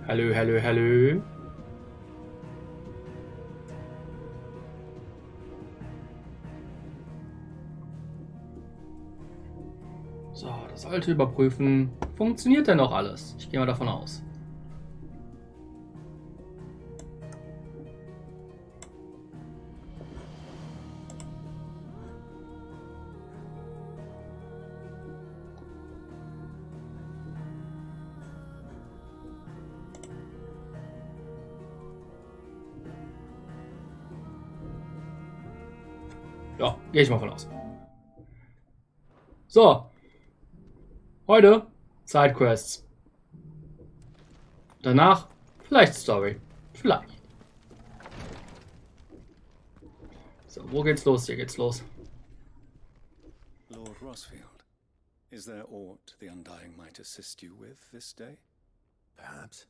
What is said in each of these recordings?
Hallo, hallo, hallo. So, das alte überprüfen. Funktioniert denn noch alles? Ich gehe mal davon aus. Ja, gehe ich mal von aus. So. Heute Sidequests. Danach vielleicht Story. Vielleicht. So, wo geht's los? Hier geht's los. Lord Rosfield, is there aught the Undying might assist you with this day? Perhaps.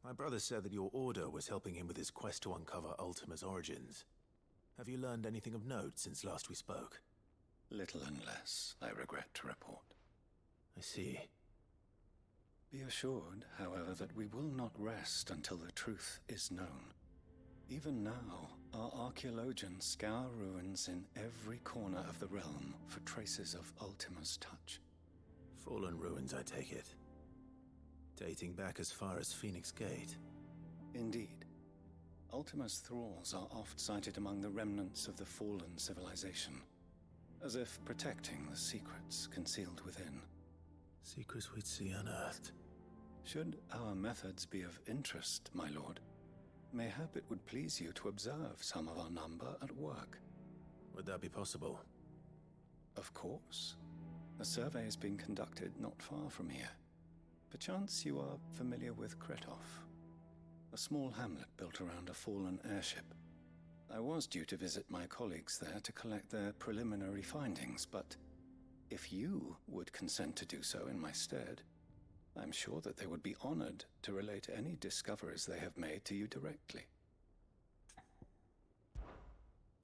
My brother said that your order was helping him with his quest to uncover Ultima's origins. Have you learned anything of note since last we spoke? Little unless, I regret to report. I see. Be assured, however, that we will not rest until the truth is known. Even now, our archaeologians scour ruins in every corner of the realm for traces of Ultima's touch. Fallen ruins, I take it. Dating back as far as Phoenix Gate. Indeed. Ultima's thralls are oft sighted among the remnants of the fallen civilization, as if protecting the secrets concealed within. Secrets we'd see unearthed. Should our methods be of interest, my lord, mayhap it would please you to observe some of our number at work. Would that be possible? Of course. A survey is being conducted not far from here. Perchance you are familiar with Kretov, a small hamlet built around a fallen airship. I was due to visit my colleagues there to collect their preliminary findings, but if you would consent to do so in my stead, I'm sure that they would be honored to relate any discoveries they have made to you directly.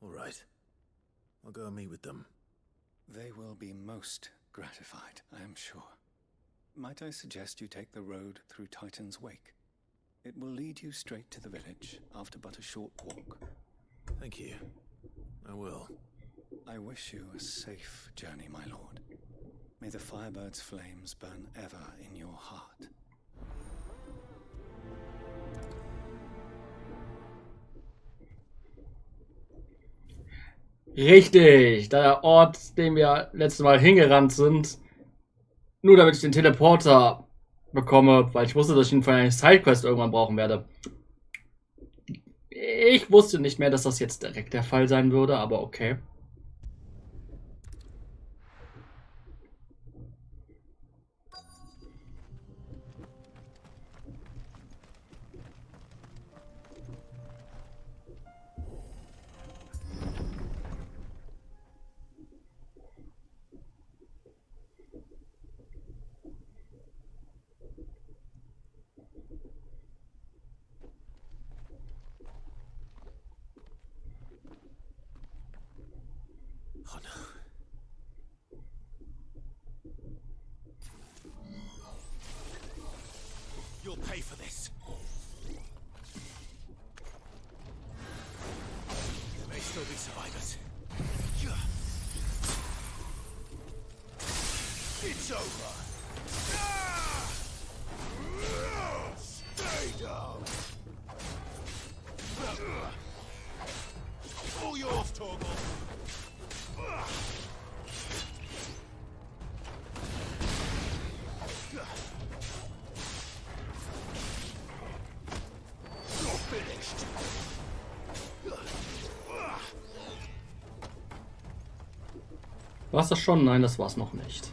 All right. I'll go and meet with them. They will be most gratified, I am sure. Might I suggest you take the road through Titan's Wake? It will lead you straight to the village after but a short walk. Thank you. I will. I wish you a safe journey, my lord. May the Firebird's flames burn ever in your heart. Richtig, der Ort, den wir letztes Mal hingerannt sind. Nur damit ich den Teleporter bekomme, weil ich wusste, dass ich ihn für eine Sidequest irgendwann brauchen werde. Ich wusste nicht mehr, dass das jetzt direkt der Fall sein würde, aber okay. Oh no. You'll pay for this. There may still be survivors. It's over. Stay down. All yours, Torgal. War's das schon? Nein, das war's noch nicht.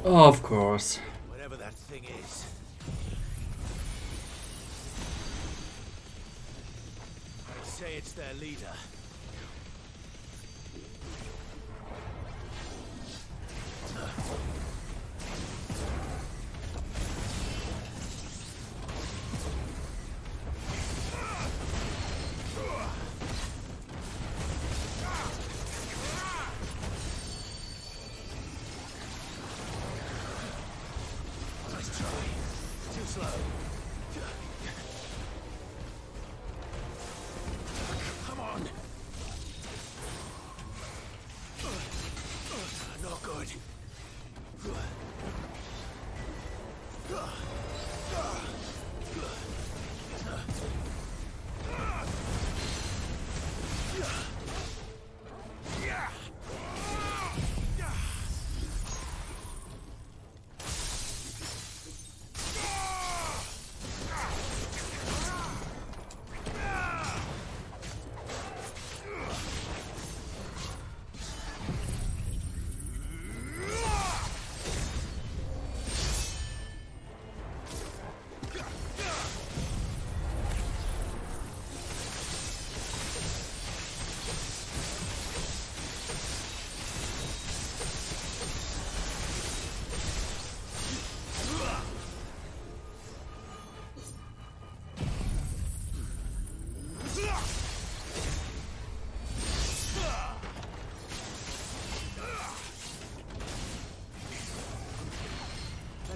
Of course. Whatever that thing is. I'd say it's their leader. slow. Come on. Not good.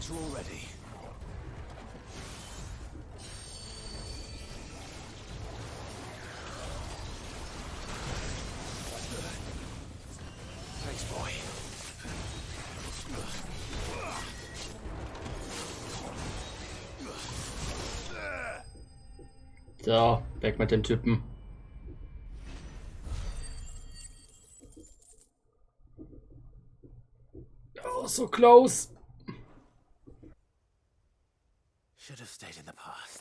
You're all ready. Thanks, boy. So, weg mit dem Typen. Oh, so close. Should have stayed in the past.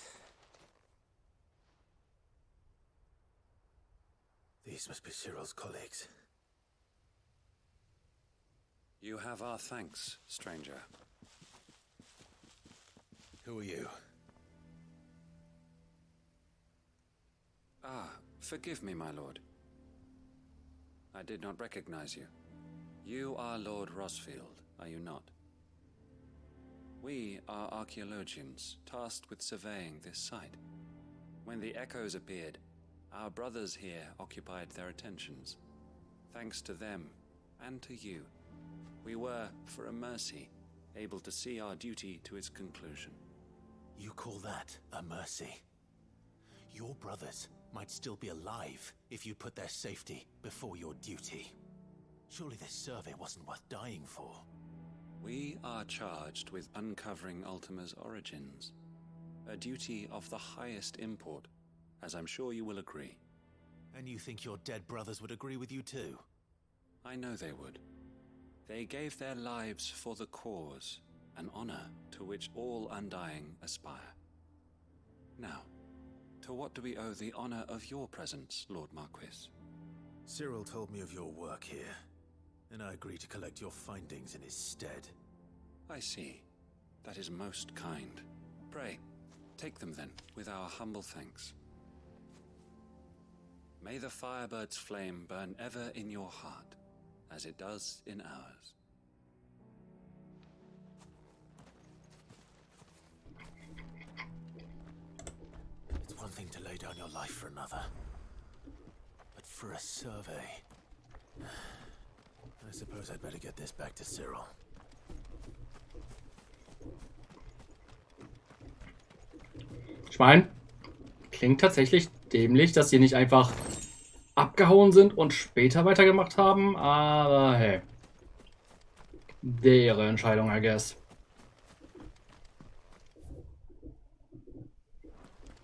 These must be Cyril's colleagues. You have our thanks, stranger. Who are you? Ah, forgive me, my lord. I did not recognize you. You are Lord Rosfield, are you not? We are archaeologians, tasked with surveying this site. When the echoes appeared, our brothers here occupied their attentions. Thanks to them, and to you, we were, for a mercy, able to see our duty to its conclusion. You call that a mercy? Your brothers might still be alive if you put their safety before your duty. Surely this survey wasn't worth dying for. We are charged with uncovering Ultima's origins, a duty of the highest import, as I'm sure you will agree. And you think your dead brothers would agree with you too? I know they would. They gave their lives for the cause, an honor to which all undying aspire. Now, to what do we owe the honor of your presence, Lord Marquis? Cyril told me of your work here, and I agreed to collect your findings in his stead. I see. That is most kind. Pray, take them then, with our humble thanks. May the Firebird's flame burn ever in your heart, as it does in ours. It's one thing to lay down your life for another, but for a survey... I suppose I'd better get this back to Cyril. Ich meine, klingt tatsächlich dämlich, dass sie nicht einfach abgehauen sind und später weitergemacht haben, aber hey. Ihre Entscheidung, I guess.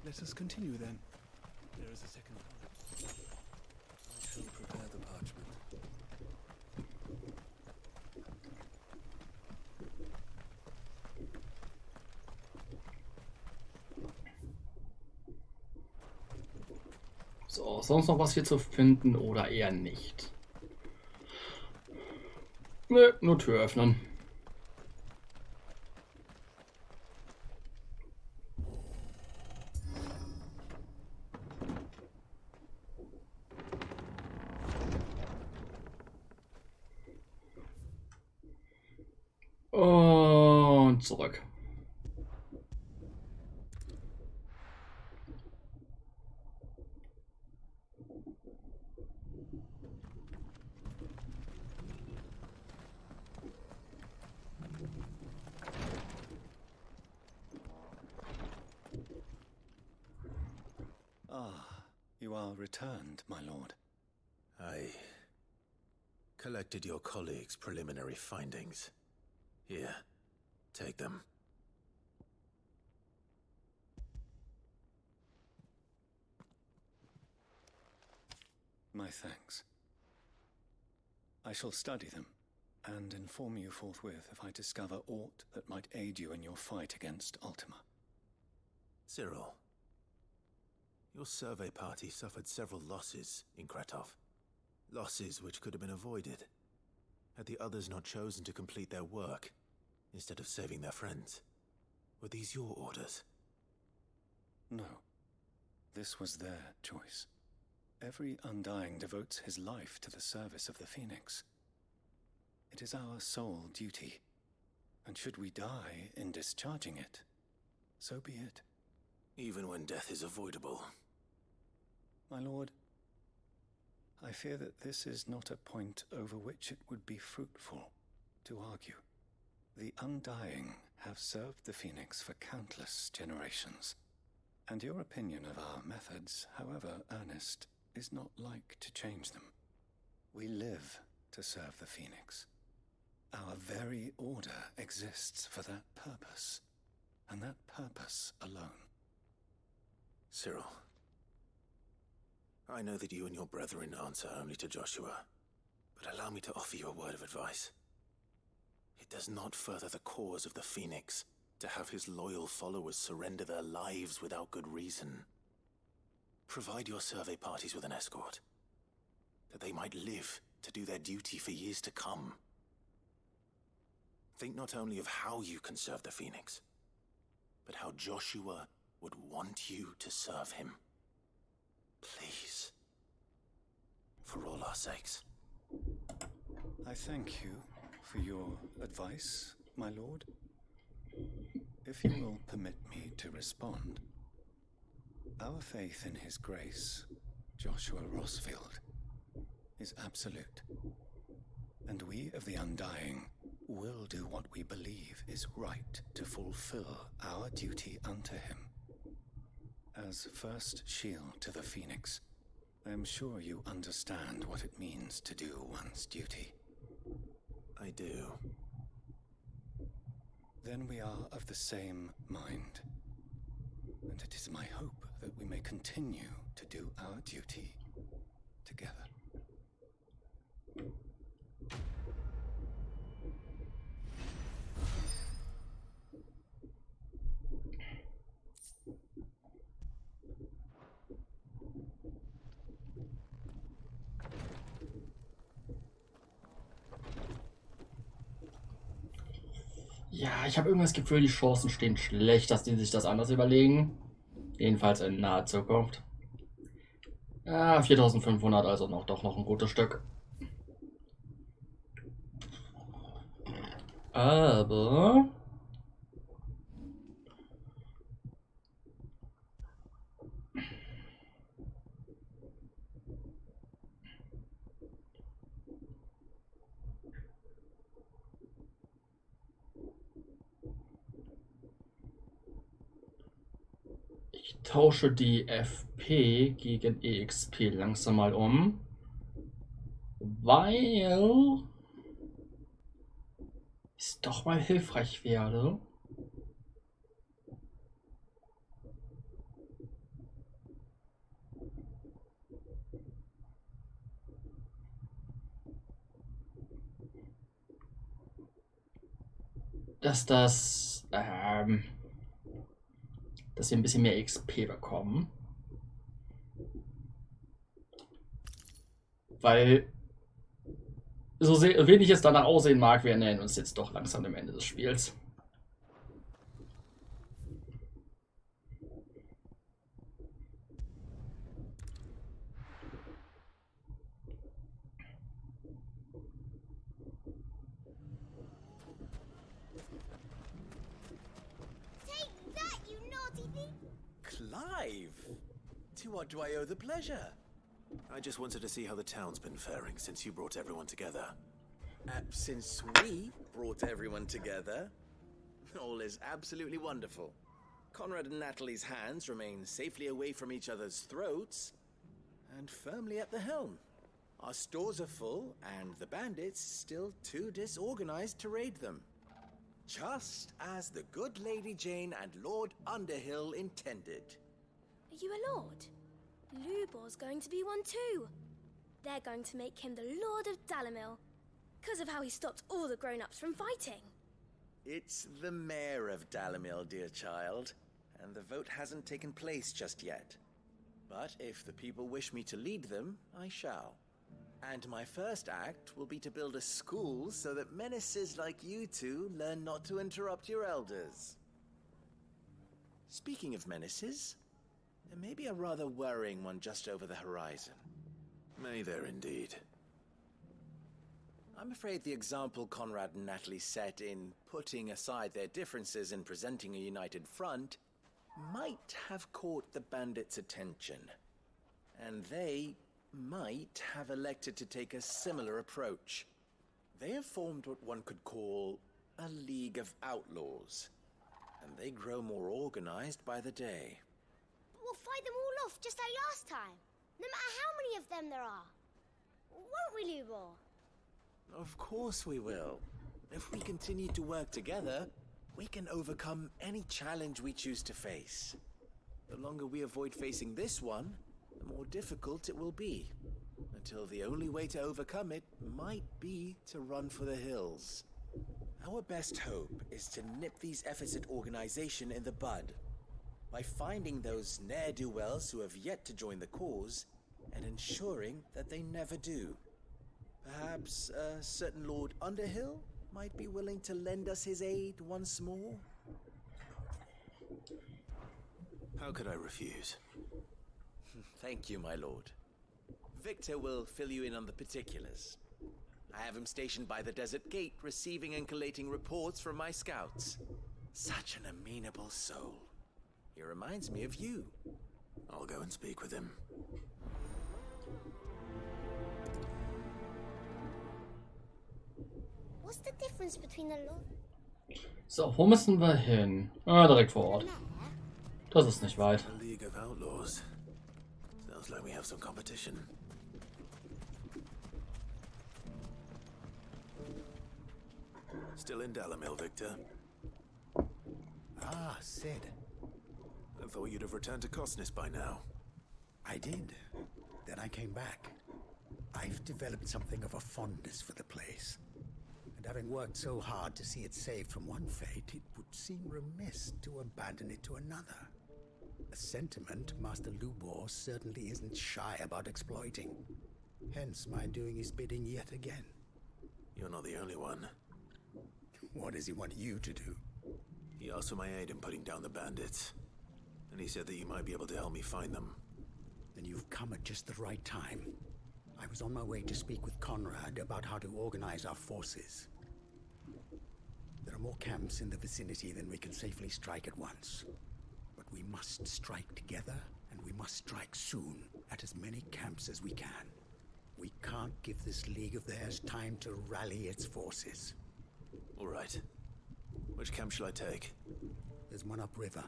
Let us continue then. There is a second part. I shall prepare the parchment. So, sonst noch was hier zu finden oder eher nicht? Nö, nur Tür öffnen. Und zurück. You are returned, my lord. I collected your colleagues' preliminary findings. Here, take them. My thanks. I shall study them, and inform you forthwith if I discover aught that might aid you in your fight against Ultima. Cyril, your survey party suffered several losses in Kretov. Losses which could have been avoided, had the others not chosen to complete their work, instead of saving their friends. Were these your orders? No. This was their choice. Every Undying devotes his life to the service of the Phoenix. It is our sole duty, and should we die in discharging it, so be it. Even when death is avoidable. My lord, I fear that this is not a point over which it would be fruitful to argue. The Undying have served the Phoenix for countless generations, and your opinion of our methods, however earnest, is not like to change them. We live to serve the Phoenix. Our very order exists for that purpose, and that purpose alone. Cyril, I know that you and your brethren answer only to Joshua, but allow me to offer you a word of advice. It does not further the cause of the Phoenix to have his loyal followers surrender their lives without good reason. Provide your survey parties with an escort, that they might live to do their duty for years to come. Think not only of how you can serve the Phoenix, but how Joshua would want you to serve him. Please. For all our sakes. I thank you for your advice, my lord. If you will permit me to respond. Our faith in his grace, Joshua Rossfield, is absolute. And we of the Undying will do what we believe is right to fulfill our duty unto him. As first shield to the Phoenix, I am sure you understand what it means to do one's duty. I do. Then we are of the same mind. And it is my hope that we may continue to do our duty together. Ja, ich habe irgendwie das Gefühl, die Chancen stehen schlecht, dass die sich das anders überlegen. Jedenfalls in naher Zukunft. Ja, 4500, also doch noch ein gutes Stück. Aber... ich tausche die FP gegen EXP langsam mal um, weil es doch mal hilfreich wäre. Dass wir ein bisschen mehr XP bekommen. Weil, so wenig es danach aussehen mag, wir nähern uns jetzt doch langsam am Ende des Spiels. Clive! To what do I owe the pleasure? I just wanted to see how the town's been faring since you brought everyone together. Since we brought everyone together, all is absolutely wonderful. Conrad and Natalie's hands remain safely away from each other's throats, and firmly at the helm. Our stores are full, and the bandits still too disorganized to raid them. Just as the good Lady Jane and Lord Underhill intended. Are you a lord? Lubor's going to be one too. They're going to make him the Lord of Dalamil, because of how he stopped all the grown-ups from fighting. It's the mayor of Dalamil, dear child, and the vote hasn't taken place just yet. But if the people wish me to lead them, I shall. And my first act will be to build a school so that menaces like you two learn not to interrupt your elders. Speaking of menaces, there may be a rather worrying one just over the horizon. May there indeed. I'm afraid the example Conrad and Natalie set in putting aside their differences and presenting a united front might have caught the bandits' attention. And they might have elected to take a similar approach. They have formed what one could call a League of Outlaws, and they grow more organized by the day. But we'll fight them all off just like last time, no matter how many of them there are. Won't we, Lubor? Of course we will. If we continue to work together, we can overcome any challenge we choose to face. The longer we avoid facing this one, the more difficult it will be, until the only way to overcome it might be to run for the hills. Our best hope is to nip these efforts at organization in the bud, by finding those ne'er-do-wells who have yet to join the cause, and ensuring that they never do. Perhaps a certain Lord Underhill might be willing to lend us his aid once more? How could I refuse? Thank you, my lord. Victor will fill you in on the particulars. I have him stationed by the desert gate, receiving and collating reports from my scouts. Such an amenable soul. He reminds me of you. I'll go and speak with him. What's the difference between the Lord So, wo müssen wir hin? Ah, direkt vor Ort. Das ist nicht weit. A League of Outlaws. Sounds like we have some competition. Still in Dalamil, Victor? Ah, Sid. I thought you'd have returned to Cosnis by now. I did. Then I came back. I've developed something of a fondness for the place. And having worked so hard to see it saved from one fate, it would seem remiss to abandon it to another. A sentiment Master Lubor certainly isn't shy about exploiting. Hence my doing his bidding yet again. You're not the only one. What does he want you to do? He asked for my aid in putting down the bandits. And he said that you might be able to help me find them. Then you've come at just the right time. I was on my way to speak with Conrad about how to organize our forces. There are more camps in the vicinity than we can safely strike at once. But we must strike together, and we must strike soon at as many camps as we can. We can't give this league of theirs time to rally its forces. All right. Which camp shall I take? There's one upriver.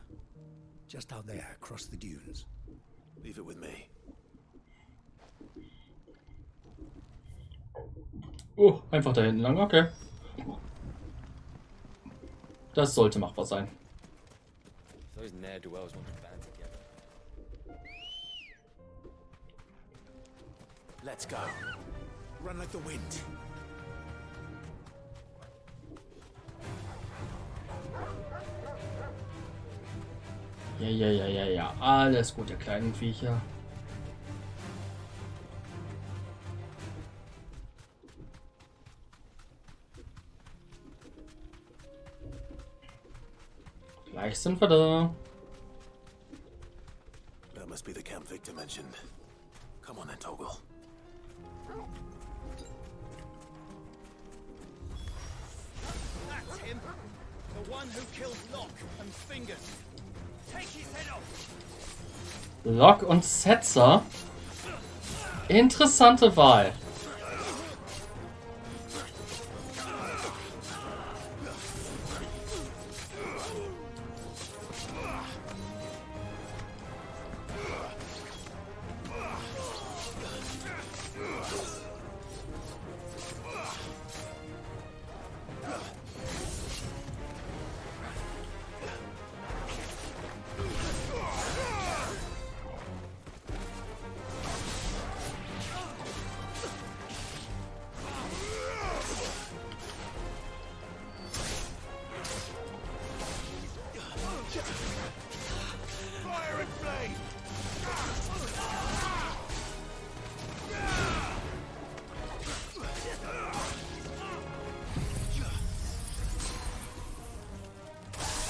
Just out there, across the dunes. Leave it with me. Einfach da hinten lang, okay. Das sollte machbar sein. Those ne'er-do-wells want to band together. Let's go. Run like the wind. Ja. Alles gut, ihr kleinen Viecher. Gleich sind wir da. That must be the camp Victor mentioned. Come on then, Toggle. That's him! The one who killed Locke and Fingers. Take his head off! Locke und Setzer. Interessante Wahl. Fire and flame!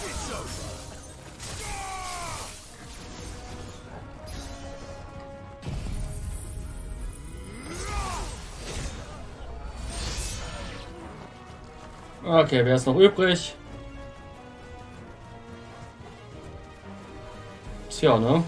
It's over! Okay, wer ist noch übrig? Tja, ne?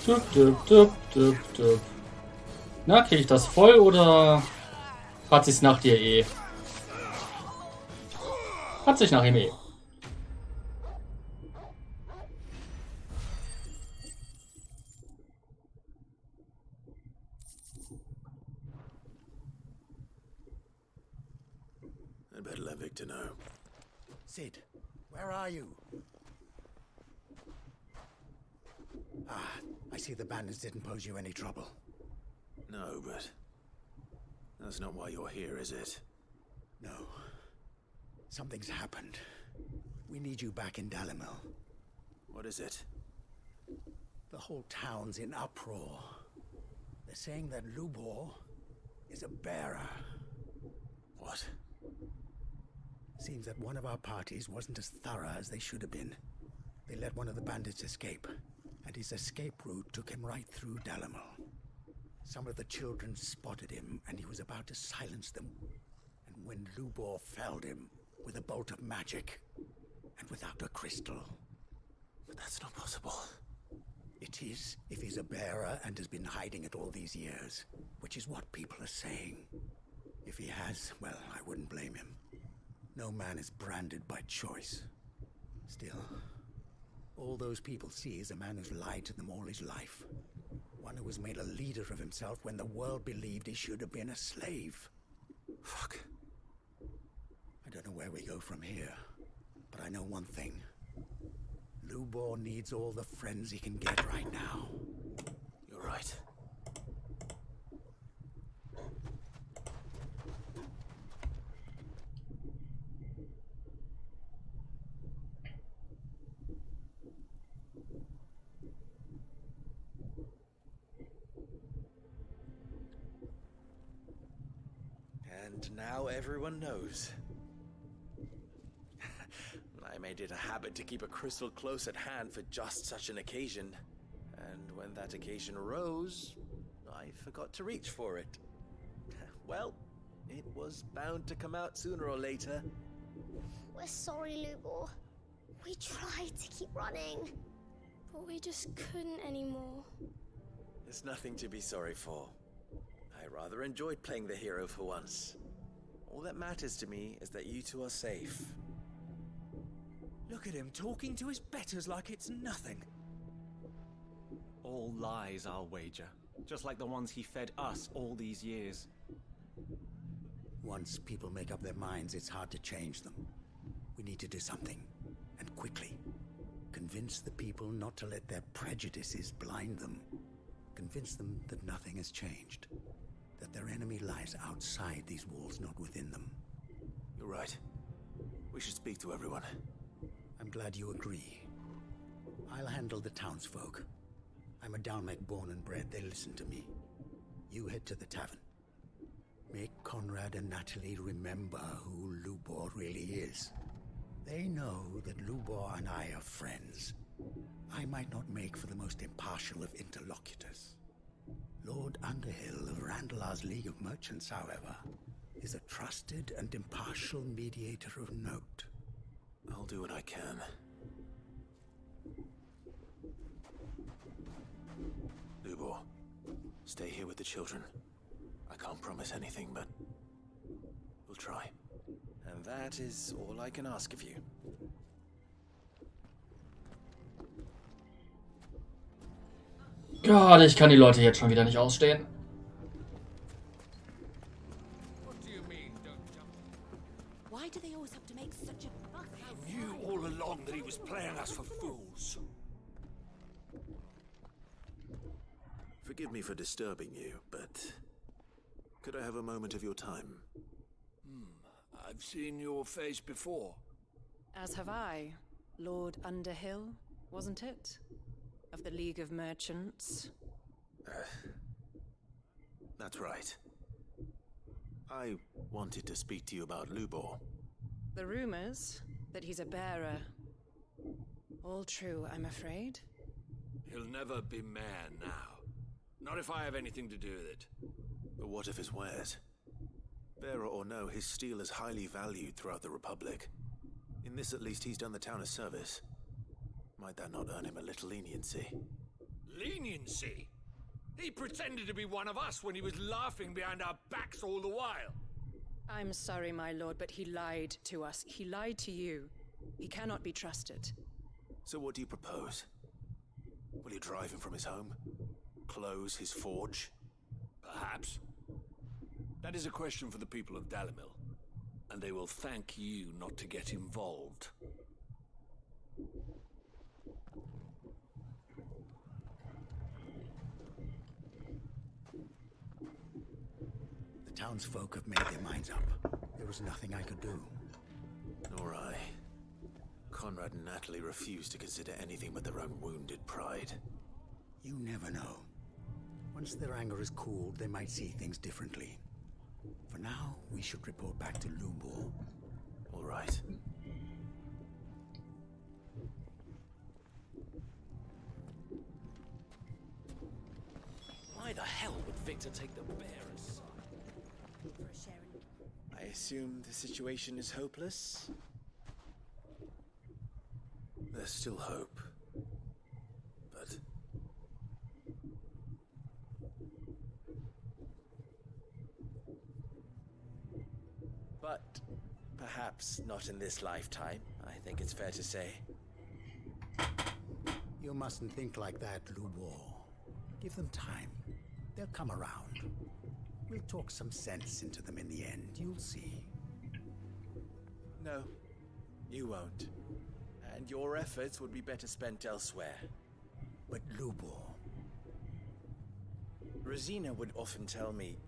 Tup, tup, tup, tup, tup. Na, krieg ich das voll oder hat sich's nach dir eh? Hat sich nach ihm eh. I'd better let Victor know. Sid, where are you? Ah, I see the bandits didn't pose you any trouble. No, but that's not why you're here, is it? No. Something's happened. We need you back in Dalimil. What is it? The whole town's in uproar. They're saying that Lubor is a bearer. What? Seems that one of our parties wasn't as thorough as they should have been. They let one of the bandits escape, and his escape route took him right through Dalimil. Some of the children spotted him, and he was about to silence them. And when Lubor felled him with a bolt of magic, and without a crystal. But that's not possible. It is, if he's a bearer and has been hiding it all these years, which is what people are saying. If he has, well, I wouldn't blame him. No man is branded by choice. Still, all those people see is a man who's lied to them all his life. One who was made a leader of himself when the world believed he should have been a slave. Fuck. I don't know where we go from here, but I know one thing. Lubor needs all the friends he can get right now. You're right. And now everyone knows. I made it a habit to keep a crystal close at hand for just such an occasion. And when that occasion arose, I forgot to reach for it. Well, it was bound to come out sooner or later. We're sorry, Lubor. We tried to keep running. But we just couldn't anymore. There's nothing to be sorry for. I rather enjoyed playing the hero for once. All that matters to me is that you two are safe. Look at him talking to his betters like it's nothing. All lies, I'll wager. Just like the ones he fed us all these years. Once people make up their minds, it's hard to change them. We need to do something, and quickly. Convince the people not to let their prejudices blind them. Convince them that nothing has changed. That their enemy lies outside these walls, not within them. You're right. We should speak to everyone. I'm glad you agree. I'll handle the townsfolk. I'm a Dalmek born and bred, they listen to me. You head to the tavern. Make Conrad and Natalie remember who Lubor really is. They know that Lubor and I are friends. I might not make for the most impartial of interlocutors. Lord Underhill of Randalar's League of Merchants, however, is a trusted and impartial mediator of note. I'll do what I can. Lubor, stay here with the children. I can't promise anything, but we'll try. And that is all I can ask of you. Gott, ich kann die Leute jetzt schon wieder nicht ausstehen. do they always have to make such a fuss? He knew all along that he was playing us for fools. Forgive me for disturbing you, but could I have a moment of your time? I've seen your face before. As have I. Lord Underhill, wasn't it? Of the League of Merchants. That's right. I wanted to speak to you about Lubor. The rumors that he's a bearer. All true, I'm afraid. He'll never be mayor now. Not if I have anything to do with it. But what of his wares? Bearer or no, his steel is highly valued throughout the Republic. In this at least, he's done the town a service. Might that not earn him a little leniency? Leniency? He pretended to be one of us when he was laughing behind our backs all the while. I'm sorry, my lord, but he lied to us. He lied to you. He cannot be trusted. So what do you propose? Will you drive him from his home? Close his forge? Perhaps. That is a question for the people of Dalimil, and they will thank you not to get involved. The townsfolk have made their minds up. There was nothing I could do. Nor I. Conrad and Natalie refused to consider anything but their own wounded pride. You never know. Once their anger is cooled, they might see things differently. For now, we should report back to Lubor. All right. Why the hell would Victor take the bearer's side? For a sharing. I assume the situation is hopeless? There's still hope. But... But perhaps not in this lifetime, I think it's fair to say. You mustn't think like that, Lubor. Give them time. They'll come around. We'll talk some sense into them in the end, you'll see. No, you won't. And your efforts would be better spent elsewhere. But Lubor... Rosina would often tell me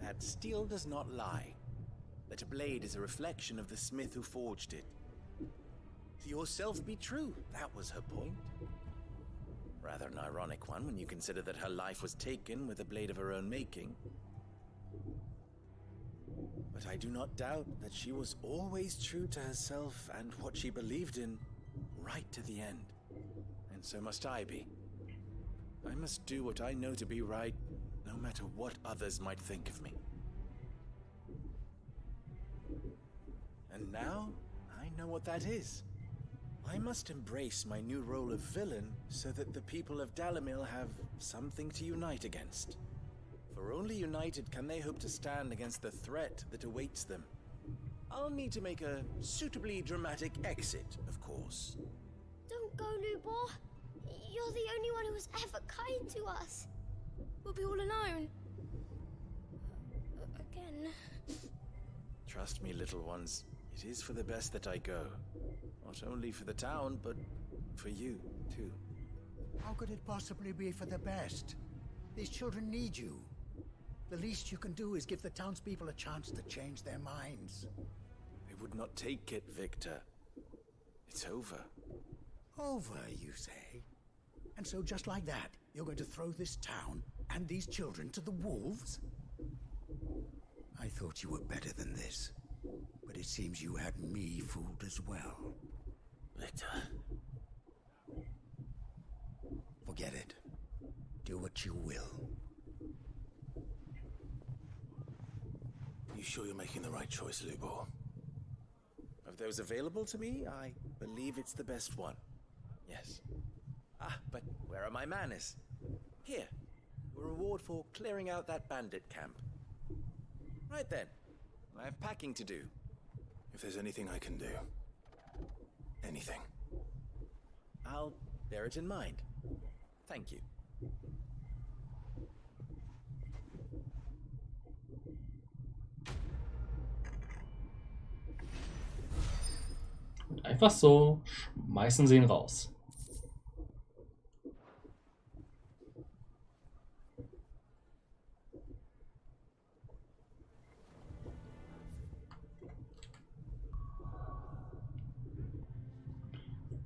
that steel does not lie, that a blade is a reflection of the smith who forged it. To yourself be true, that was her point. Rather an ironic one when you consider that her life was taken with a blade of her own making. But I do not doubt that she was always true to herself and what she believed in, right to the end. And so must I be. I must do what I know to be right, no matter what others might think of me. And now, I know what that is. I must embrace my new role of villain so that the people of Dalimil have something to unite against. For only united can they hope to stand against the threat that awaits them. I'll need to make a suitably dramatic exit, of course. Don't go, Lubor. You're the only one who was ever kind to us. We'll be all alone. Again. Trust me, little ones. It is for the best that I go. Not only for the town, but for you, too. How could it possibly be for the best? These children need you. The least you can do is give the townspeople a chance to change their minds. They would not take it, Victor. It's over. Over, you say? And so just like that, you're going to throw this town and these children to the wolves? I thought you were better than this. But it seems you had me fooled as well. Victor. Forget it. Do what you will. You sure you're making the right choice, Lubor? Of those available to me, I believe it's the best one. Yes. Ah, but where are my manners? Here. A reward for clearing out that bandit camp. Right then. I have packing to do. If there's anything I can do. Anything. I'll bear it in mind. Thank you. Einfach so schmeißen sie ihn raus.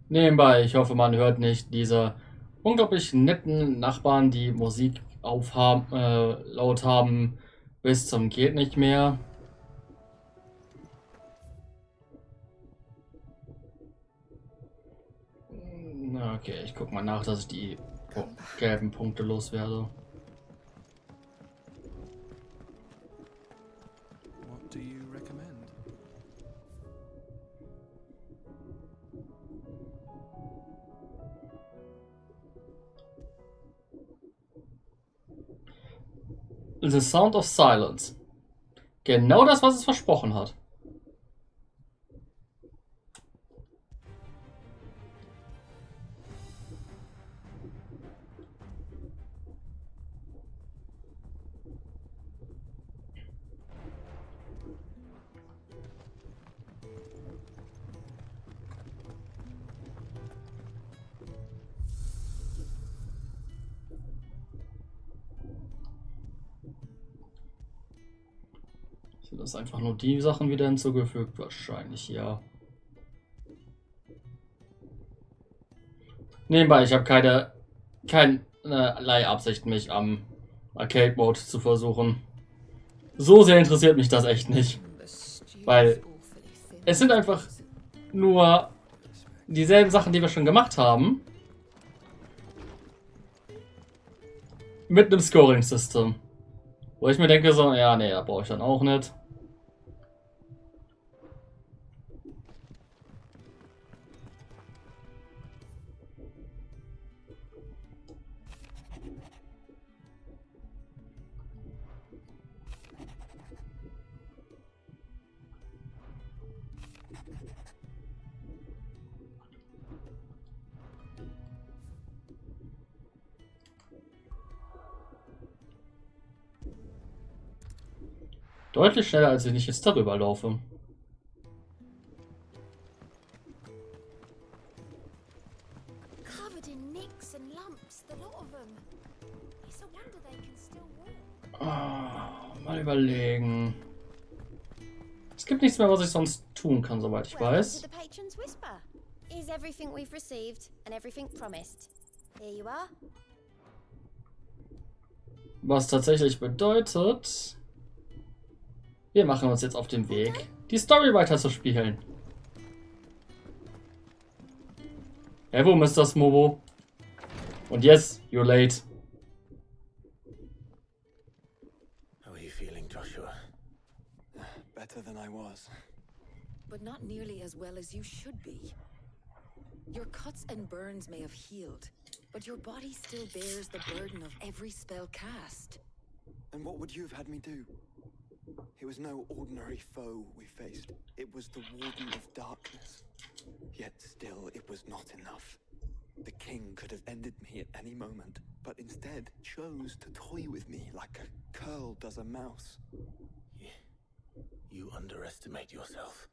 Nebenbei, ich hoffe, man hört nicht diese unglaublich netten Nachbarn, die Musik laut haben, bis zum geht nicht mehr. Na, okay, ich guck mal nach, dass ich die gelben Punkte loswerde. What do you recommend? The Sound of Silence. Genau das, was es versprochen hat. Sind das einfach nur die Sachen wieder hinzugefügt? Wahrscheinlich, ja. Nebenbei, ich habe keinerlei Absicht, mich am Arcade-Mode zu versuchen. So sehr interessiert mich das echt nicht. Weil es sind einfach nur dieselben Sachen, die wir schon gemacht haben. Mit einem Scoring-System. Wo ich mir denke so, ja, nee, da brauche ich dann auch nicht. Deutlich schneller, als wenn ich jetzt darüber laufe. Covered in nicks and lumps, the lot of them. It's a wonder they can still walk. Mal überlegen. Es gibt nichts mehr, was ich sonst tun kann, soweit ich weiß. The patron's whisper. Is everything we've received and everything promised. Here you are. Was tatsächlich bedeutet, wir machen uns jetzt auf den Weg, die Story weiterzuspielen. Hey, wo ist das, Mobo? Und yes, you're late. How are you feeling, Joshua? Better than I was. But not nearly as well as you should be. Your cuts and burns may have healed, but your body still bears the burden of every spell cast. And what would you have had me do? It was no ordinary foe we faced. It was the Warden of Darkness. Yet still, it was not enough. The king could have ended me at any moment, but instead chose to toy with me like a curl does a mouse. You underestimate yourself.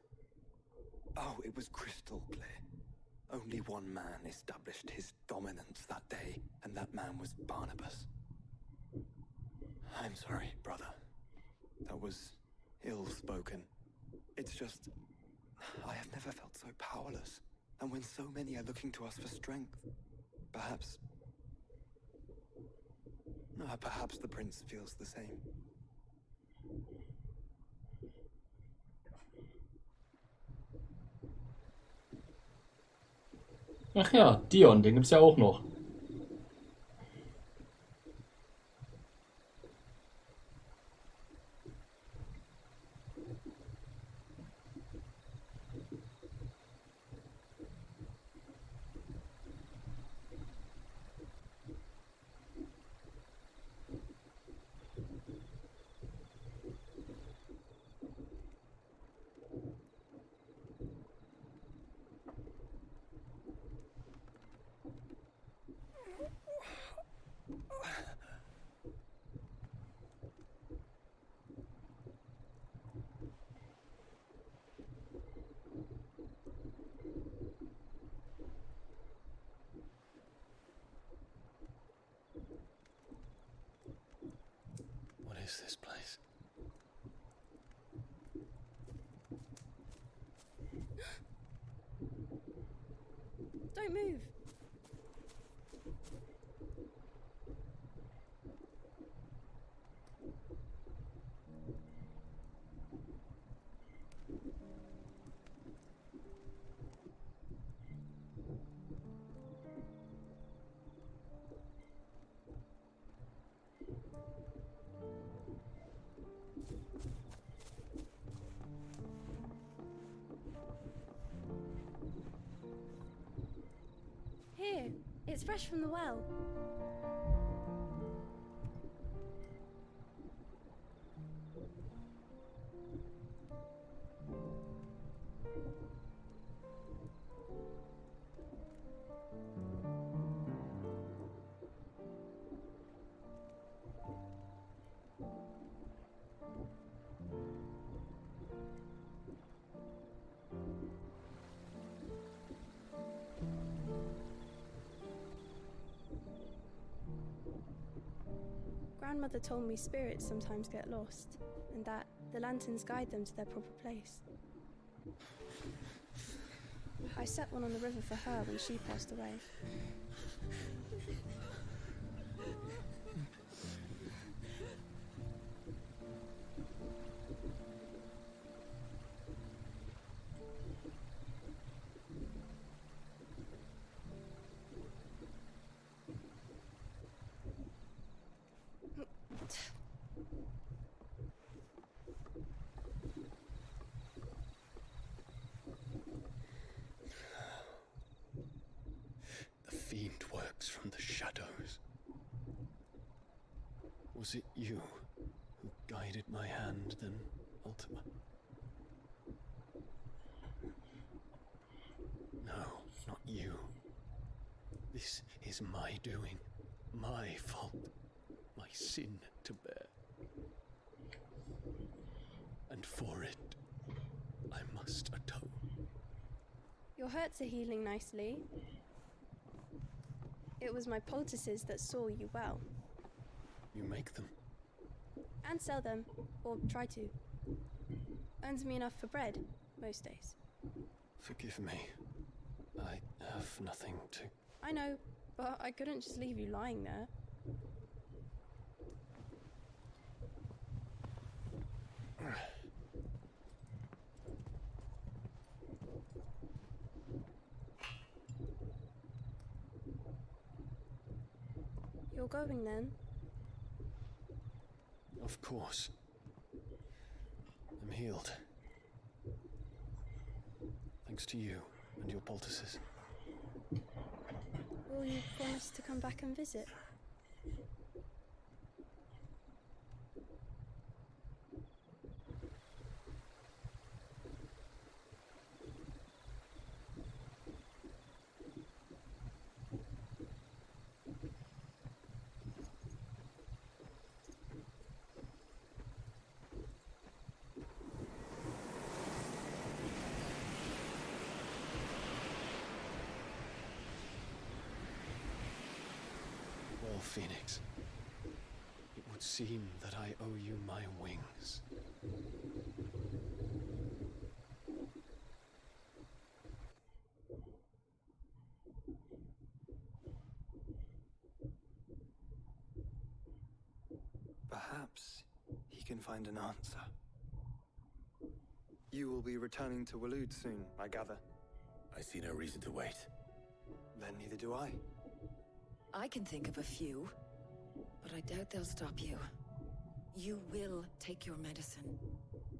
Oh, it was crystal clear. Only one man established his dominance that day, and that man was Barnabas. I'm sorry, brother. That was ill-spoken. It's just, I have never felt so powerless. And when so many are looking to us for strength, perhaps the prince feels the same. Ach ja, Dion, den gibt's ja auch noch. is this place? Don't move. Here, it's fresh from the well. Grandmother told me spirits sometimes get lost, and that the lanterns guide them to their proper place. I set one on the river for her when she passed away. Fiend works from the shadows. Was it you who guided my hand, then, Ultima? No, not you. This is my doing, my fault, my sin to bear. And for it, I must atone. Your hurts are healing nicely. It was my poultices that saw you well. You make them? And sell them, or try to. Earns me enough for bread, most days. Forgive me. I have nothing to... I know, but I couldn't just leave you lying there. You're going then? Of course. I'm healed. Thanks to you and your poultices. Will you promise to come back and visit? Well, Phoenix, it would seem that I owe you my wings. Perhaps he can find an answer. You will be returning to Waloed soon, I gather. I see no reason to wait. Then neither do I. I can think of a few, but I doubt they'll stop you. You will take your medicine.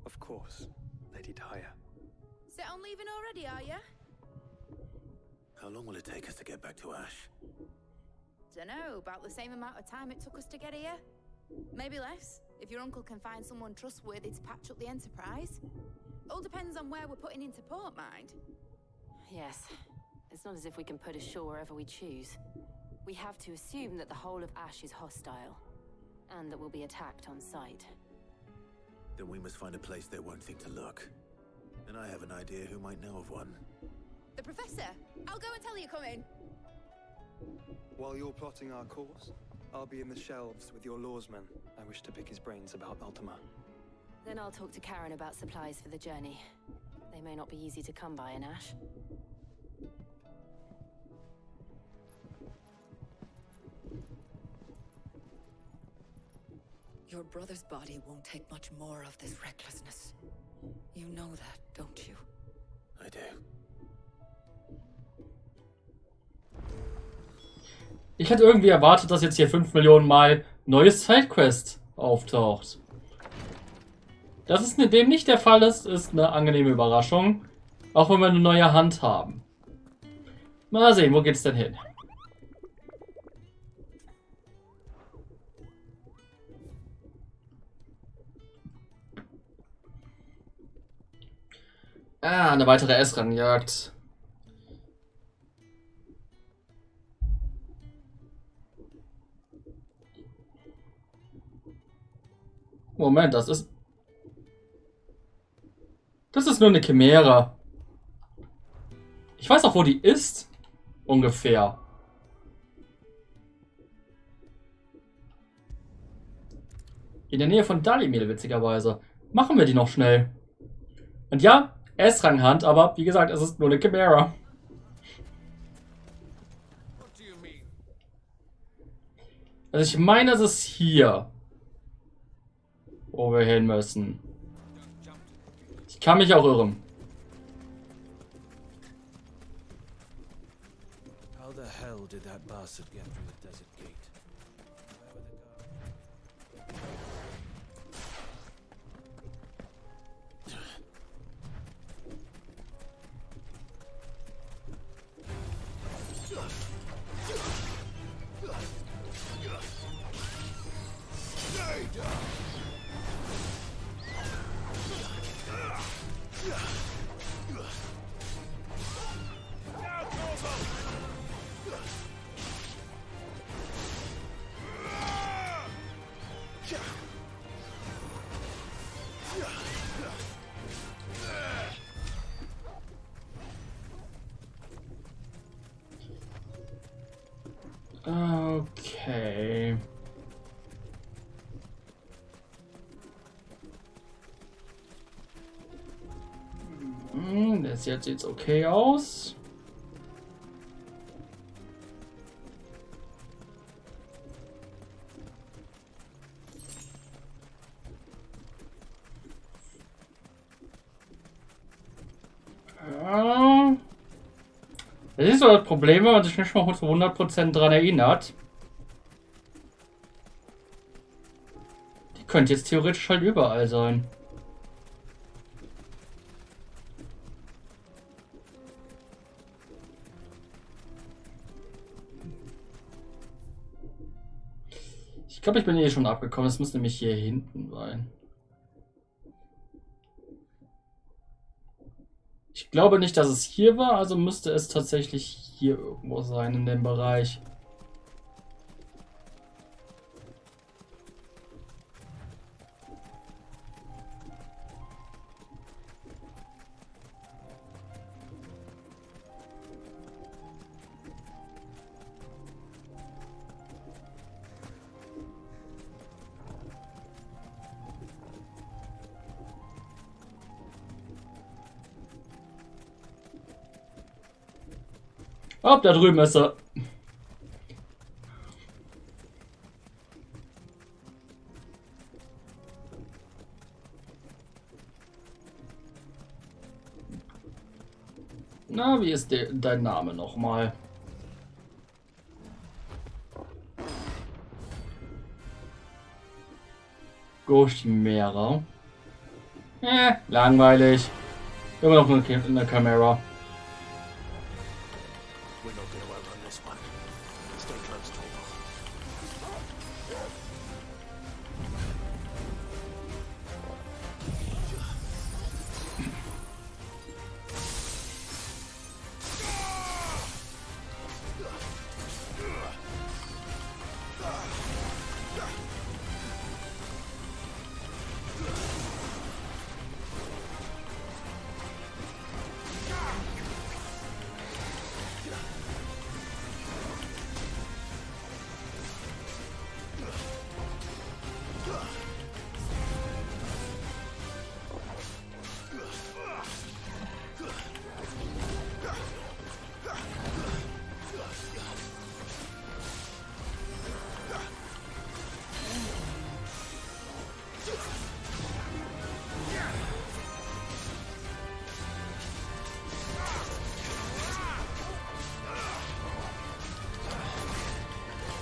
Of course, Lady Daya. Set on leaving already, are you? How long will it take us to get back to Ash? Dunno, about the same amount of time it took us to get here. Maybe less, if your uncle can find someone trustworthy to patch up the Enterprise. All depends on where we're putting into port, mind. Yes. It's not as if we can put ashore wherever we choose. We have to assume that the whole of Ash is hostile, and that we'll be attacked on sight. Then we must find a place they won't think to look. And I have an idea who might know of one. The Professor! I'll go and tell you coming! While you're plotting our course, I'll be in the shelves with your lawsman. I wish to pick his brains about Ultima. Then I'll talk to Karen about supplies for the journey. They may not be easy to come by in Ash. Your brother's body won't take much more of this recklessness. You know that, don't you? I do. Ich hätte irgendwie erwartet, dass jetzt hier 5 Millionen Mal neues Sidequest auftaucht. Dass es in dem nicht der Fall ist, ist eine angenehme Überraschung. Auch wenn wir eine neue Hand haben. Mal sehen, wo geht's denn hin? Ah, eine weitere S-Rangjagd. Moment, das ist nur eine Chimäre. Ich weiß auch, wo die ist. Ungefähr. In der Nähe von Dalimil, witzigerweise. Machen wir die noch schnell. Und ja, S-Ranghand, aber wie gesagt, es ist nur eine Chimäre. Also ich meine, es ist hier, wo wir hin müssen. Ich kann mich auch irren. How the hell did that bastard get through the desert gate? Okay. Das jetzt sieht's okay aus. Das ist so das Problem, wenn man sich nicht mal zu 100% dran erinnert. Die könnte jetzt theoretisch halt überall sein. Ich glaube, ich bin eh schon abgekommen. Es muss nämlich hier hinten sein. Ich glaube nicht, dass es hier war, also müsste es tatsächlich hier irgendwo sein in dem Bereich. Oh, da drüben ist er. Na, wie ist dein Name nochmal? Goshimera. Langweilig. Immer noch eine Kamera.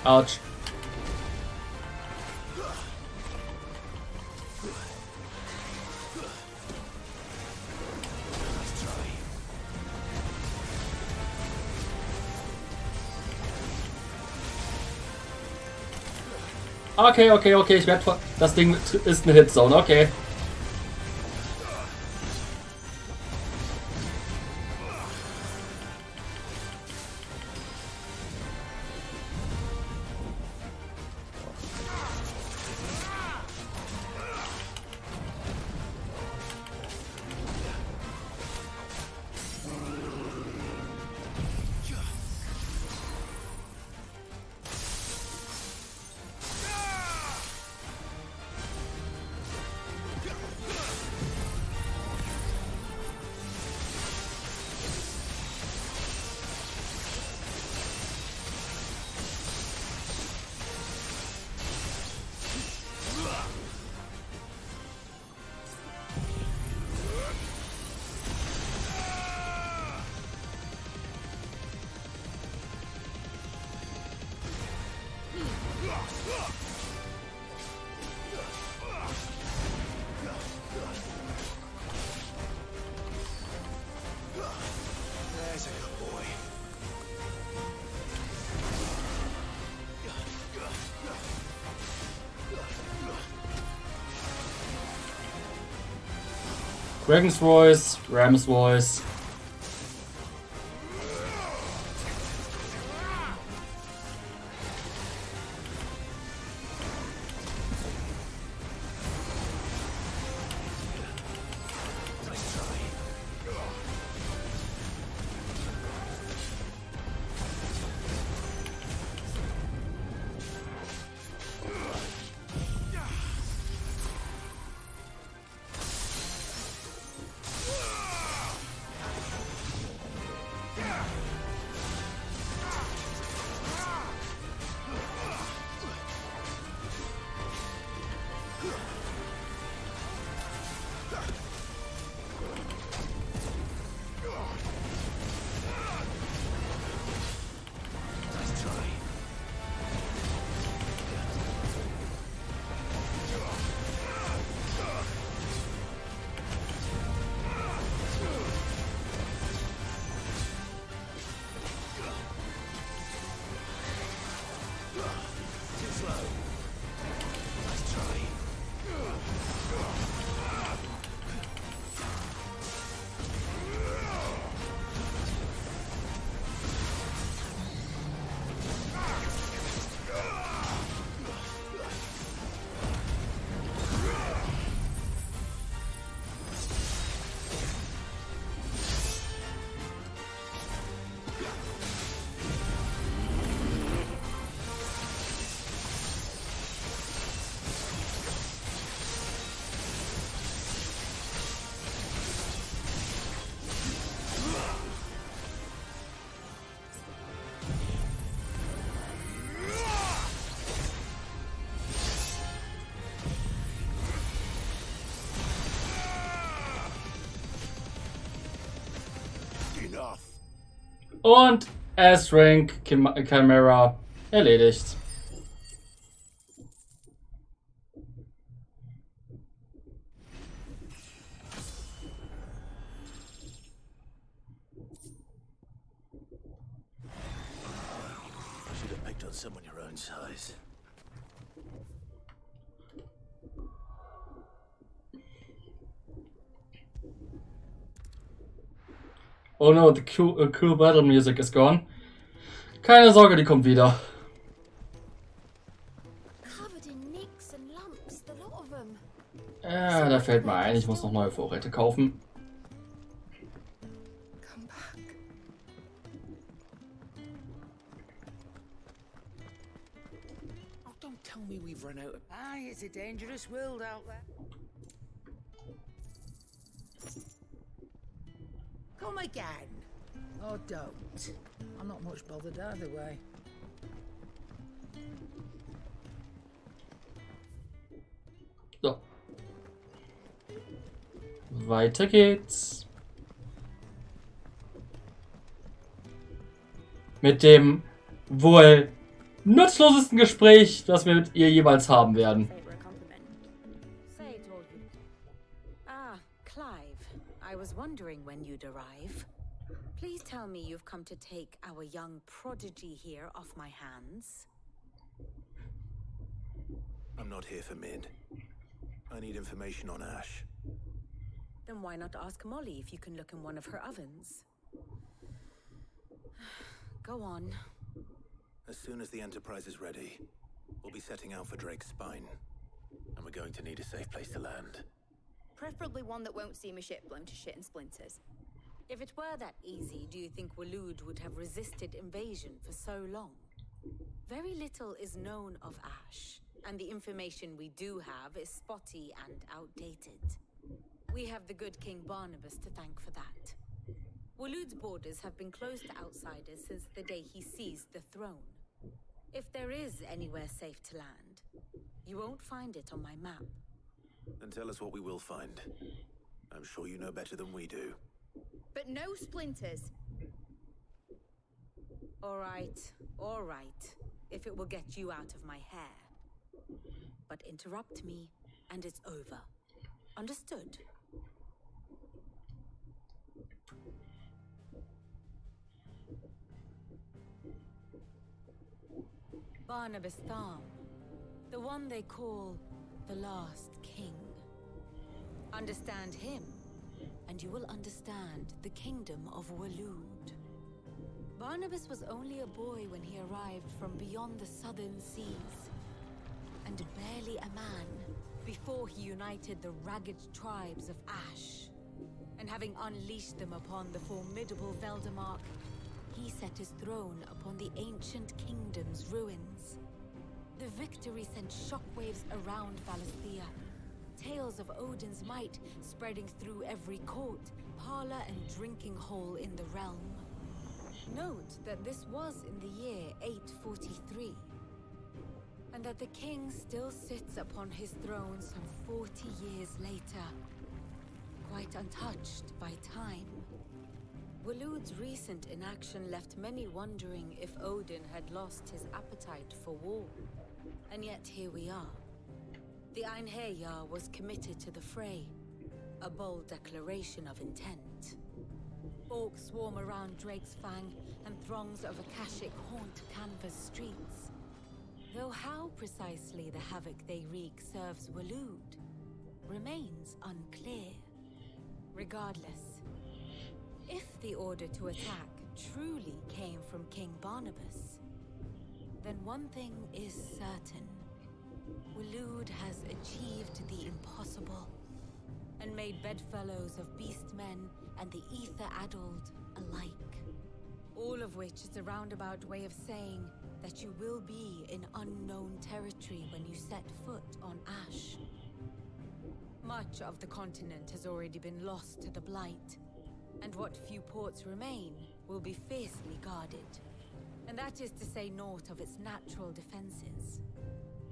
Autsch. Okay, okay, okay, ich werde... Das Ding ist eine Hitzone, okay. Dragon's Voice, Ram's Voice. Und S-Rank Chimera erledigt. Should have picked on someone your own size. Oh no, the cool battle music is gone. Keine Sorge, die kommt wieder. Ja, da fällt mir ein, ich muss noch neue Vorräte kaufen. Oh, don't tell me we've run out of... Aye, it's a dangerous world out there. Come again. Oh, don't. I'm not much bothered either way. So. Weiter geht's. Mit dem wohl nutzlosesten Gespräch, das wir mit ihr jeweils haben werden. Say it all you. Ah, Clive. I was wondering when you'd arrive. Please tell me you've come to take our young prodigy here off my hands. I'm not here for Mid. I need information on Ash. Then why not ask Molly if you can look in one of her ovens? Go on. As soon as the Enterprise is ready, we'll be setting out for Drake's Spine. And we're going to need a safe place to land. Preferably one that won't see my ship blown to shit and splinters. If it were that easy, do you think Waloed would have resisted invasion for so long? Very little is known of Ash, and the information we do have is spotty and outdated. We have the good King Barnabas to thank for that. Waloed's borders have been closed to outsiders since the day he seized the throne. If there is anywhere safe to land, you won't find it on my map. Then tell us what we will find. I'm sure you know better than we do. But no splinters. All right. If it will get you out of my hair. But interrupt me, and it's over. Understood? Barnabas Tham, the one they call the last king. Understand him, and you will understand the kingdom of Waloed. Barnabas was only a boy when he arrived from beyond the southern seas, and barely a man before he united the ragged tribes of Ash. And having unleashed them upon the formidable Veldemark, he set his throne upon the ancient kingdom's ruins. The victory sent shockwaves around Valisthea, tales of Odin's might spreading through every court, parlor, and drinking hole in the realm. Note that this was in the year 843, and that the king still sits upon his throne some 40 years later, quite untouched by time. Waloed's recent inaction left many wondering if Odin had lost his appetite for war. And yet here we are. The Einherjar was committed to the fray, a bold declaration of intent. Orcs swarm around Drake's Fang, and throngs of Akashic haunt Canvas streets. Though how precisely the havoc they wreak serves Waloed remains unclear. Regardless, if the order to attack truly came from King Barnabas, then one thing is certain. Waloed has achieved the impossible, and made bedfellows of beastmen and the ether-addled alike. All of which is a roundabout way of saying that you will be in unknown territory when you set foot on Ash. Much of the continent has already been lost to the Blight, and what few ports remain will be fiercely guarded. And that is to say naught of its natural defenses.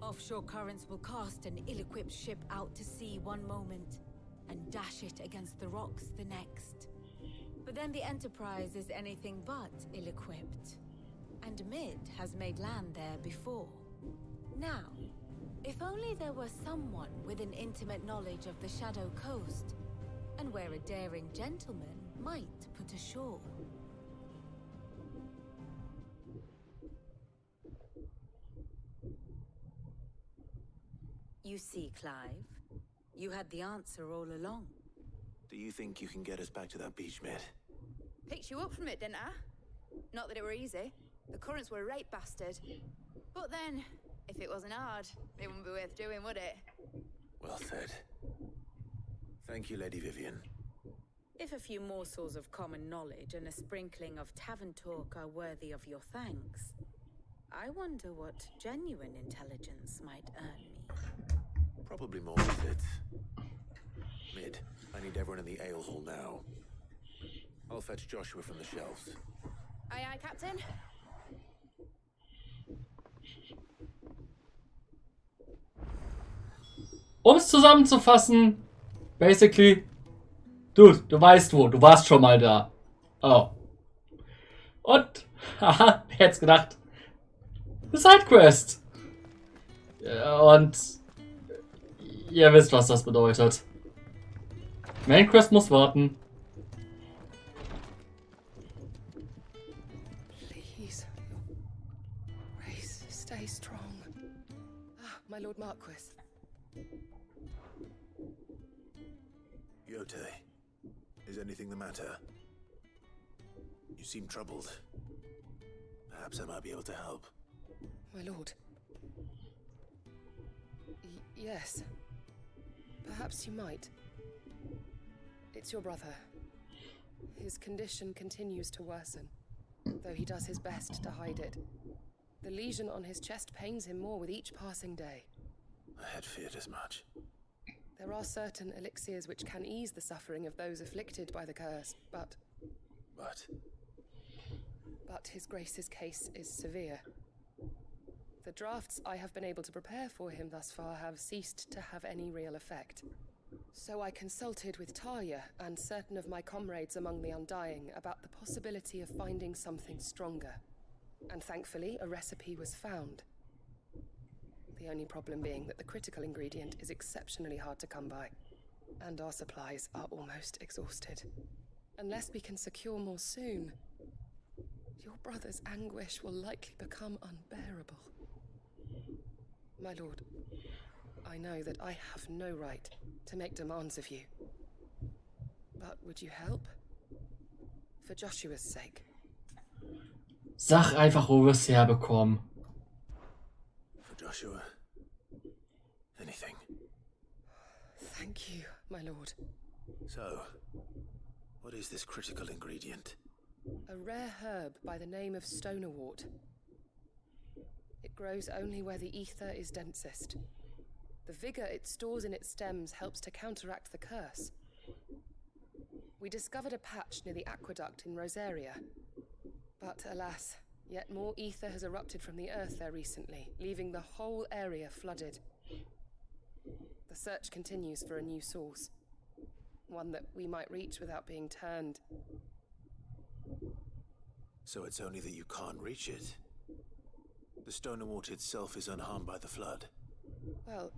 Offshore currents will cast an ill-equipped ship out to sea one moment, and dash it against the rocks the next. But then the Enterprise is anything but ill-equipped, and Mid has made land there before. Now, if only there were someone with an intimate knowledge of the Shadow Coast, and where a daring gentleman might put ashore. You see, Clive, you had the answer all along. Do you think you can get us back to that beach, Mid? Picked you up from it, didn't I? Not that it were easy. The currents were a right bastard. But then, if it wasn't hard, it wouldn't be worth doing, would it? Well said. Thank you, Lady Vivian. If a few morsels of common knowledge and a sprinkling of tavern talk are worthy of your thanks, I wonder what genuine intelligence might earn me. Probably more visits. Mid, I need everyone in the ale hall now. I'll fetch Joshua from the shelves. Aye, aye, Captain. Um es zusammenzufassen, basically, Dude, du weißt wo, du warst schon mal da. Oh. Und, haha, wer hätte es gedacht? Sidequest. Und ihr wisst, was das bedeutet. Mainquest muss warten. Please. Reise, stay strong. Ah, my Lord Marquis. Yote, is anything the matter? You seem troubled. Perhaps I might be able to help. My lord. Yes. Perhaps you might. It's your brother. His condition continues to worsen, though he does his best to hide it. The lesion on his chest pains him more with each passing day. I had feared as much. There are certain elixirs which can ease the suffering of those afflicted by the curse, but His Grace's case is severe. The drafts I have been able to prepare for him thus far have ceased to have any real effect. So I consulted with Talia and certain of my comrades among the Undying about the possibility of finding something stronger. And thankfully, a recipe was found. The only problem being that the critical ingredient is exceptionally hard to come by, and our supplies are almost exhausted. Unless we can secure more soon, your brother's anguish will likely become unbearable. My lord, I know that I have no right to make demands of you. But would you help? For Joshua's sake. Sag einfach, wo wir es herbekommen. For Joshua. Anything. Thank you, my lord. So, what is this critical ingredient? A rare herb by the name of stonerwort. It grows only where the ether is densest. The vigor it stores in its stems helps to counteract the curse. We discovered a patch near the aqueduct in Rosaria. But alas, yet more ether has erupted from the earth there recently, leaving the whole area flooded. The search continues for a new source. One that we might reach without being turned. So it's only that you can't reach it? The stonerwort itself is unharmed by the flood? Well,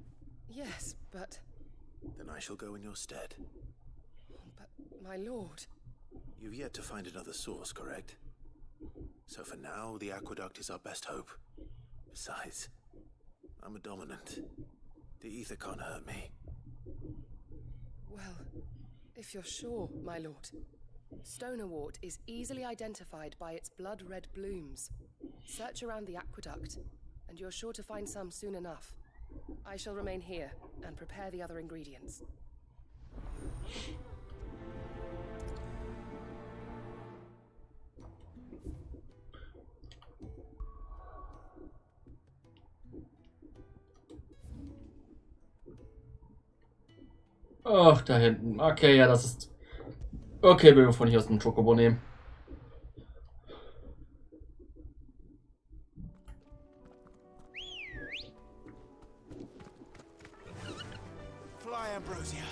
yes, but... Then I shall go in your stead. But, my lord... You've yet to find another source, correct? So for now, the aqueduct is our best hope. Besides, I'm a dominant. The ether can't hurt me. Well, if you're sure, my lord. Stonerwort is easily identified by its blood-red blooms. Search around the aqueduct, and you're sure to find some soon enough. I shall remain here and prepare the other ingredients. Ach, da hinten. Okay, ja, das ist... Okay, wir von hier aus den Chocobo nehmen. Fly, Ambrosia.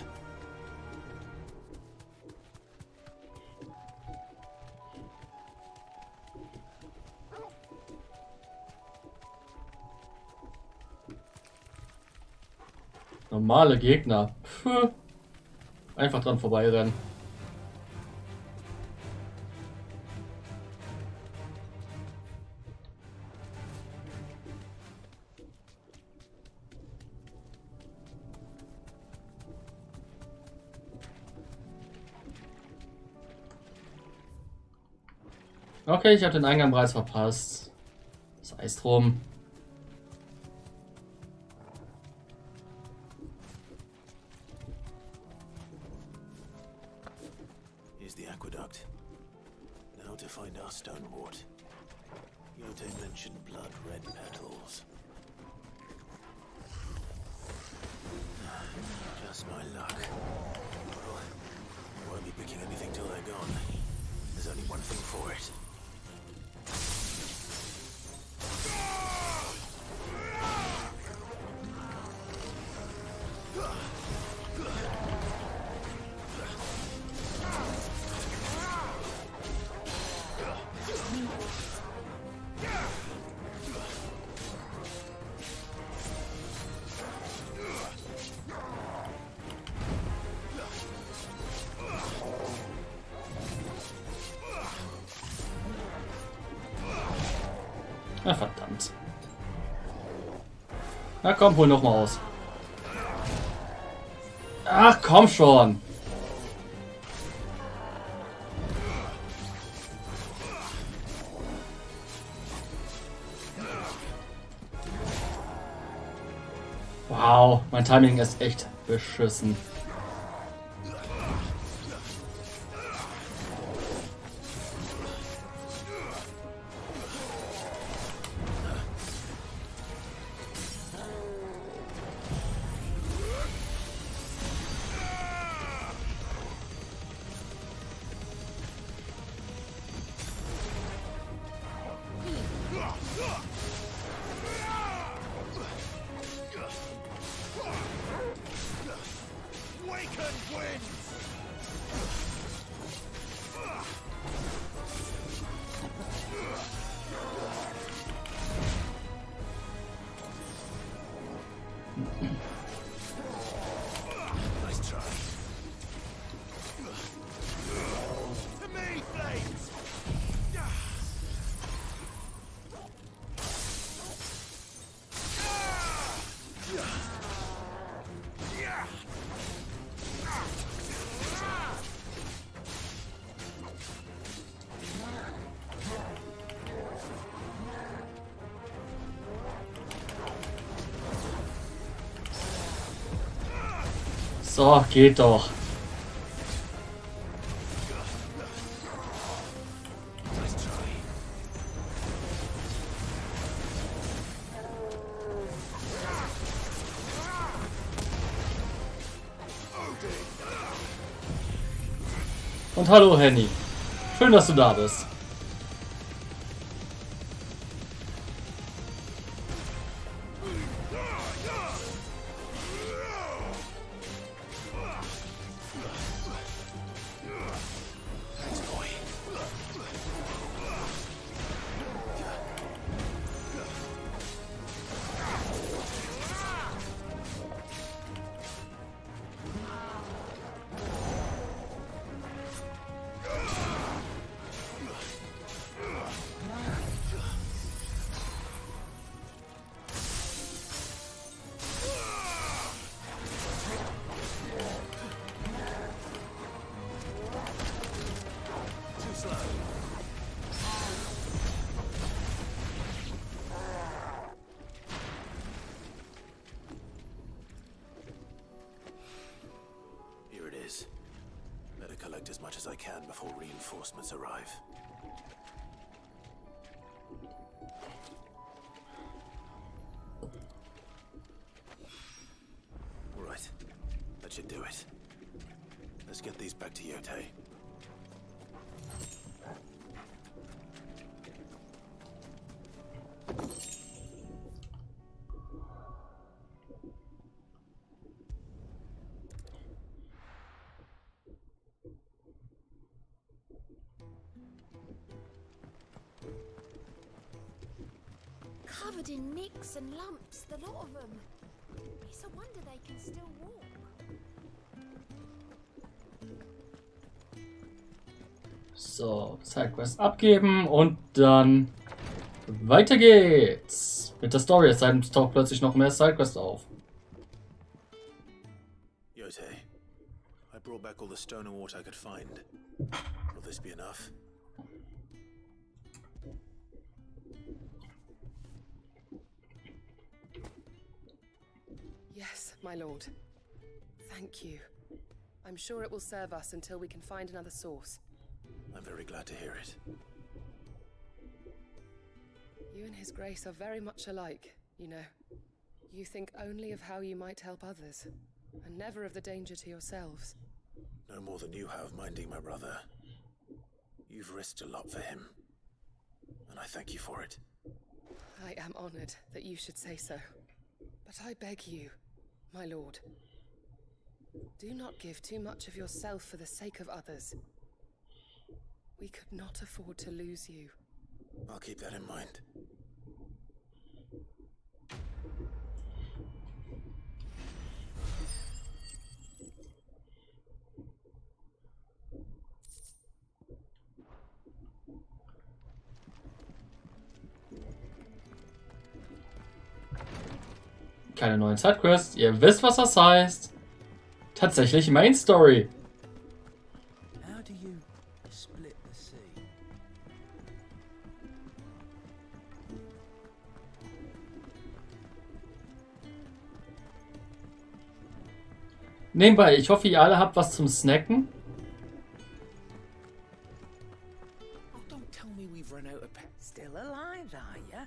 Normale Gegner. Puh. Einfach dran vorbeirennen. Okay, ich habe den Eingang bereits verpasst. Sei es drum. Here's the aqueduct. Now to find our stonerwort. Yote mentioned blood-red petals. Just my luck. Well, I won't be picking anything till they're gone. There's only one thing for it. Na verdammt. Na komm, hol noch mal aus. Ach, komm schon. Wow, mein Timing ist echt beschissen. So, geht doch. Und hallo Henny. Schön, dass du da bist. Better collect as much as I can before reinforcements arrive. All right, that should do it. Let's get these back to Yotei. Covered in nicks and lumps, the lot of them. It's a wonder they can still walk. So, Sidequest abgeben und dann weiter geht's mit der Story. Jetzt taucht plötzlich noch mehr Sidequest auf. Yotei, I brought back all the stone and water I could find. Will this be enough? Yes, my lord. Thank you. I'm sure it will serve us until we can find another source. I'm very glad to hear it. You and His Grace are very much alike, you know. You think only of how you might help others, and never of the danger to yourselves. No more than you have minding my brother. You've risked a lot for him, and I thank you for it. I am honored that you should say so. But I beg you, my lord, do not give too much of yourself for the sake of others. We could not afford to lose you. I'll keep that in mind. Keine neuen Sidequests. Ihr wisst, was das heißt. Tatsächlich Main Story. How do you split the sea? Nebenbei, ich hoffe, ihr alle habt was zum Snacken. Oh, don't tell me we've run out of pets. Still alive, are ya?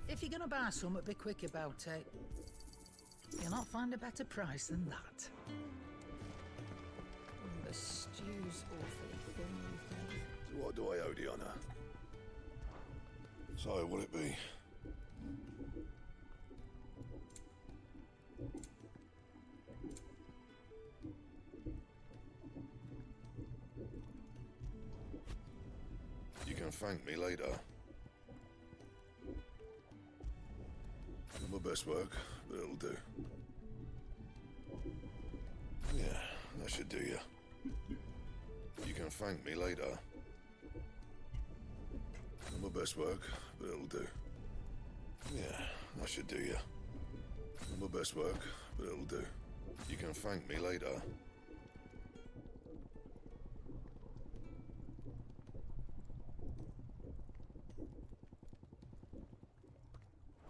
If you're gonna buy some, be quick about it. You'll not find a better price than that. The stew's awfully thin these days. So what do I owe the honor? So, will it be? You can thank me later. Not my best work, but it'll do. Yeah, that should do you. You can thank me later. Not my best work, but it'll do. Yeah, that should do you. Not my best work, but it'll do. You can thank me later.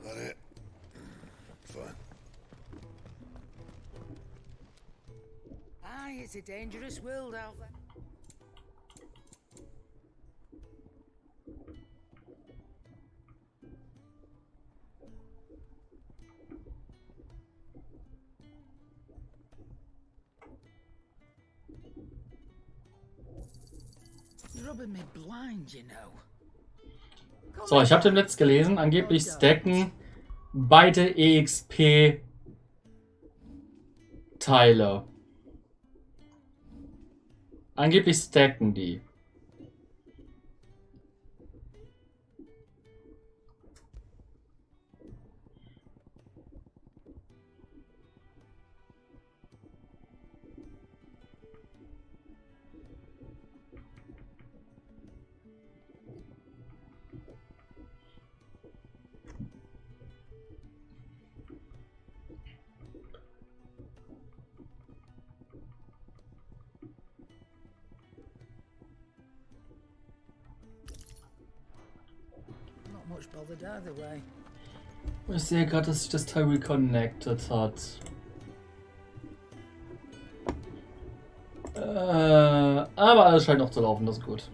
That it? Fine. Aye, it's a dangerous world out there. You're rubbing me blind, you know. So, ich habe den Netz gelesen. Angeblich stacken beide EXP-Teile. Angeblich stacken die. Not much bothered either way. Ich sehe gerade, dass sich das Teil reconnected hat. Aber alles scheint noch zu laufen, das ist gut.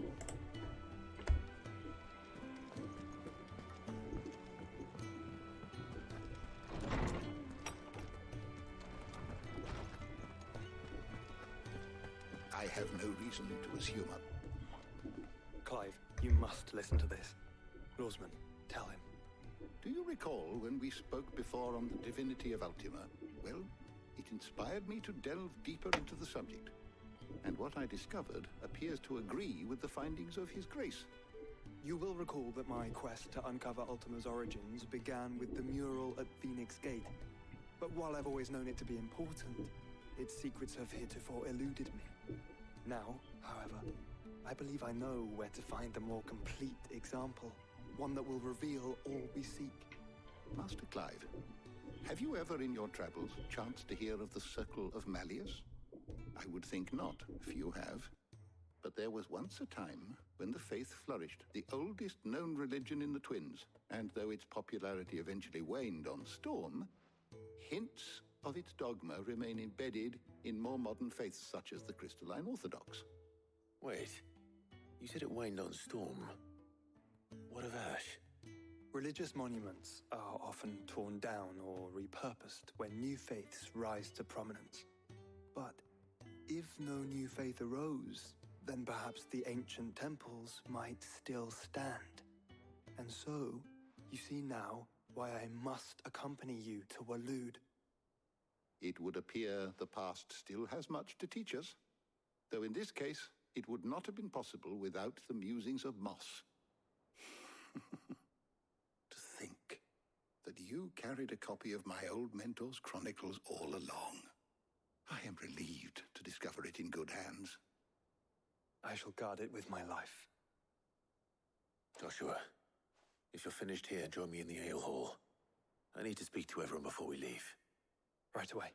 I have no reason to assume. Clive, you must listen to this. Roseman, tell him. Do you recall when we spoke before on the divinity of Ultima? Well, it inspired me to delve deeper into the subject. And what I discovered appears to agree with the findings of His Grace. You will recall that my quest to uncover Ultima's origins began with the mural at Phoenix Gate. But while I've always known it to be important, its secrets have heretofore eluded me. Now, however, I believe I know where to find the more complete example. One that will reveal all we seek. Master Clive, have you ever in your travels chanced to hear of the Circle of Malleus? I would think not, few have. But there was once a time when the faith flourished, the oldest known religion in the Twins, and though its popularity eventually waned on storm, hints of its dogma remain embedded in more modern faiths such as the Crystalline Orthodox. Wait, you said it waned on storm. What of Ash? Religious monuments are often torn down or repurposed when new faiths rise to prominence. But if no new faith arose, then perhaps the ancient temples might still stand. And so, you see now why I must accompany you to Waloed. It would appear the past still has much to teach us, though in this case, it would not have been possible without the musings of Moss. To think that you carried a copy of my old mentor's chronicles all along. I am relieved to discover it in good hands. I shall guard it with my life. Joshua, if you're finished here, join me in the ale hall. I need to speak to everyone before we leave. Right away.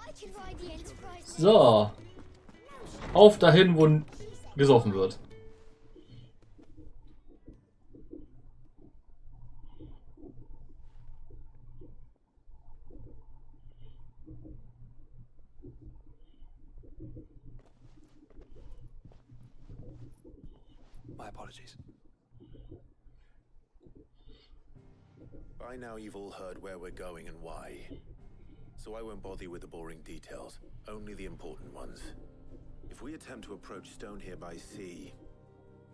I can ride the Enterprise. So. Auf dahin, wo gesoffen wird. My apologies. By now you've all heard where we're going and why. So I won't bother you with the boring details, only the important ones. If we attempt to approach Stone here by sea,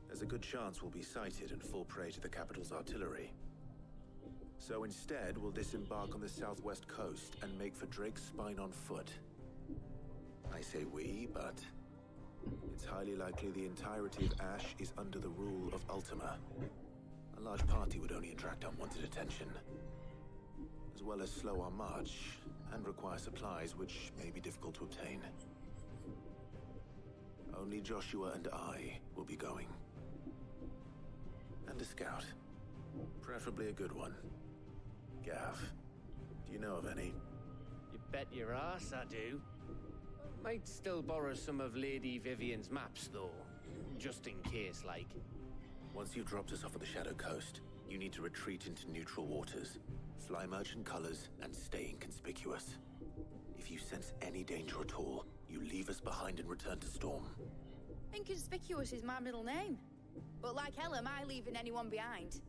there's a good chance we'll be sighted and fall prey to the capital's artillery. So instead, we'll disembark on the southwest coast and make for Drake's Spine on foot. I say we, but it's highly likely the entirety of Ash is under the rule of Ultima. A large party would only attract unwanted attention, as well as slow our march and require supplies which may be difficult to obtain. Only Joshua and I will be going. And a scout. Preferably a good one. Gav, do you know of any? You bet your ass I do. Might still borrow some of Lady Vivian's maps, though. Just in case, like. Once you've dropped us off at the Shadow Coast, you need to retreat into neutral waters, fly merchant colors, and stay inconspicuous. If you sense any danger at all, you leave us behind and return to Storm. Inconspicuous is my middle name. But like hell am I leaving anyone behind.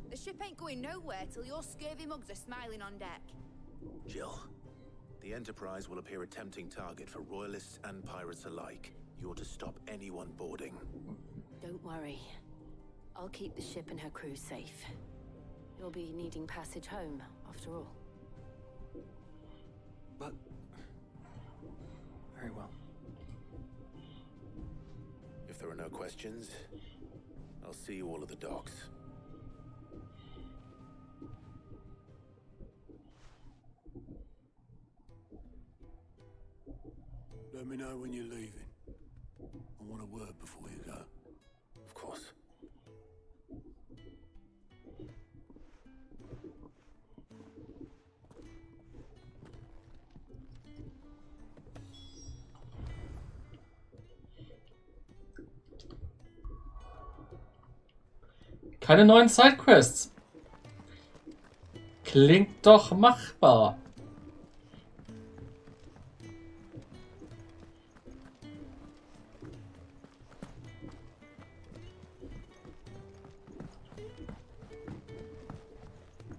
The ship ain't going nowhere till your scurvy mugs are smiling on deck. Jill, the Enterprise will appear a tempting target for royalists and pirates alike. You're to stop anyone boarding. Don't worry. I'll keep the ship and her crew safe. You'll be needing passage home, after all. But... very well. If there are no questions, I'll see you all at the docks. Let me know when you're leaving. I want a word before you go. Of course. Keine neuen Sidequests. Klingt doch machbar.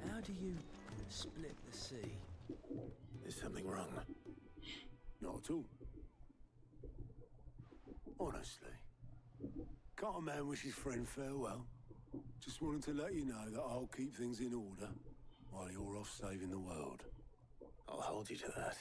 How do you split the sea? Is something wrong? Not at all. Honestly. Can't a man wish his friend farewell? Just wanted to let you know that I'll keep things in order while you're off saving the world. I'll hold you to that.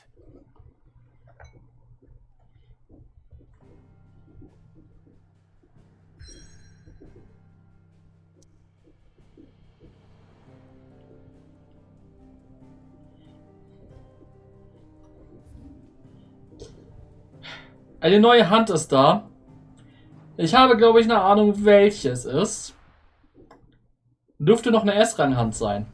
Eine neue Hand ist da. Ich habe, glaube ich, eine Ahnung, welches ist. Dürfte noch eine S-Rang-Hand sein.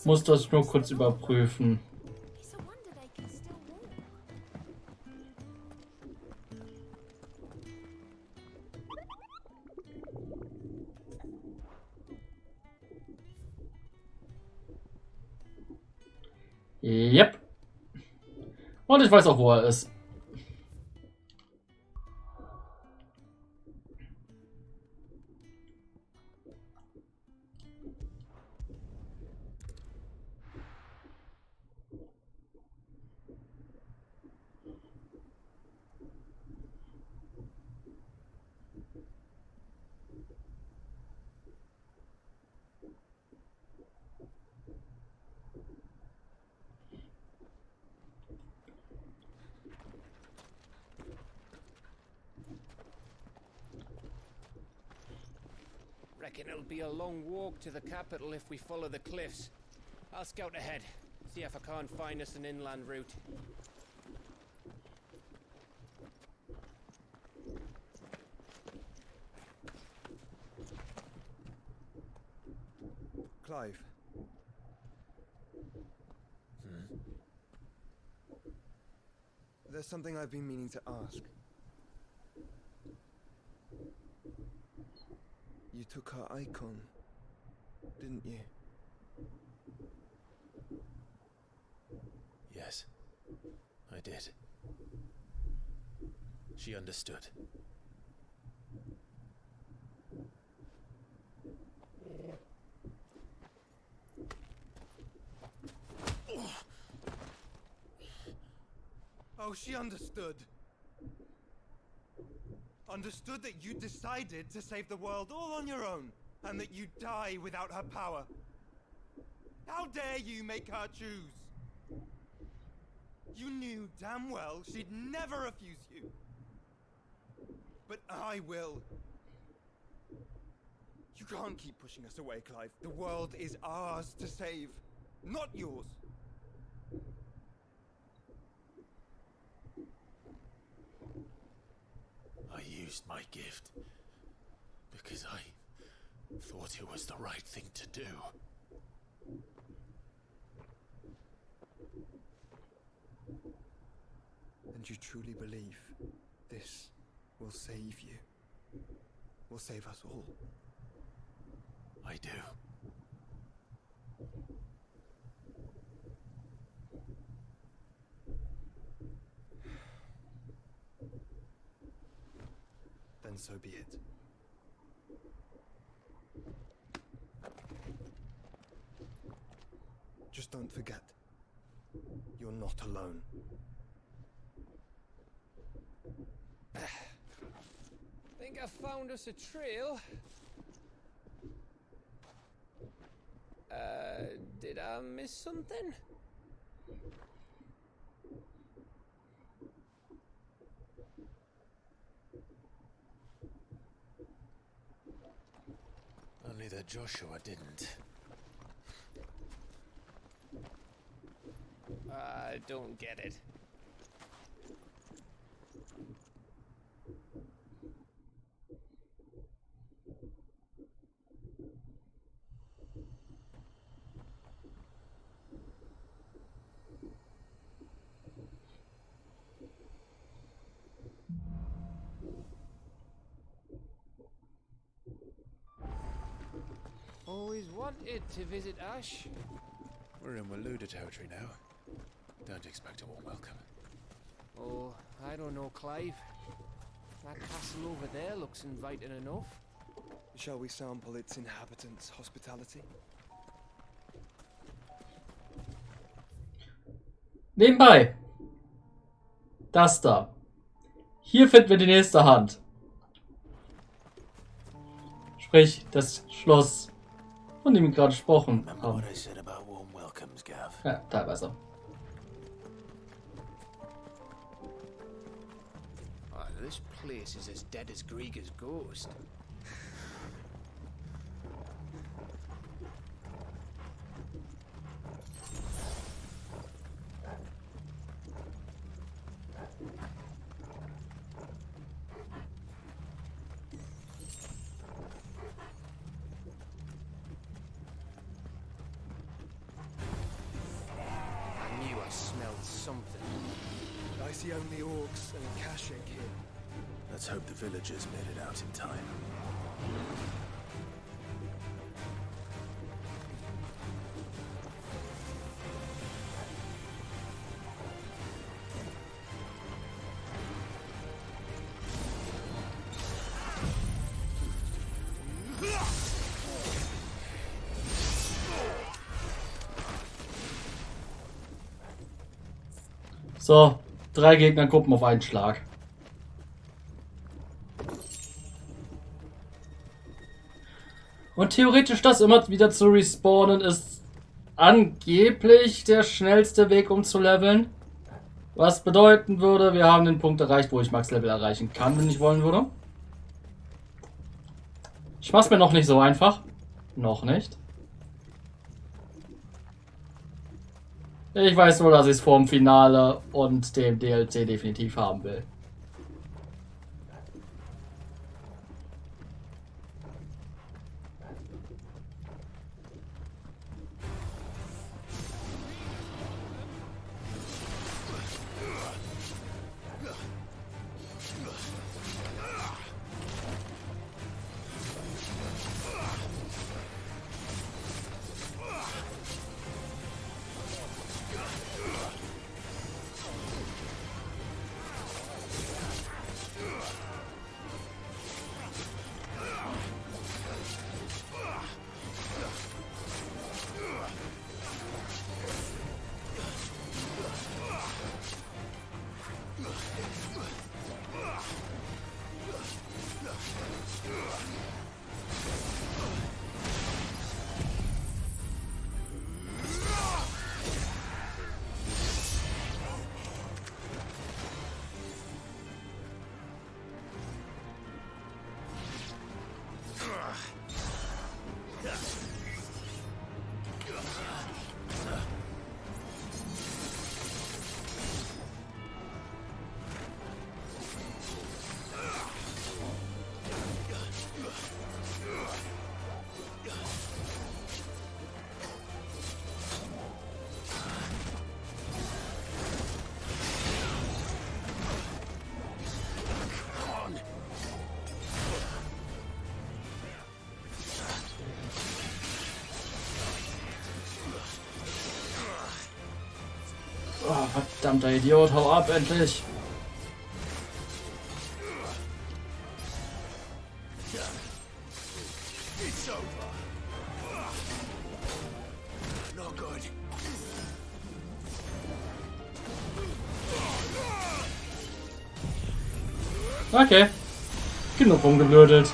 Muss das nur kurz überprüfen. Yep. Und ich weiß auch, wo er ist. Reckon it'll be a long walk to the capital if we follow the cliffs. I'll scout ahead, see if I can't find us an inland route. Clive. There's something I've been meaning to ask. You took her icon, didn't you? Yes, I did. She understood. Oh, she understood. Understood that you decided to save the world all on your own, and that you'd die without her power. How dare you make her choose? You knew damn well she'd never refuse you. But I will. You can't keep pushing us away, Clive. The world is ours to save, not yours. I used my gift because I thought it was the right thing to do. And you truly believe this will save you? Will save us all? I do. Then so be it. Just don't forget, you're not alone. Think I found us a trail. Did I miss something? Only that Joshua didn't. I don't get it. Always wanted to visit Ash. We're in Waluda territory now. Don't expect a warm welcome. Oh, I don't know, Clive. That castle over there looks inviting enough. Shall we sample its inhabitants' hospitality? Nebenbei. Das da. Hier finden wir die nächste Hand. Sprich, das Schloss, von dem wir gerade gesprochen haben. Ja, teilweise. Oh, this place is as dead as Grieger's ghost. I see only orcs and a Kashik here. Let's hope the villagers made it out in time. So, 3 Gegnergruppen auf einen Schlag. Und theoretisch das immer wieder zu respawnen ist angeblich der schnellste Weg, um zu leveln. Was bedeuten würde, wir haben den Punkt erreicht, wo ich Max-Level erreichen kann, wenn ich wollen würde. Ich mach's mir noch nicht so einfach. Noch nicht. Ich weiß nur, dass ich es vor dem Finale und dem DLC definitiv haben will. verdammter Idiot, hau ab endlich. Okay. Genug rumgeblödelt.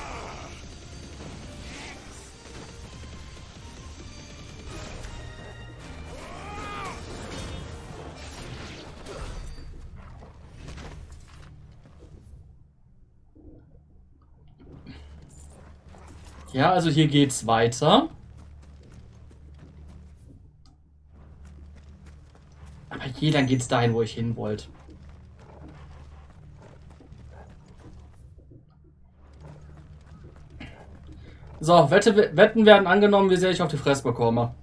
Ja, also hier geht's weiter. Aber hier, dann geht's dahin, wo ich hin wollte. So, Wetten werden angenommen, wie sehr ich auf die Fresse bekomme.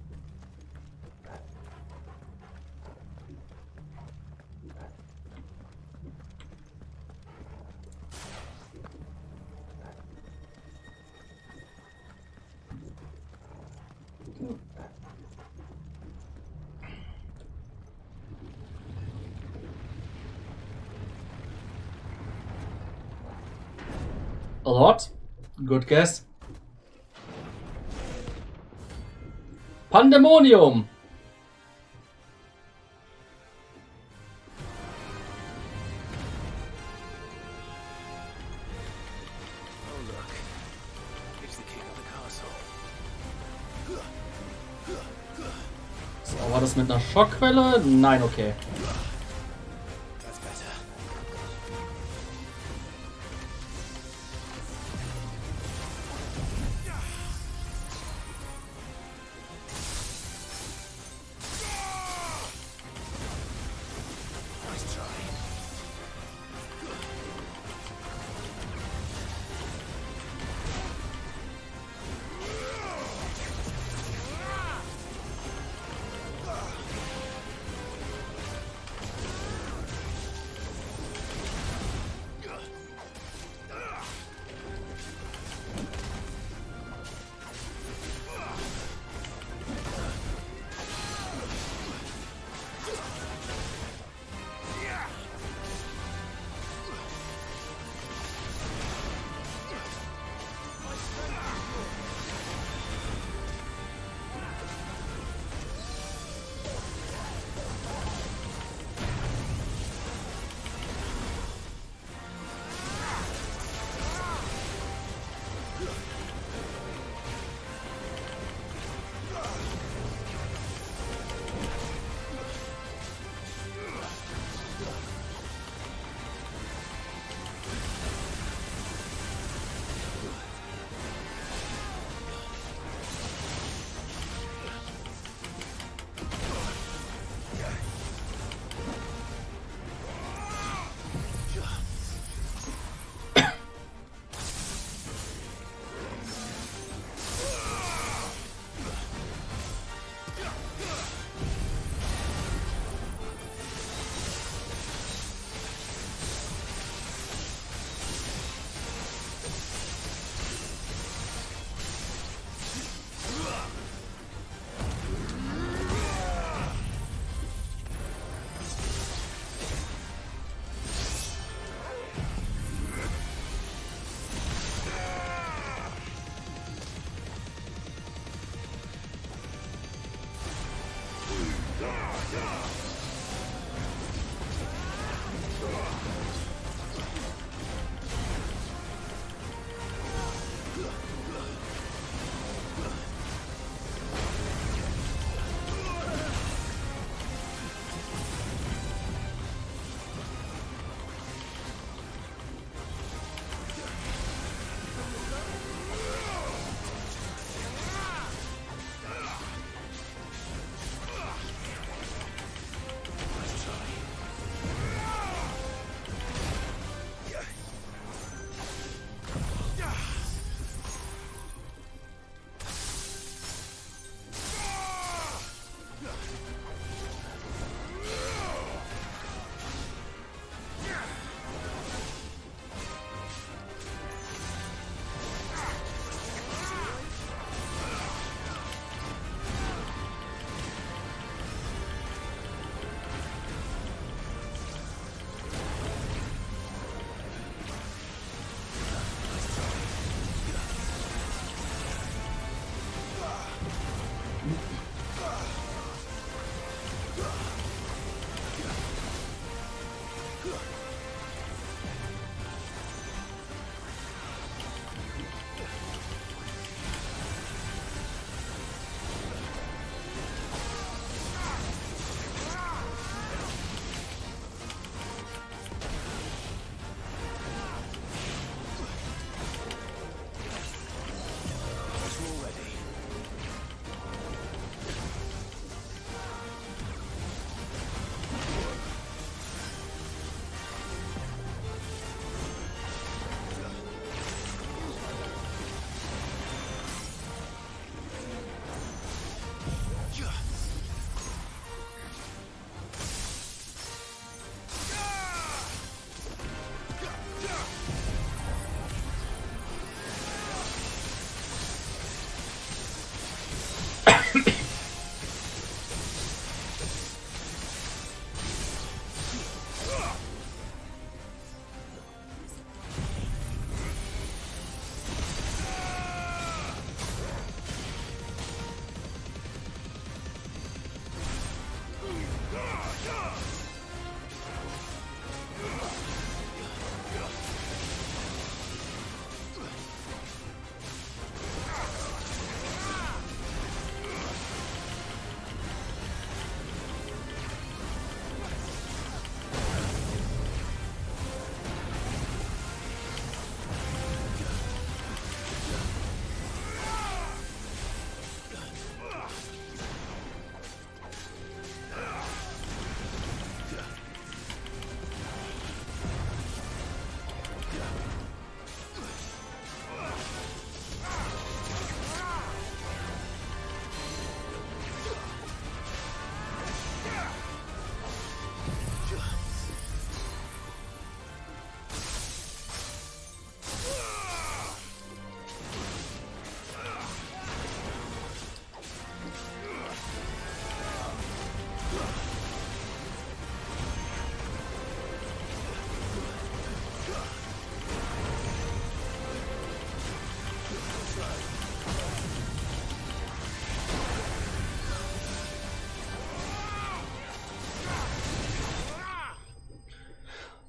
A lot. Good guess. Pandemonium. So, war das mit einer Schockwelle? Nein, okay.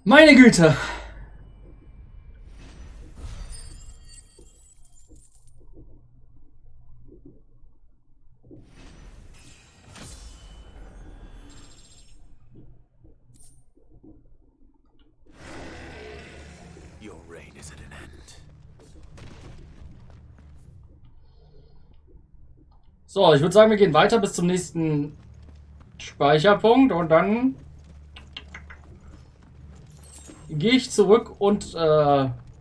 Meine Güte! Your reign is at an end. So, ich würde sagen, wir gehen weiter bis zum nächsten Speicherpunkt und dann gehe ich zurück und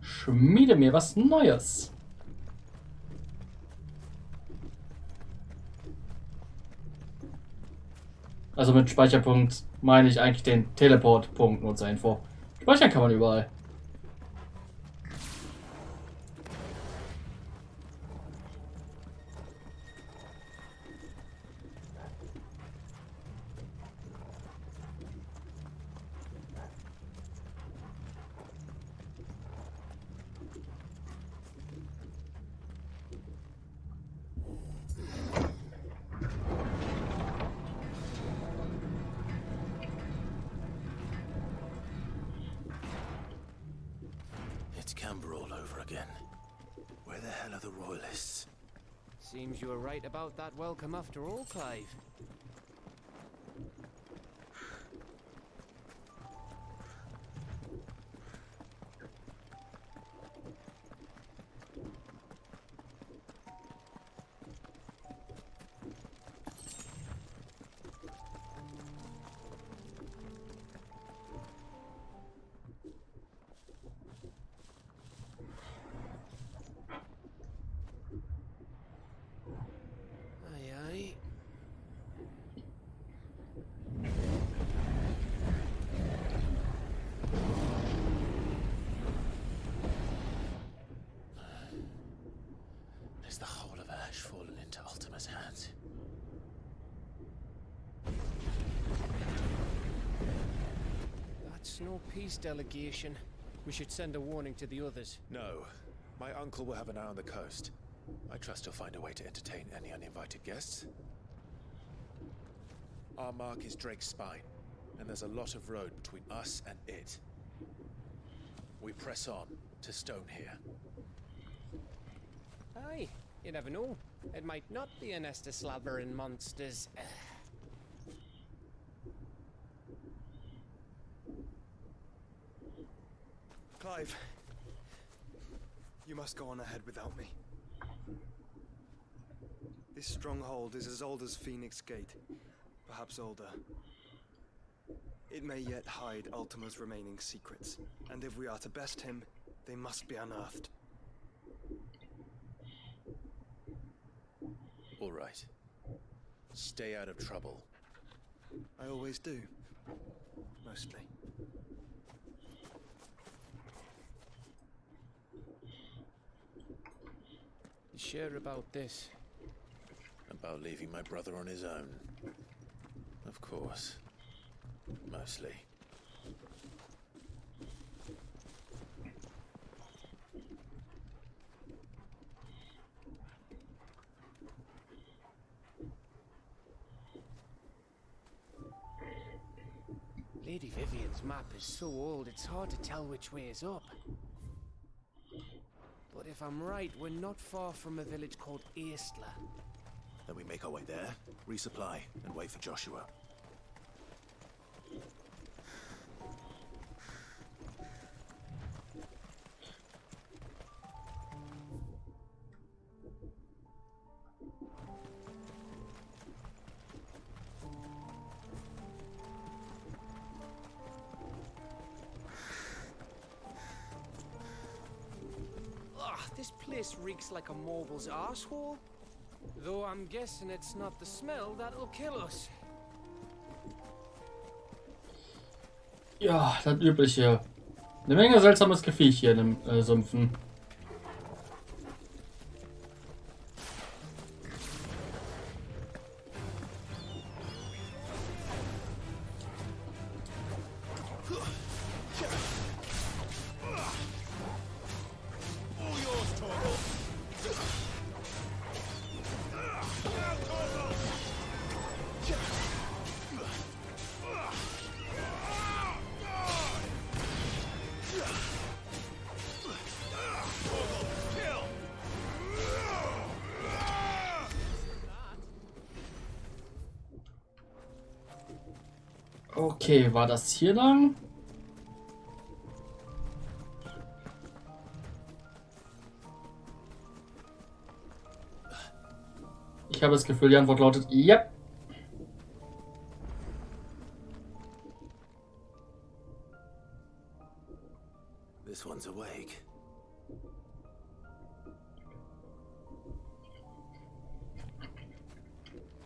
schmiede mir was Neues. Also mit Speicherpunkt meine ich eigentlich den Teleportpunkt nur zur Info. Speichern kann man überall. It's Canberra all over again. Where the hell are the royalists? Seems you were right about that welcome after all, Clive. Aye, aye. Is the whole of Ash fallen into Ultima's hands? That's no peace delegation. We should send a warning to the others. No. My uncle will have an eye on the coast. I trust he'll find a way to entertain any uninvited guests. Our mark is Drake's Spine, and there's a lot of road between us and it. We press on to Stone here. Aye, you never know. It might not be a nest of slabbering monsters. Clive, you must go on ahead without me. This stronghold is as old as Phoenix Gate, perhaps older. It may yet hide Ultima's remaining secrets, and if we are to best him, they must be unearthed. All right. Stay out of trouble. I always do. Mostly. You sure about this? About leaving my brother on his own. Of course. Mostly. Lady Vivian's map is so old it's hard to tell which way is up. But if I'm right, we're not far from a village called Ashra. Then we make our way there, resupply, and wait for Joshua. This place reeks like a mobile's arsehole. Though I'm guessing it's not the smell that'll kill us. Ja, das Übliche. Eine Menge seltsames Gefiech hier in den Sümpfen. Okay, war das hier lang? Ich habe das Gefühl, die Antwort lautet yep. This one's awake.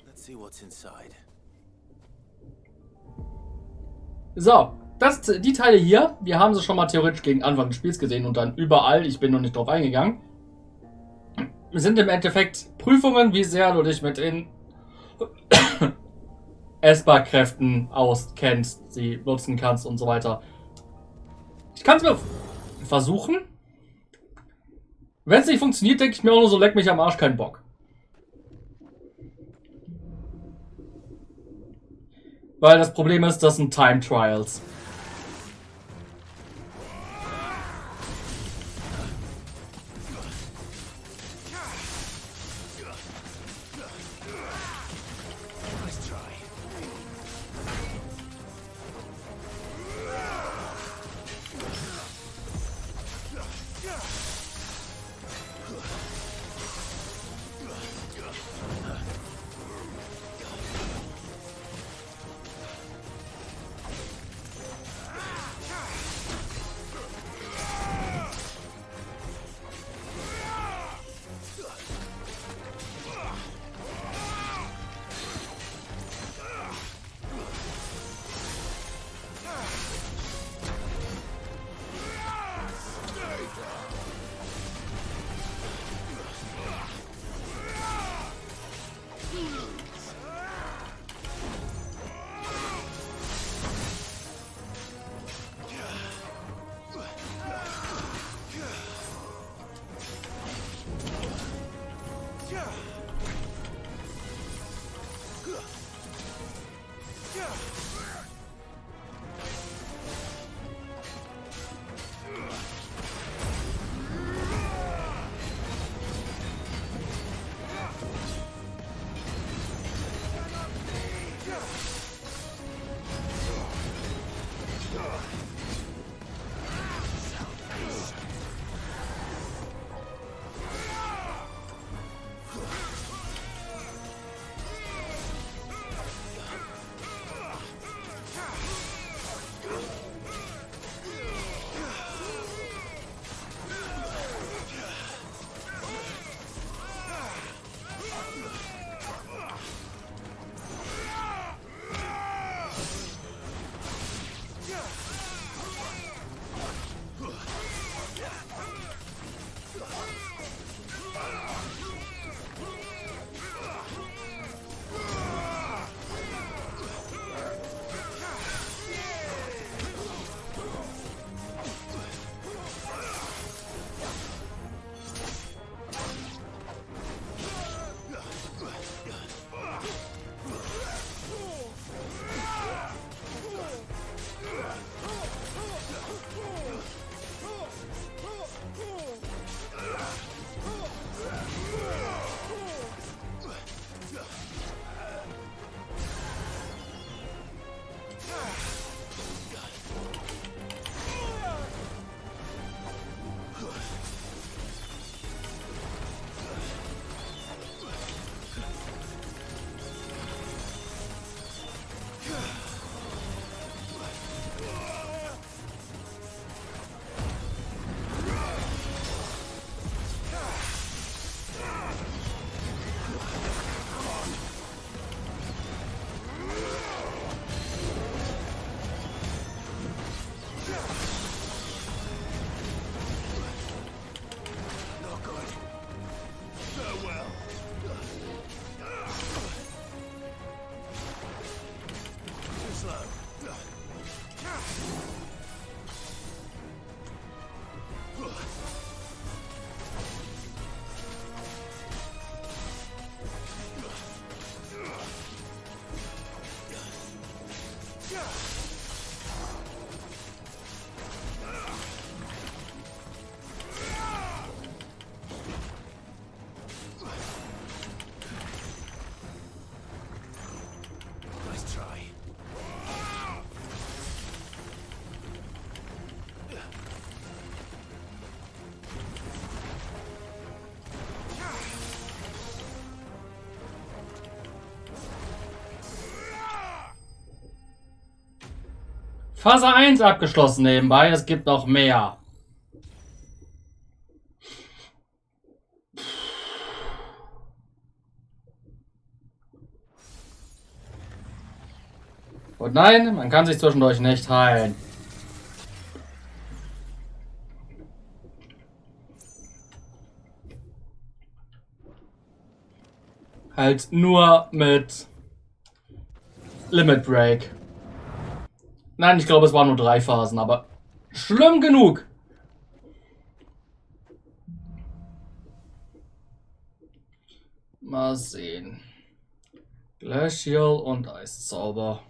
Let's see what's inside. So, die Teile hier, wir haben sie schon mal theoretisch gegen Anfang des Spiels gesehen und dann überall, ich bin noch nicht drauf eingegangen, sind im Endeffekt Prüfungen, wie sehr du dich mit den Essbarkräften auskennst, sie nutzen kannst und so weiter. Ich kann es mir versuchen. Wenn es nicht funktioniert, denke ich mir auch nur so, leck mich am Arsch, keinen Bock. Weil das Problem ist, das sind Time Trials. Phase 1 abgeschlossen nebenbei. Es gibt noch mehr. Und nein, man kann sich zwischendurch nicht heilen. Halt nur mit Limit Break. Nein, ich glaube, es waren nur 3 Phasen, aber schlimm genug. Mal sehen. Glacial und Eiszauber.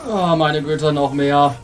Oh, meine Güte, noch mehr.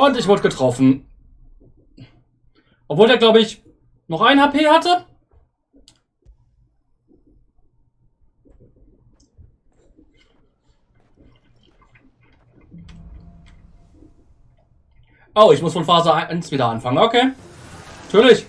Und ich wurde getroffen. Obwohl der, glaube ich, noch 1 HP hatte. Oh, ich muss von Phase 1 wieder anfangen. Okay. Natürlich.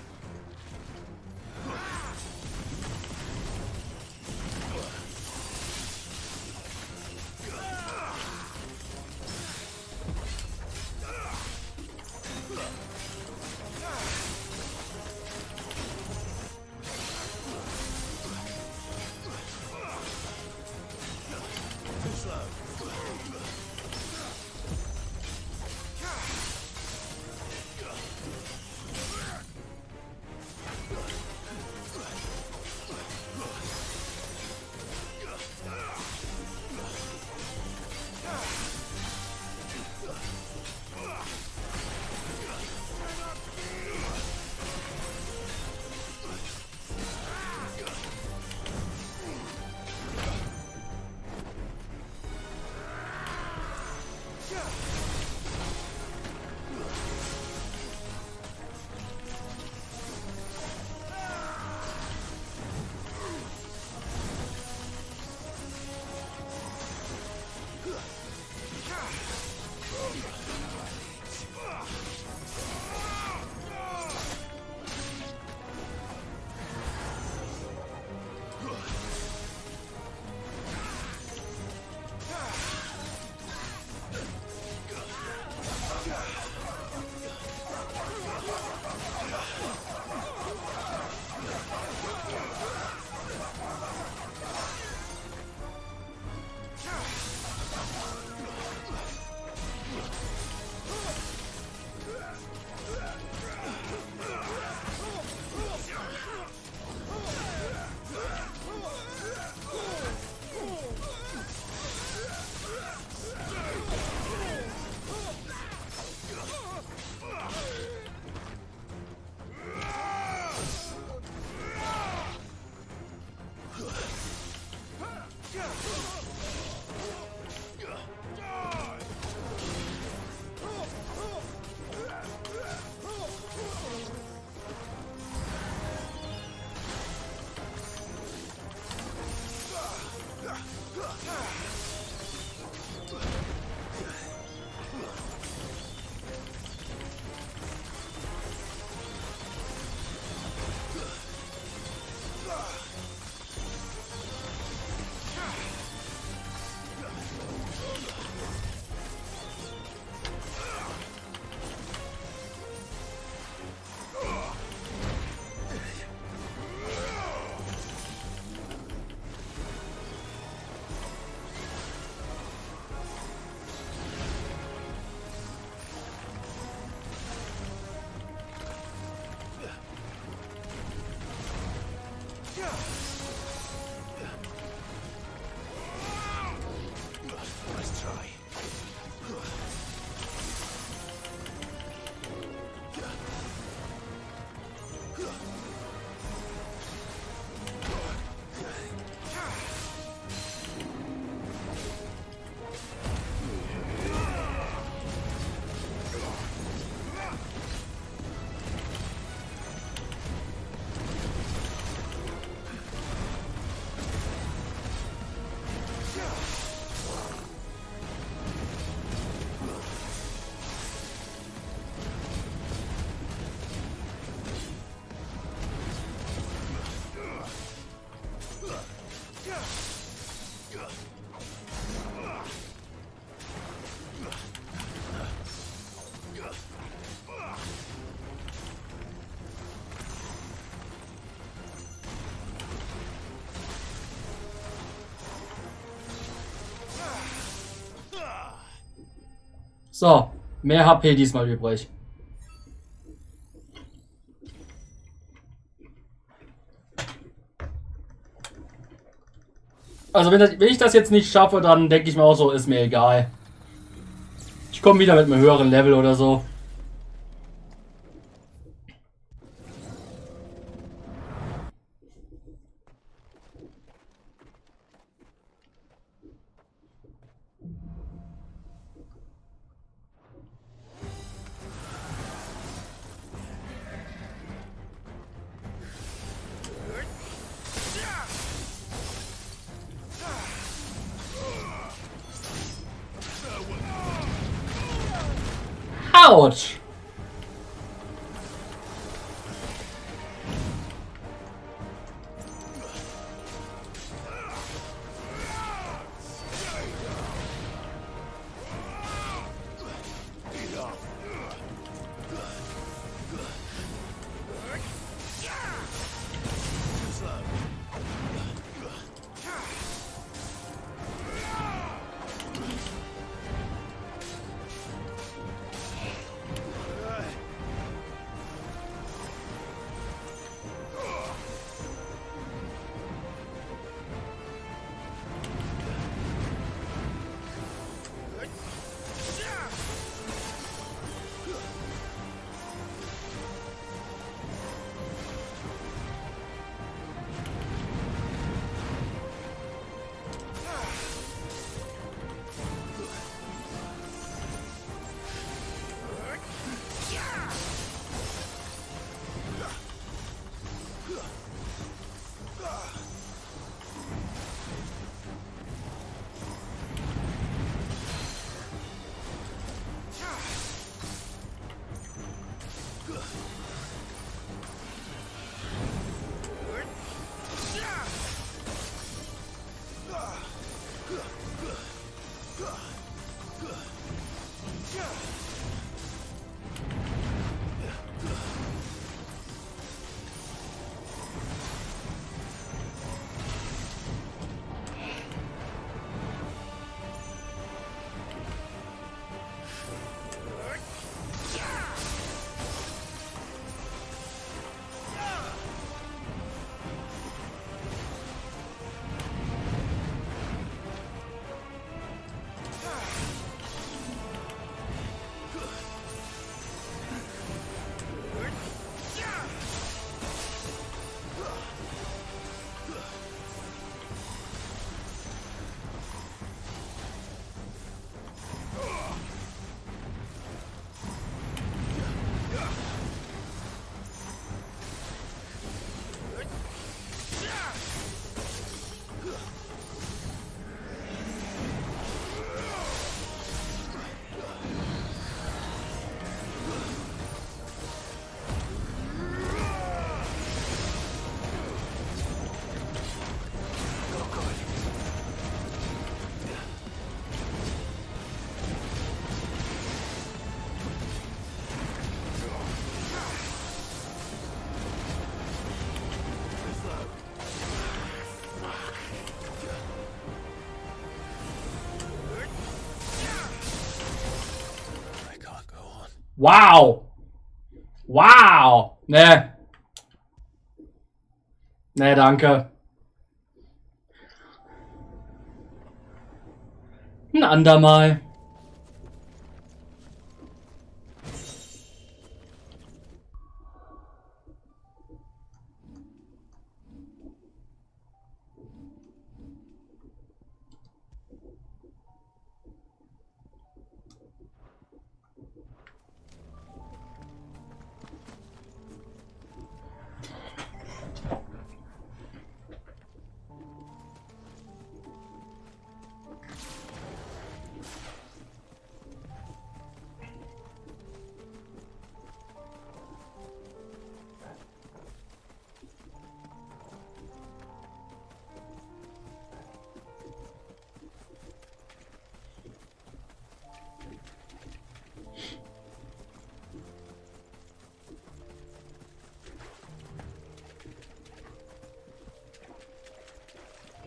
So, mehr HP diesmal übrig. Also wenn ich das jetzt nicht schaffe, dann denke ich mir auch so, ist mir egal. Ich komme wieder mit einem höheren Level oder so. Autsch! Wow! Wow! Ne. Ne, danke. Ein andermal.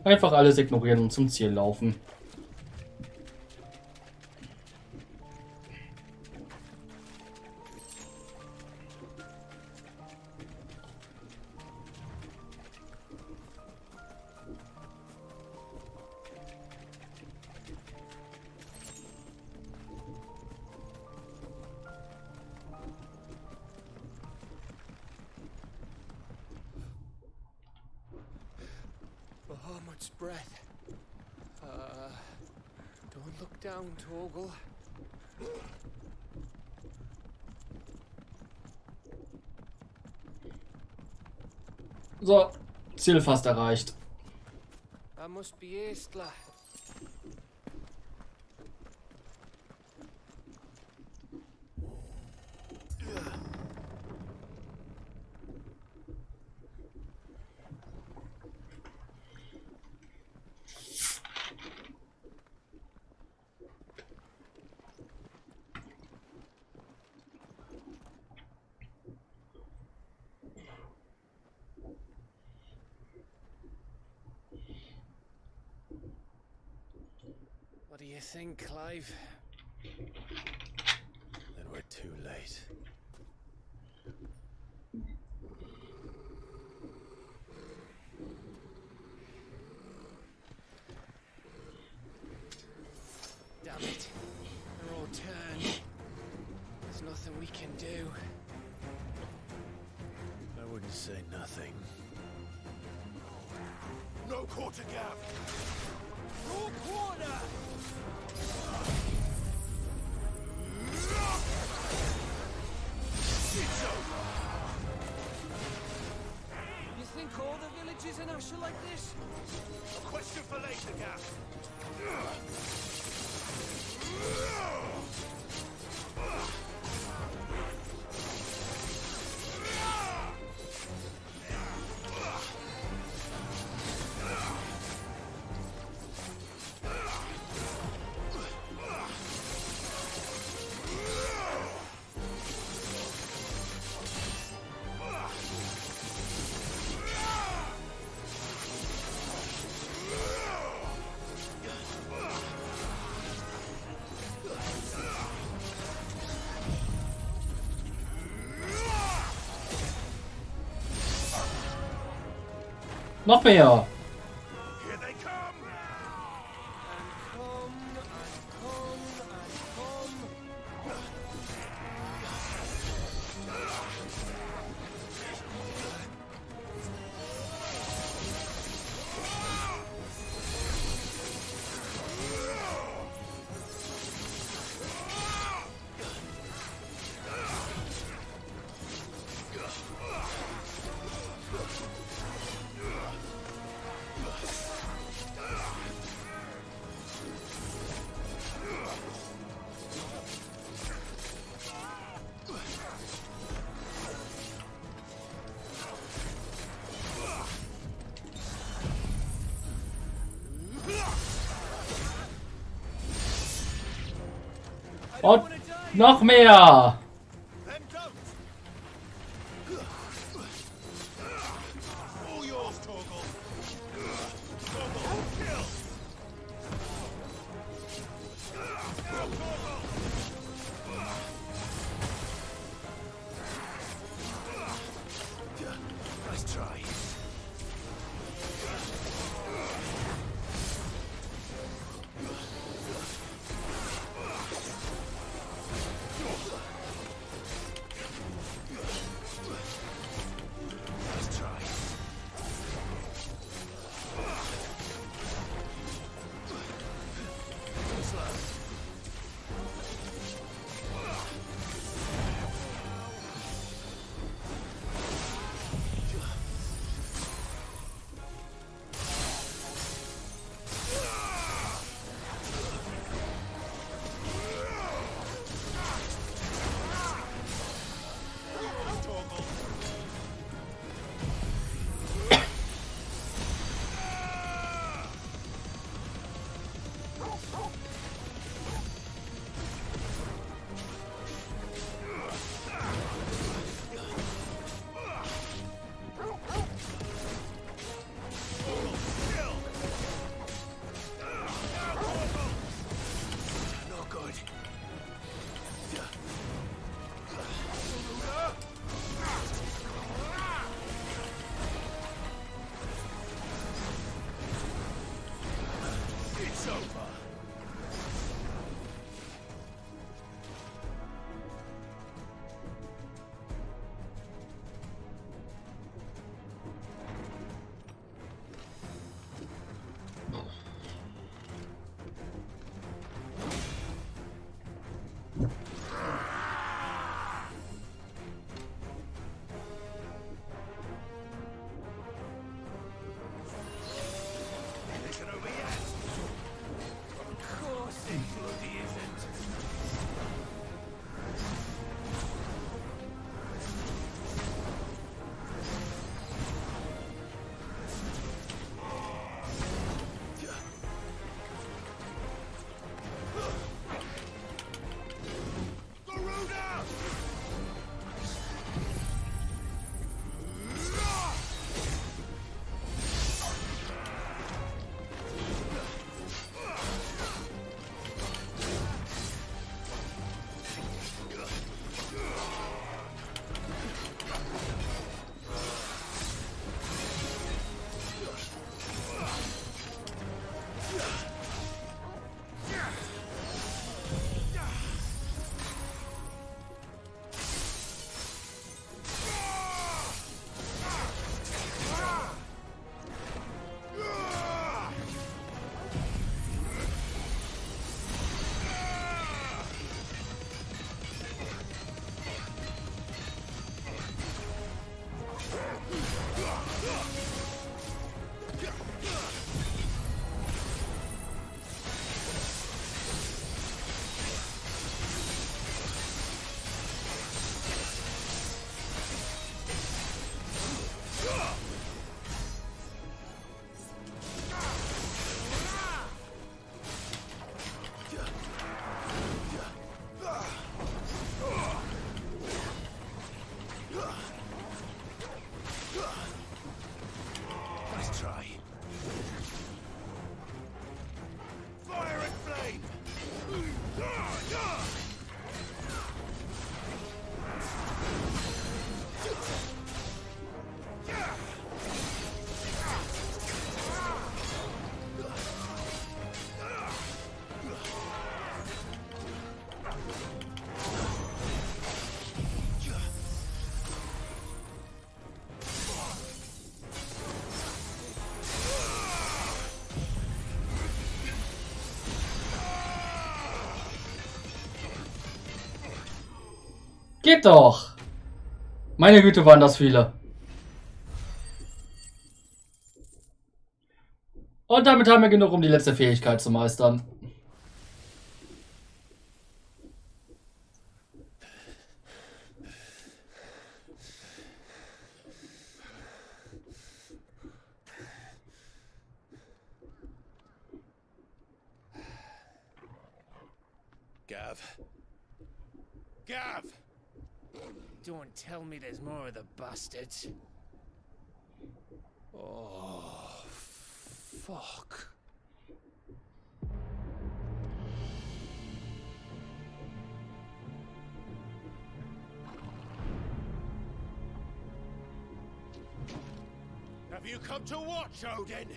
Einfach alles ignorieren und zum Ziel laufen. Bahamut's breath. Don't look down, Torgal. So, Ziel fast erreicht. That must be Ashra. think, Clive? Then we're too late. Damn it. They're all turned. There's nothing we can do. I wouldn't say nothing. No quarter gap! Raw quarter! It's over! You think all the villages in Ashra like this? A question for later, Gap. Noch mehr! Here they come! Und noch mehr! All yours, Torgal. Torgal, kill! Nice try. Geht doch! Meine Güte, waren das viele. Und damit haben wir genug, um die letzte Fähigkeit zu meistern. Gav. Gav! Don't tell me there's more of the bastards. Oh, fuck. Have you come to watch, Odin?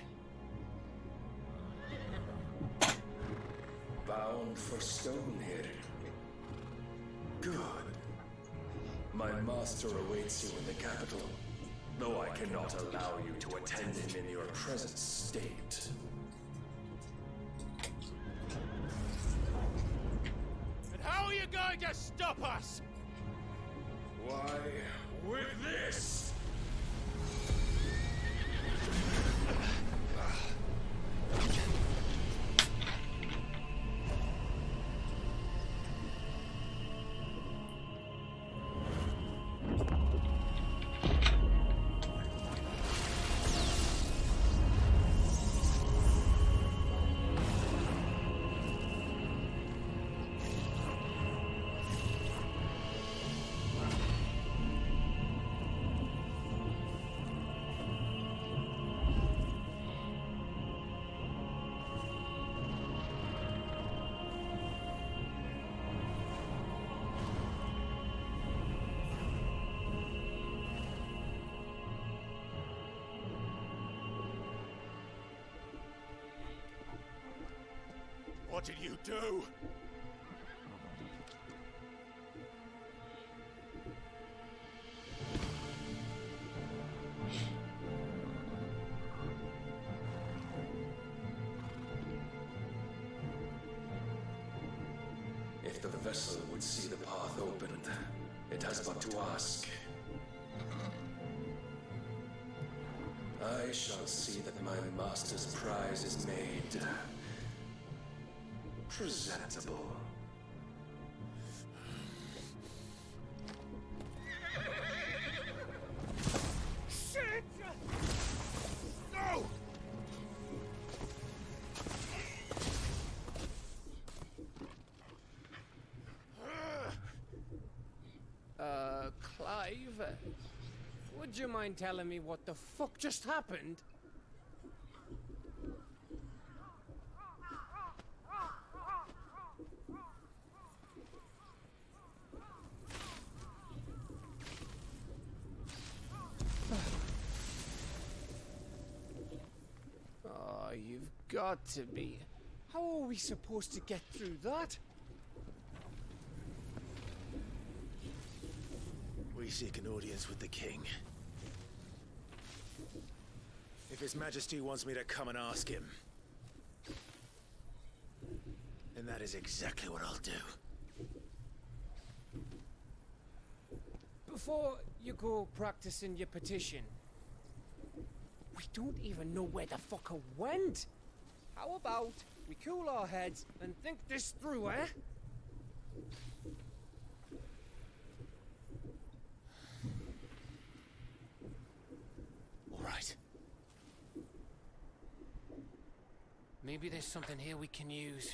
Bound for Stonehill. Good. My master awaits you in the capital, though I cannot allow you to attend him in your present state. And how are you going to stop us? Why, with this! What did you do? If the vessel would see the path opened, it has but to ask. I shall see that my master's prize is made presentable. Shit! No! Clive, would you mind telling me what the fuck just happened? Oh, you've got to be. How are we supposed to get through that? We seek an audience with the king. If His Majesty wants me to come and ask him, then that is exactly what I'll do. Before you go practicing your petition, we don't even know where the fucker went. How about we cool our heads and think this through, eh? All right. Maybe there's something here we can use.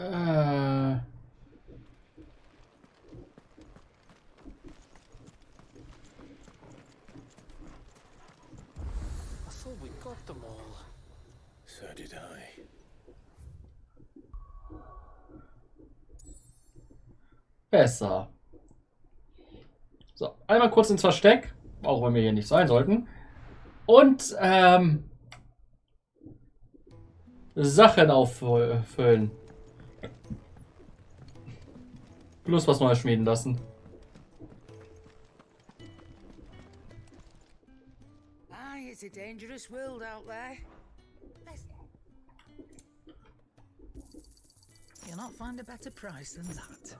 I thought we got them all. So did I. Besser. So, einmal kurz ins Versteck, auch wenn wir hier nicht sein sollten. Und Sachen auffüllen. Plus was Neues schmieden lassen. It's a dangerous world out there. You'll not find a better price than that.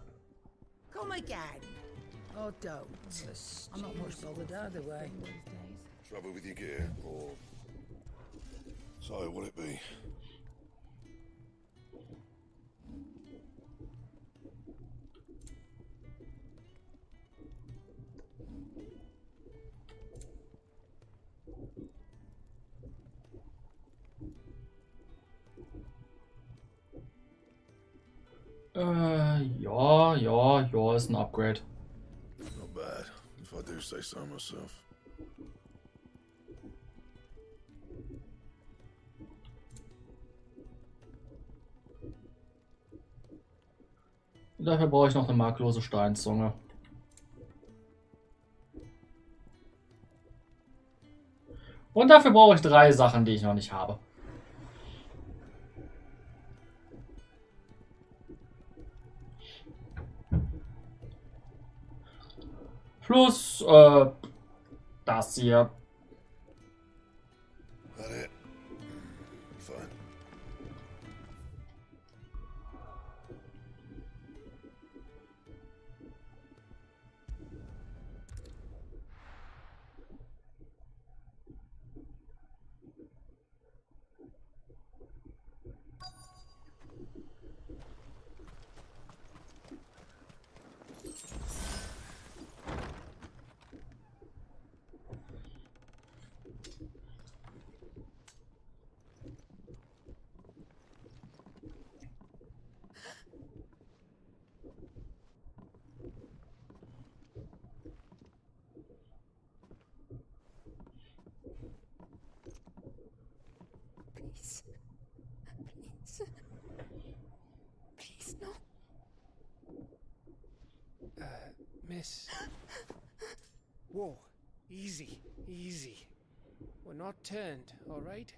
Come again. Or don't. I'm not much bothered either way. Trouble with your gear, or... So, will it be? Ja, ist ein Upgrade. Not bad, if I do say so myself. Dafür brauche ich noch eine marklose Steinzunge. Und dafür brauche ich 3 Sachen, die ich noch nicht habe. Plus das hier. That it? Fine. Please. Please. Please, no. Miss. Whoa. Easy. Easy. We're not turned, all right?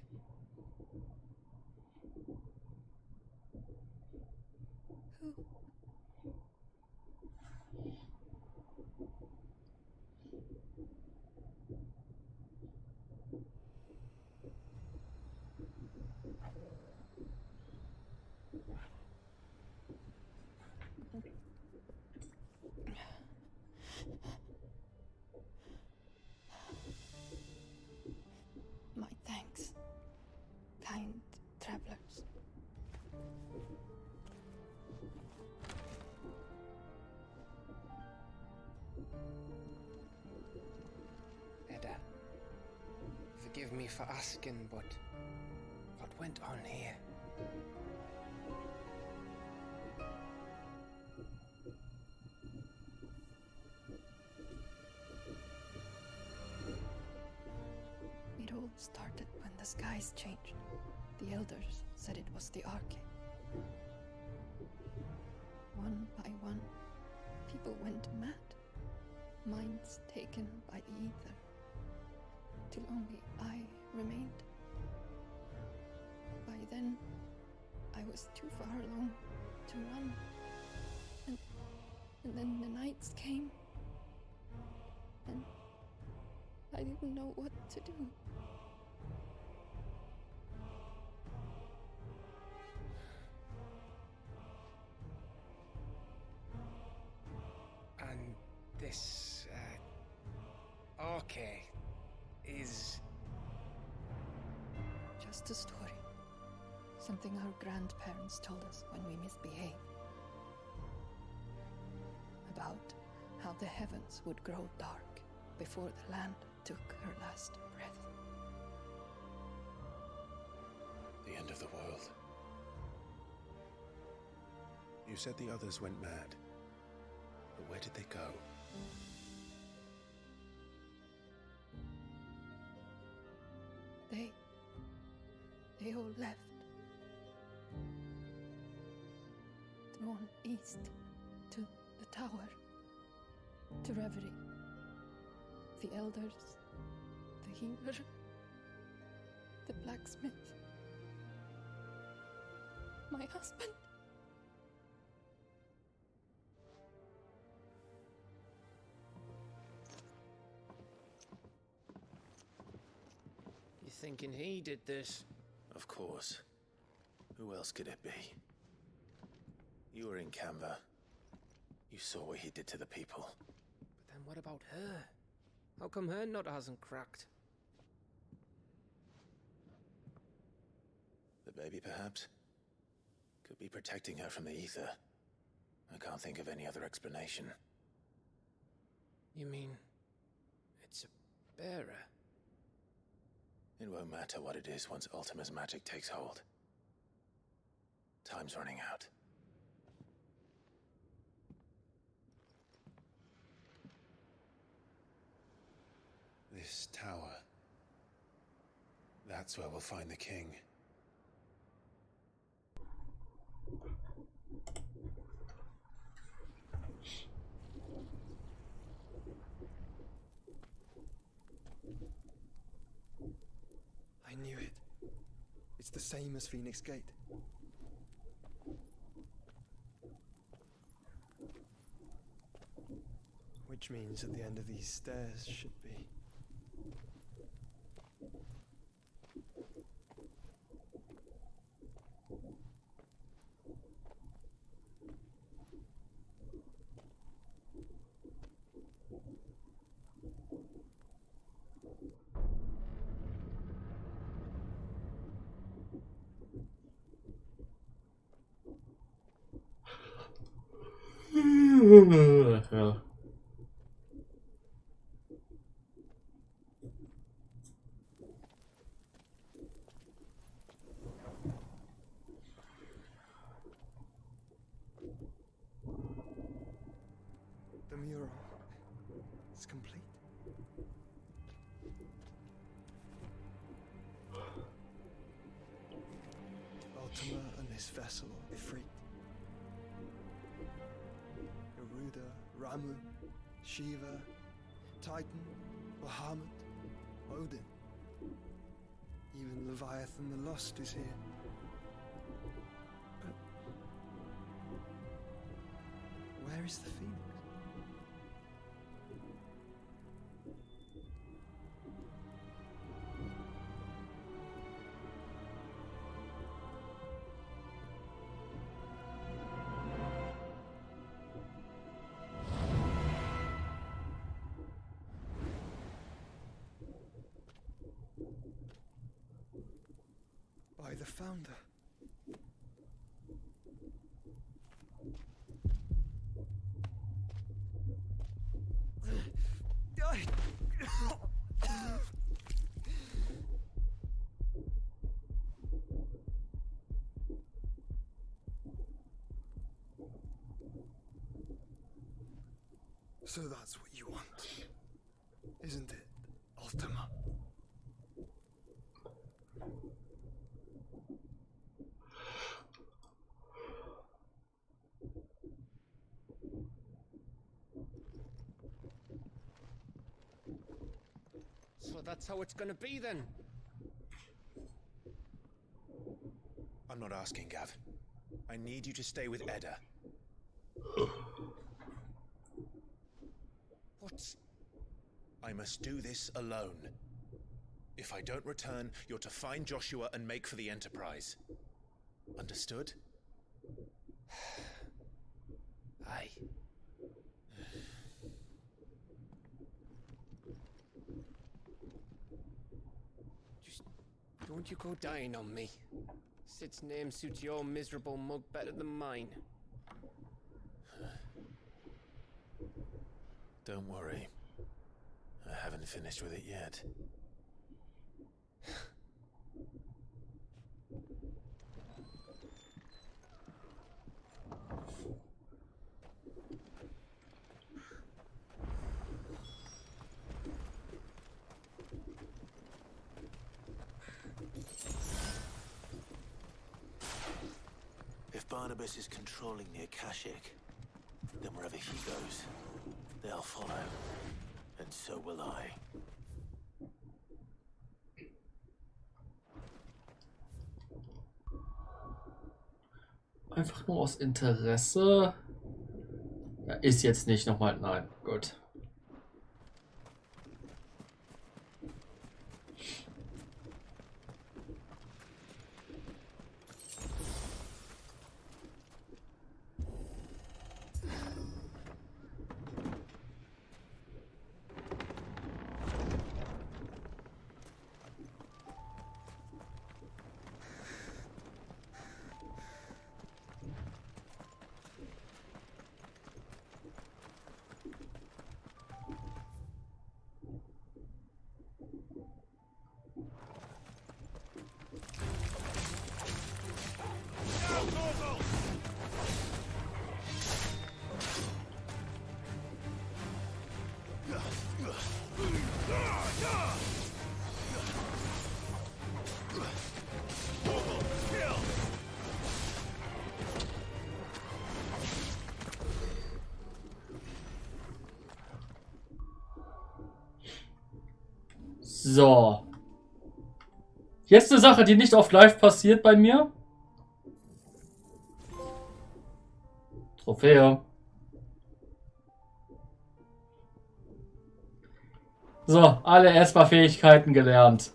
Who? My thanks, kind travelers. Edda, forgive me for asking, but what went on here? It all started when the skies changed. The elders said it was the Archie. One by one, people went mad. Minds taken by the ether. Till only I remained. By then, I was too far along to run. And then the nights came. And I didn't know what to do. And this, Archie is... Just a story. Something our grandparents told us when we misbehaved. About how the heavens would grow dark before the land took her last breath. The end of the world. You said the others went mad. But where did they go? They all left. Drawn east to the tower, to reverie. The elders, the healer, the blacksmith, my husband. thinking he did this. Of course. Who else could it be? You were in Canva. You saw what he did to the people. But then what about her? How come her nut hasn't cracked? The baby, perhaps? Could be protecting her from the ether. I can't think of any other explanation. You mean it's a bearer? It won't matter what it is once Ultima's magic takes hold. Time's running out. This tower. That's where we'll find the king. I knew it. It's the same as Phoenix Gate. Which means at the end of these stairs should be... Ja. The mural is complete. Ultima and this vessel, Ifrit. Garuda, Ramu, Shiva, Titan, Bahamut, Odin. Even Leviathan the Lost is here. But where is the Phoenix? By the founder. So that's what you want, isn't it, Ultima? So that's how it's gonna be then? I'm not asking, Gav. I need you to stay with Edda. What? I must do this alone. If I don't return, you're to find Joshua and make for the Enterprise. Understood? Aye. Just don't you go dying on me. Sid's name suits your miserable mug better than mine. Don't worry. I haven't finished with it yet. If Barnabas is controlling the Akashic, then wherever he goes, they'll follow. And so will I. Einfach nur aus Interesse. Ja, ist jetzt nicht nochmal. Nein, gut. So. Jetzt eine Sache, die nicht oft live passiert bei mir. Trophäe. So, alle Esper-Fähigkeiten gelernt.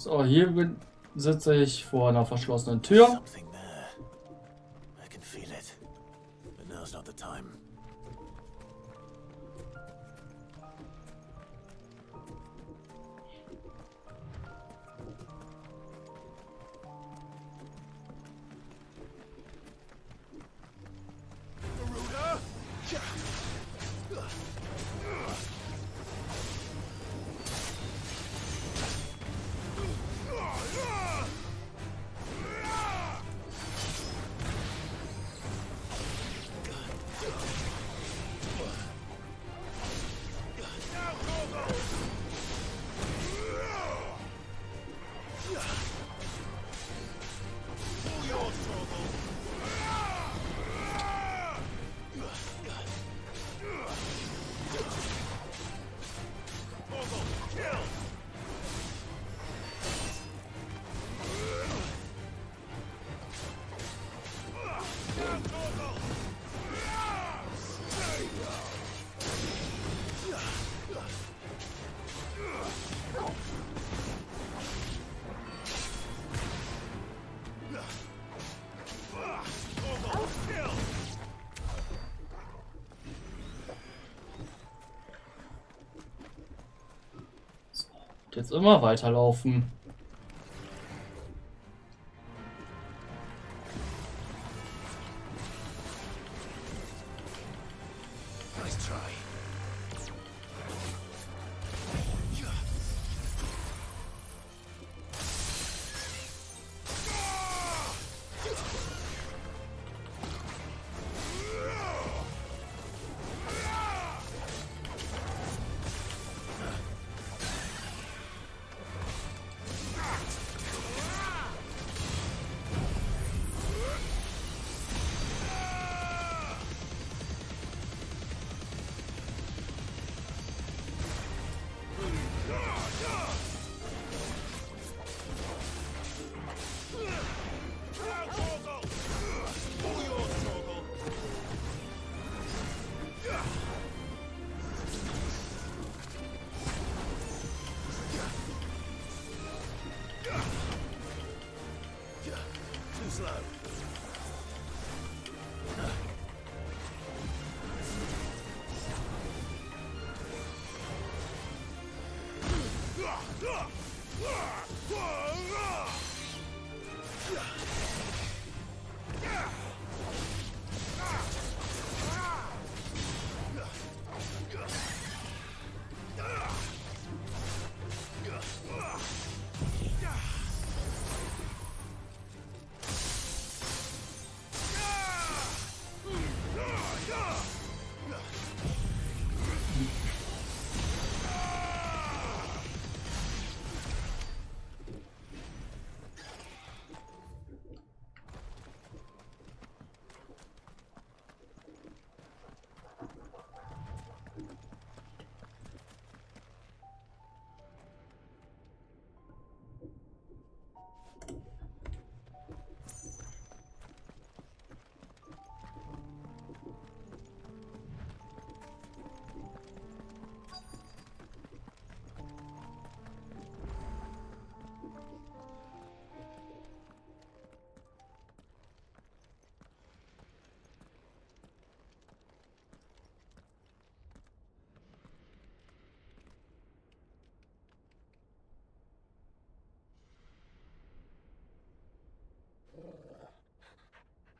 So, hier sitze ich vor einer verschlossenen Tür. Something there. I can feel it. But now's not the time. Jetzt immer weiterlaufen. Nice try.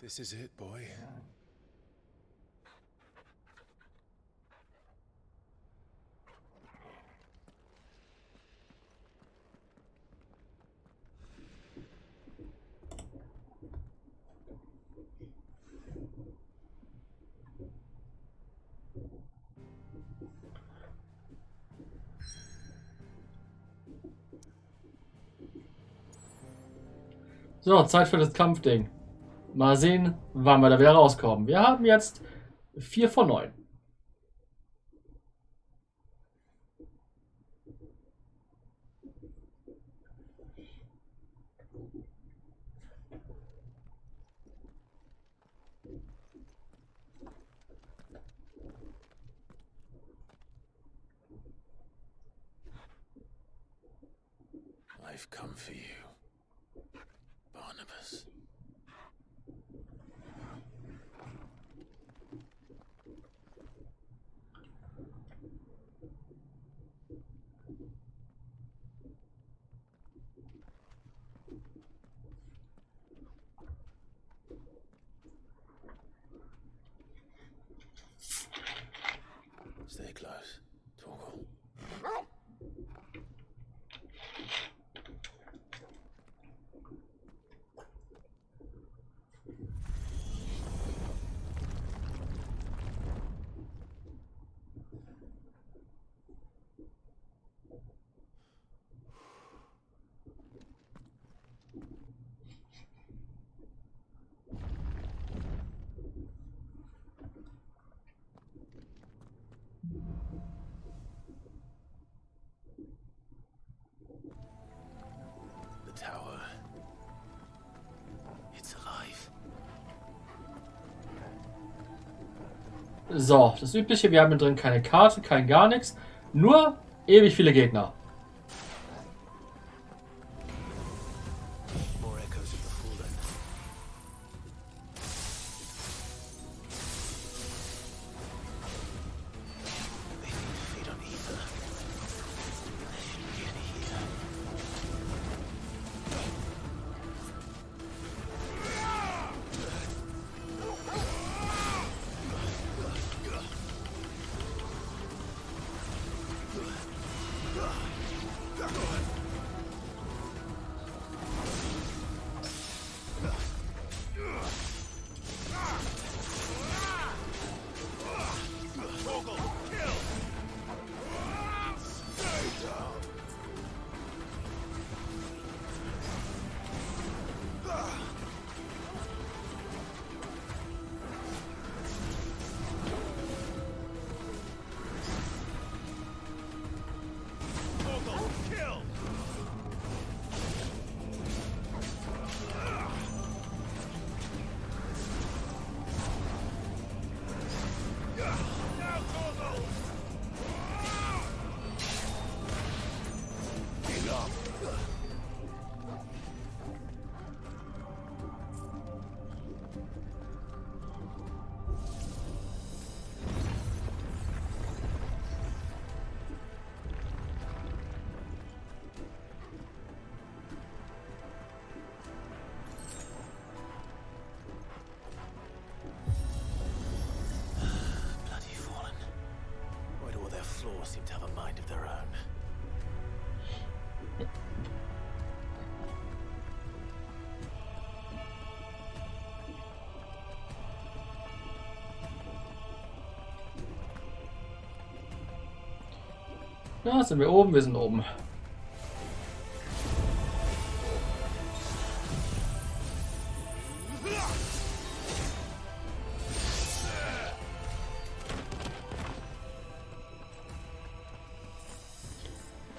This is it, boy. So, Zeit für das Kampfding. Mal sehen, wann wir da wieder rauskommen. Wir haben jetzt 4 von 9. I've come for you, Barnabas. Stay close, Torgal. Tower. It's alive. So, das Übliche, wir haben hier drin keine Karte, kein gar nichts, nur ewig viele Gegner. More echoes of the fallen. They seem to feed on ether. There shouldn't be any here. Seem to have a mind of their own. Ja, sind wir oben? Wir sind oben.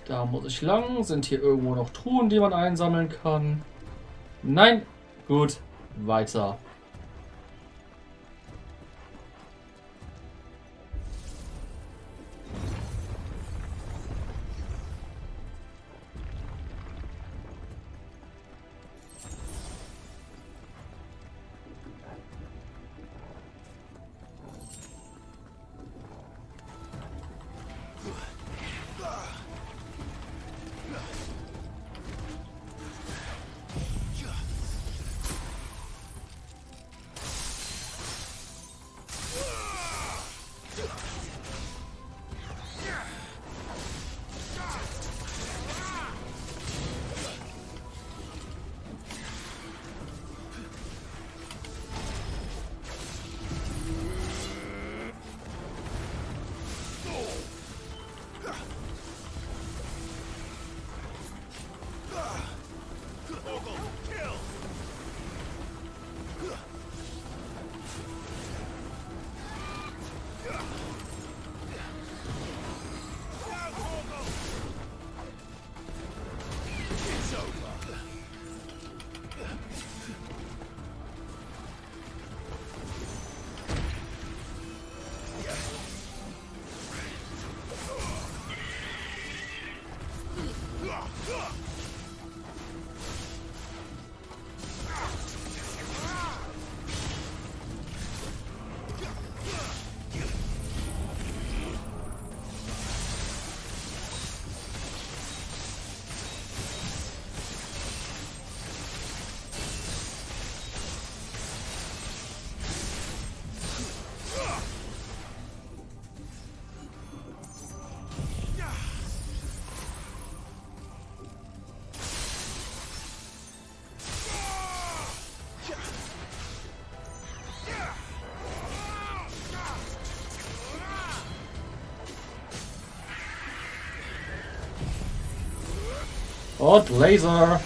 Da muss ich lang. Sind hier irgendwo noch Truhen, die man einsammeln kann? Nein. Gut. Weiter. Und Laser.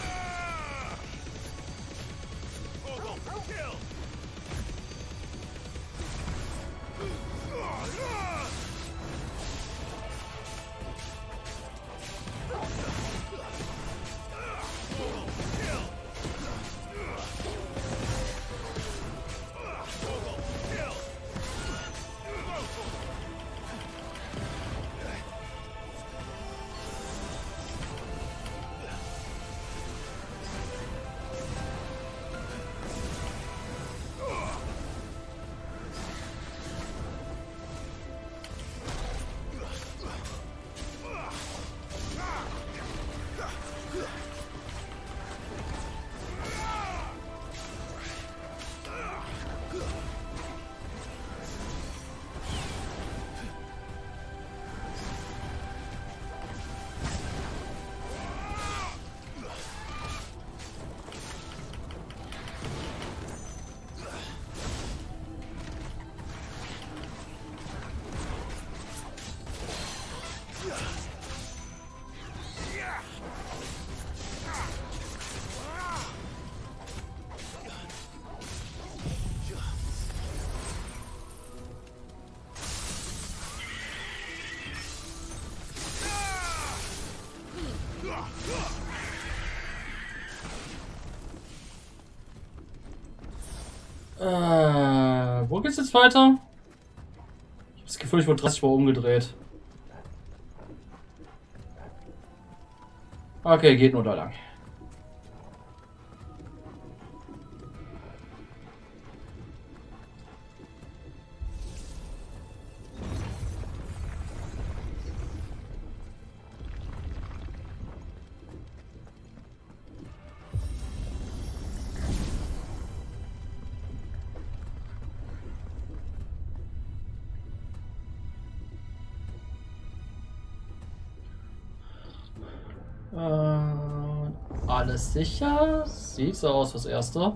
Wo geht's jetzt weiter? Ich habe das Gefühl, ich wurde 30 Mal umgedreht. Okay, geht nur da lang. Alles sicher? Sieht so aus fürs Erste.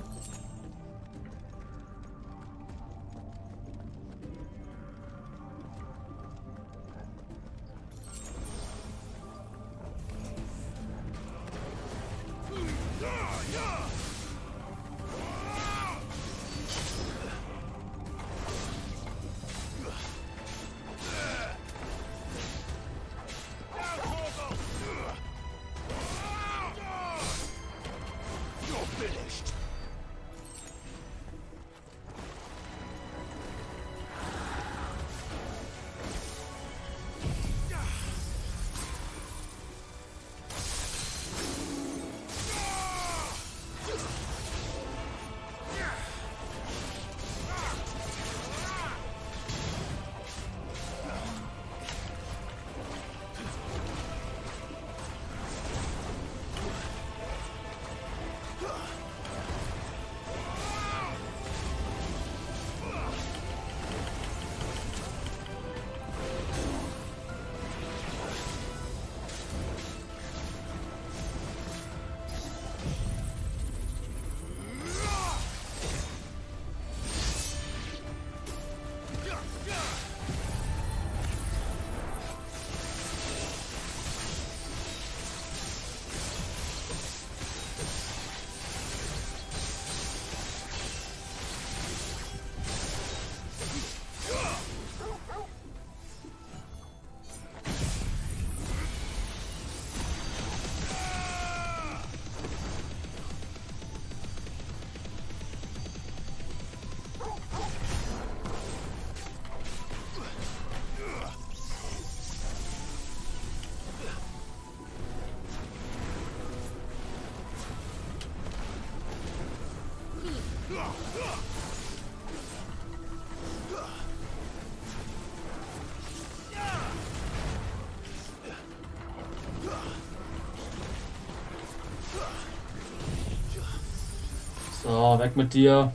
So, weg mit dir.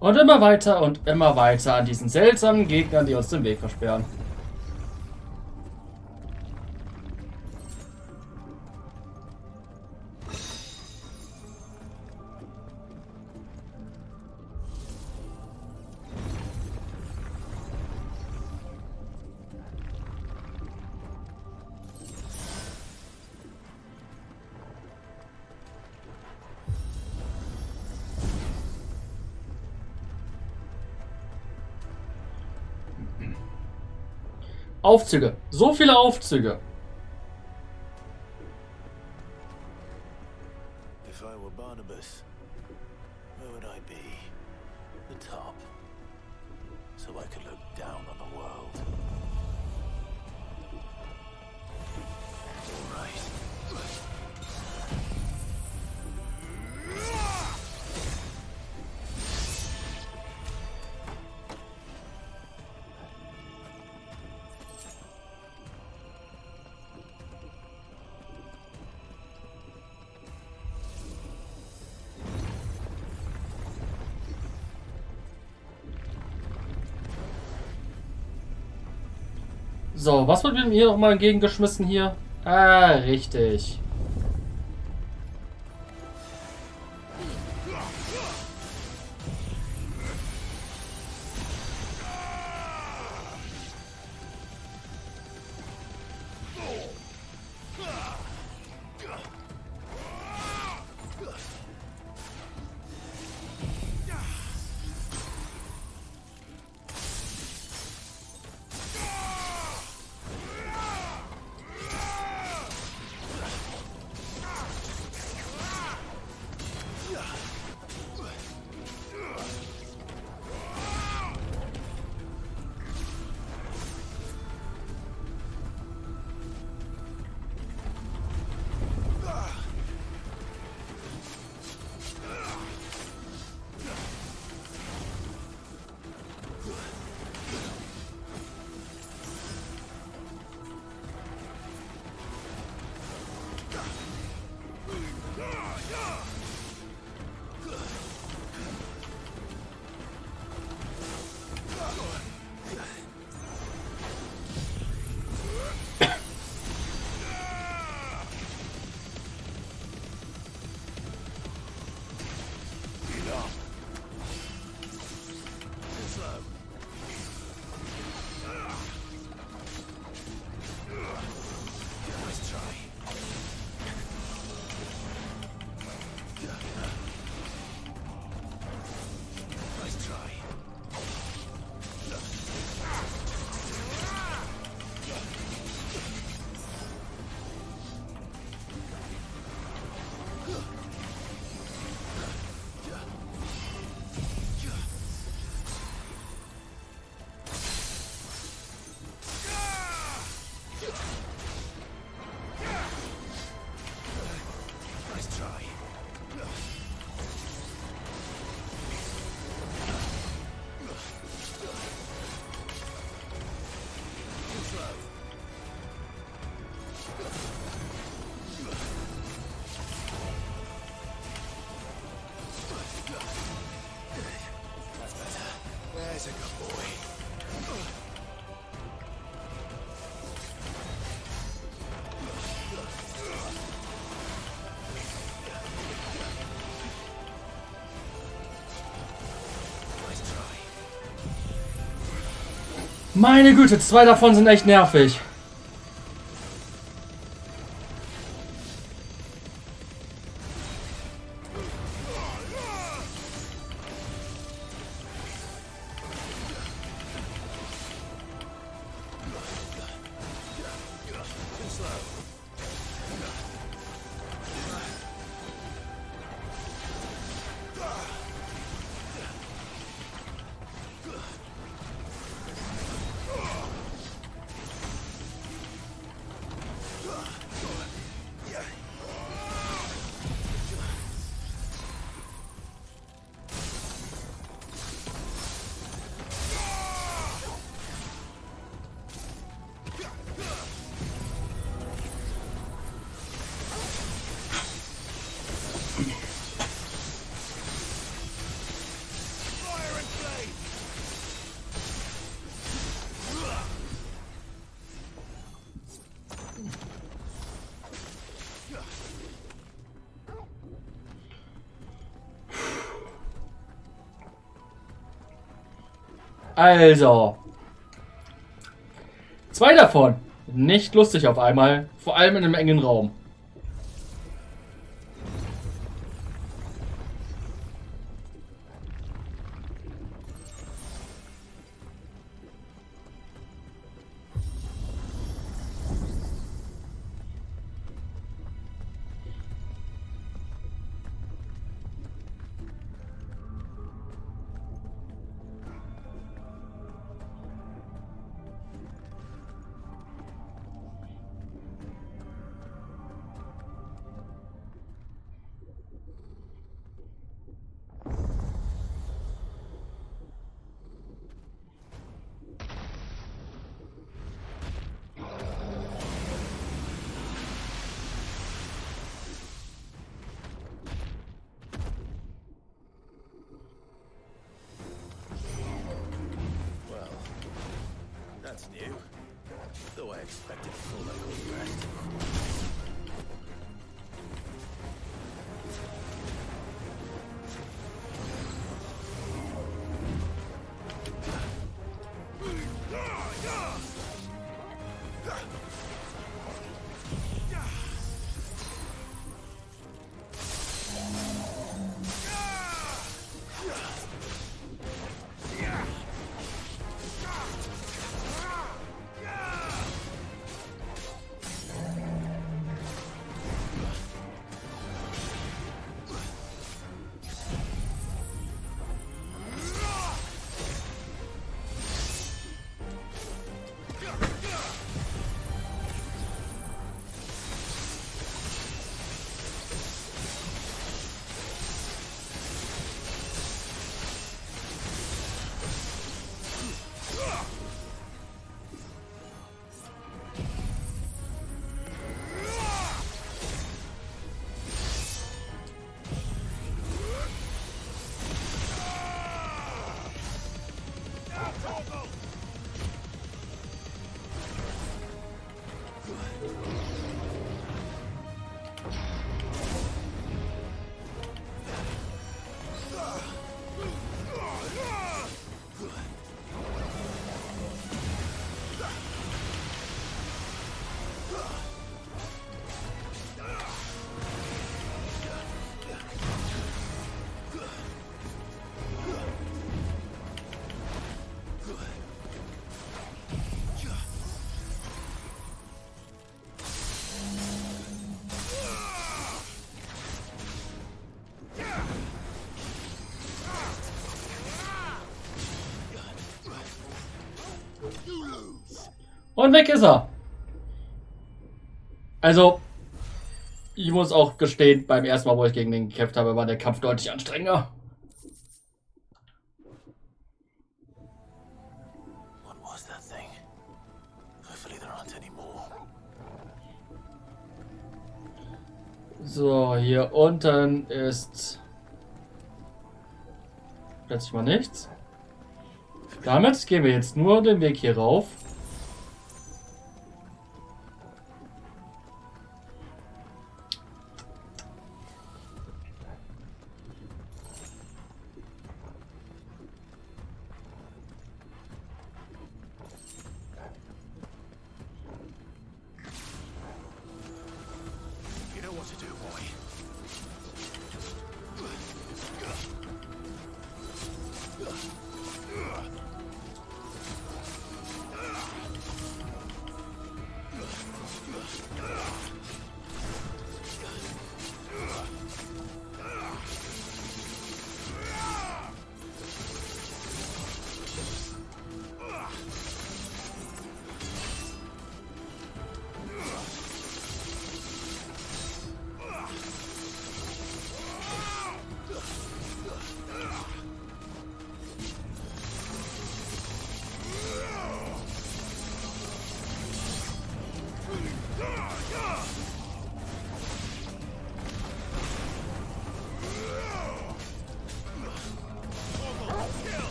Und immer weiter an diesen seltsamen Gegnern, die uns den Weg versperren. Aufzüge. So viele Aufzüge. If I were Barnabas, where would I be? The top. So I could look down on the world. All right. So, was wird mir hier nochmal entgegengeschmissen hier? Ah, richtig. Meine Güte, 2 davon sind echt nervig. Also. 2 davon. Nicht lustig auf einmal. Vor allem in einem engen Raum. That's new. Though I expected a full like all the rest. Und weg ist er. Also, ich muss auch gestehen, beim ersten Mal, wo ich gegen den gekämpft habe, war der Kampf deutlich anstrengender. So, hier unten ist plötzlich mal nichts. Damit gehen wir jetzt nur den Weg hier rauf.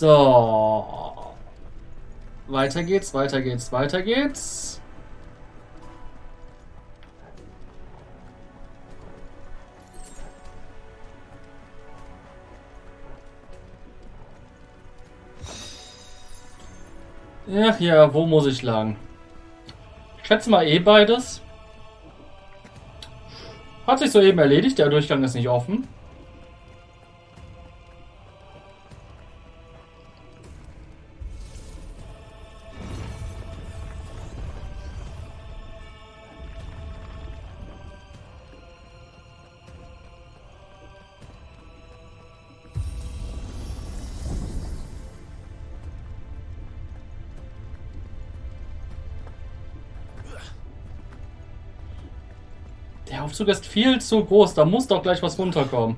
So. Weiter geht's, weiter geht's, weiter geht's. Ach ja, wo muss ich lang? Ich schätze mal beides. Hat sich soeben erledigt, der Durchgang ist nicht offen. Der Aufzug ist viel zu groß, da muss doch gleich was runterkommen.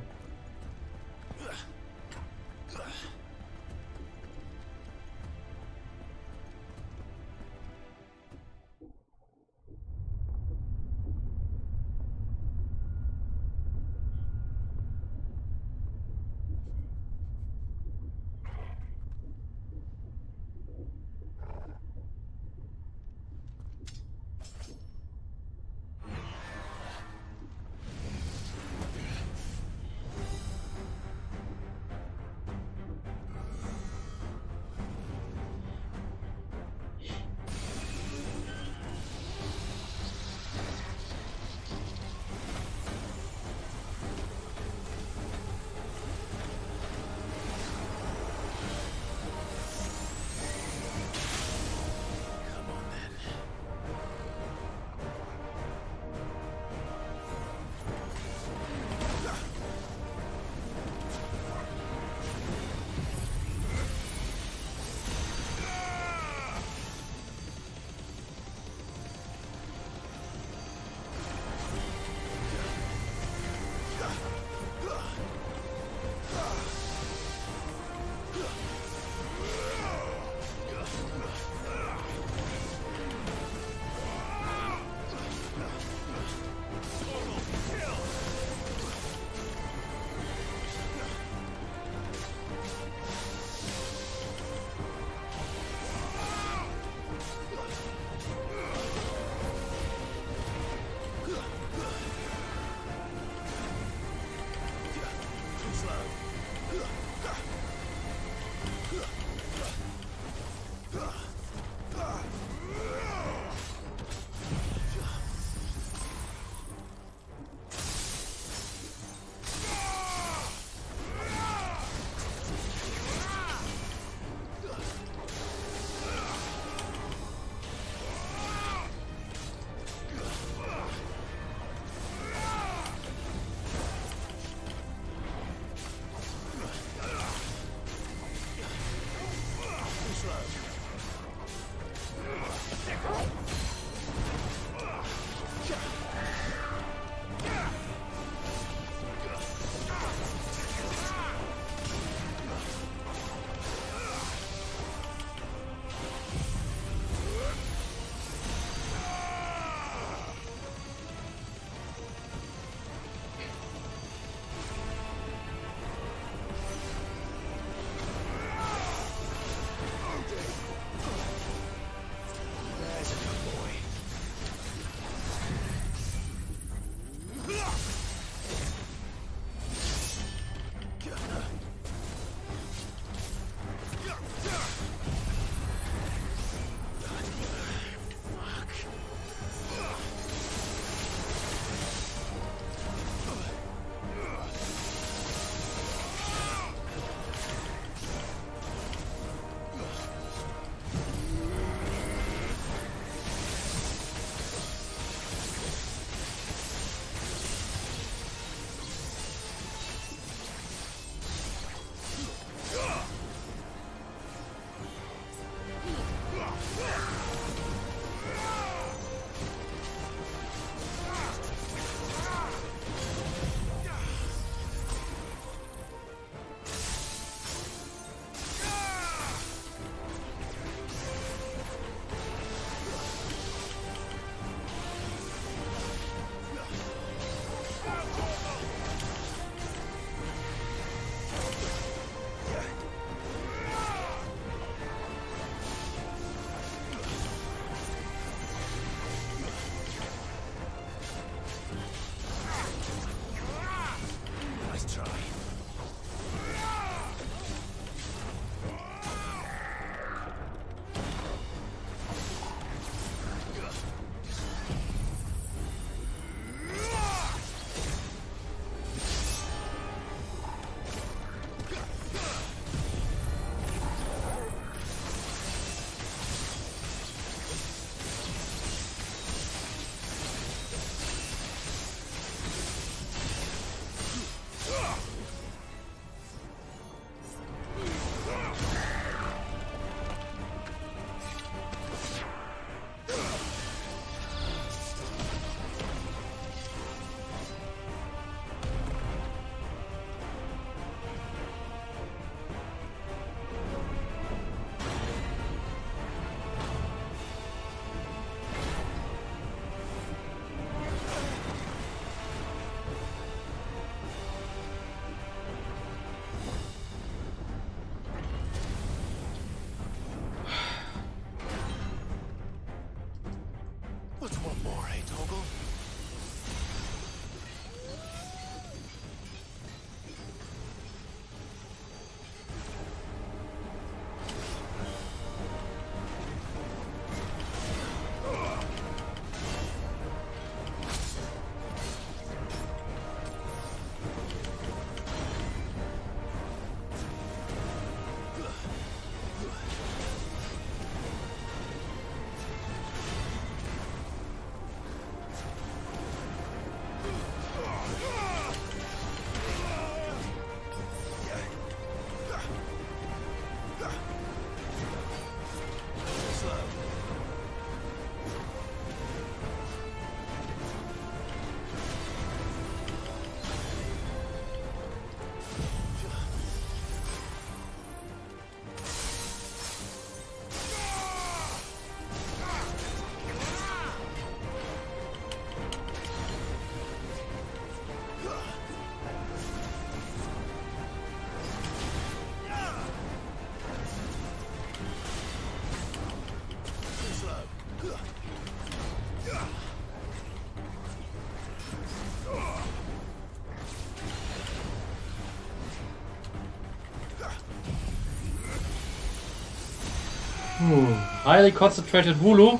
Highly concentrated Vulu.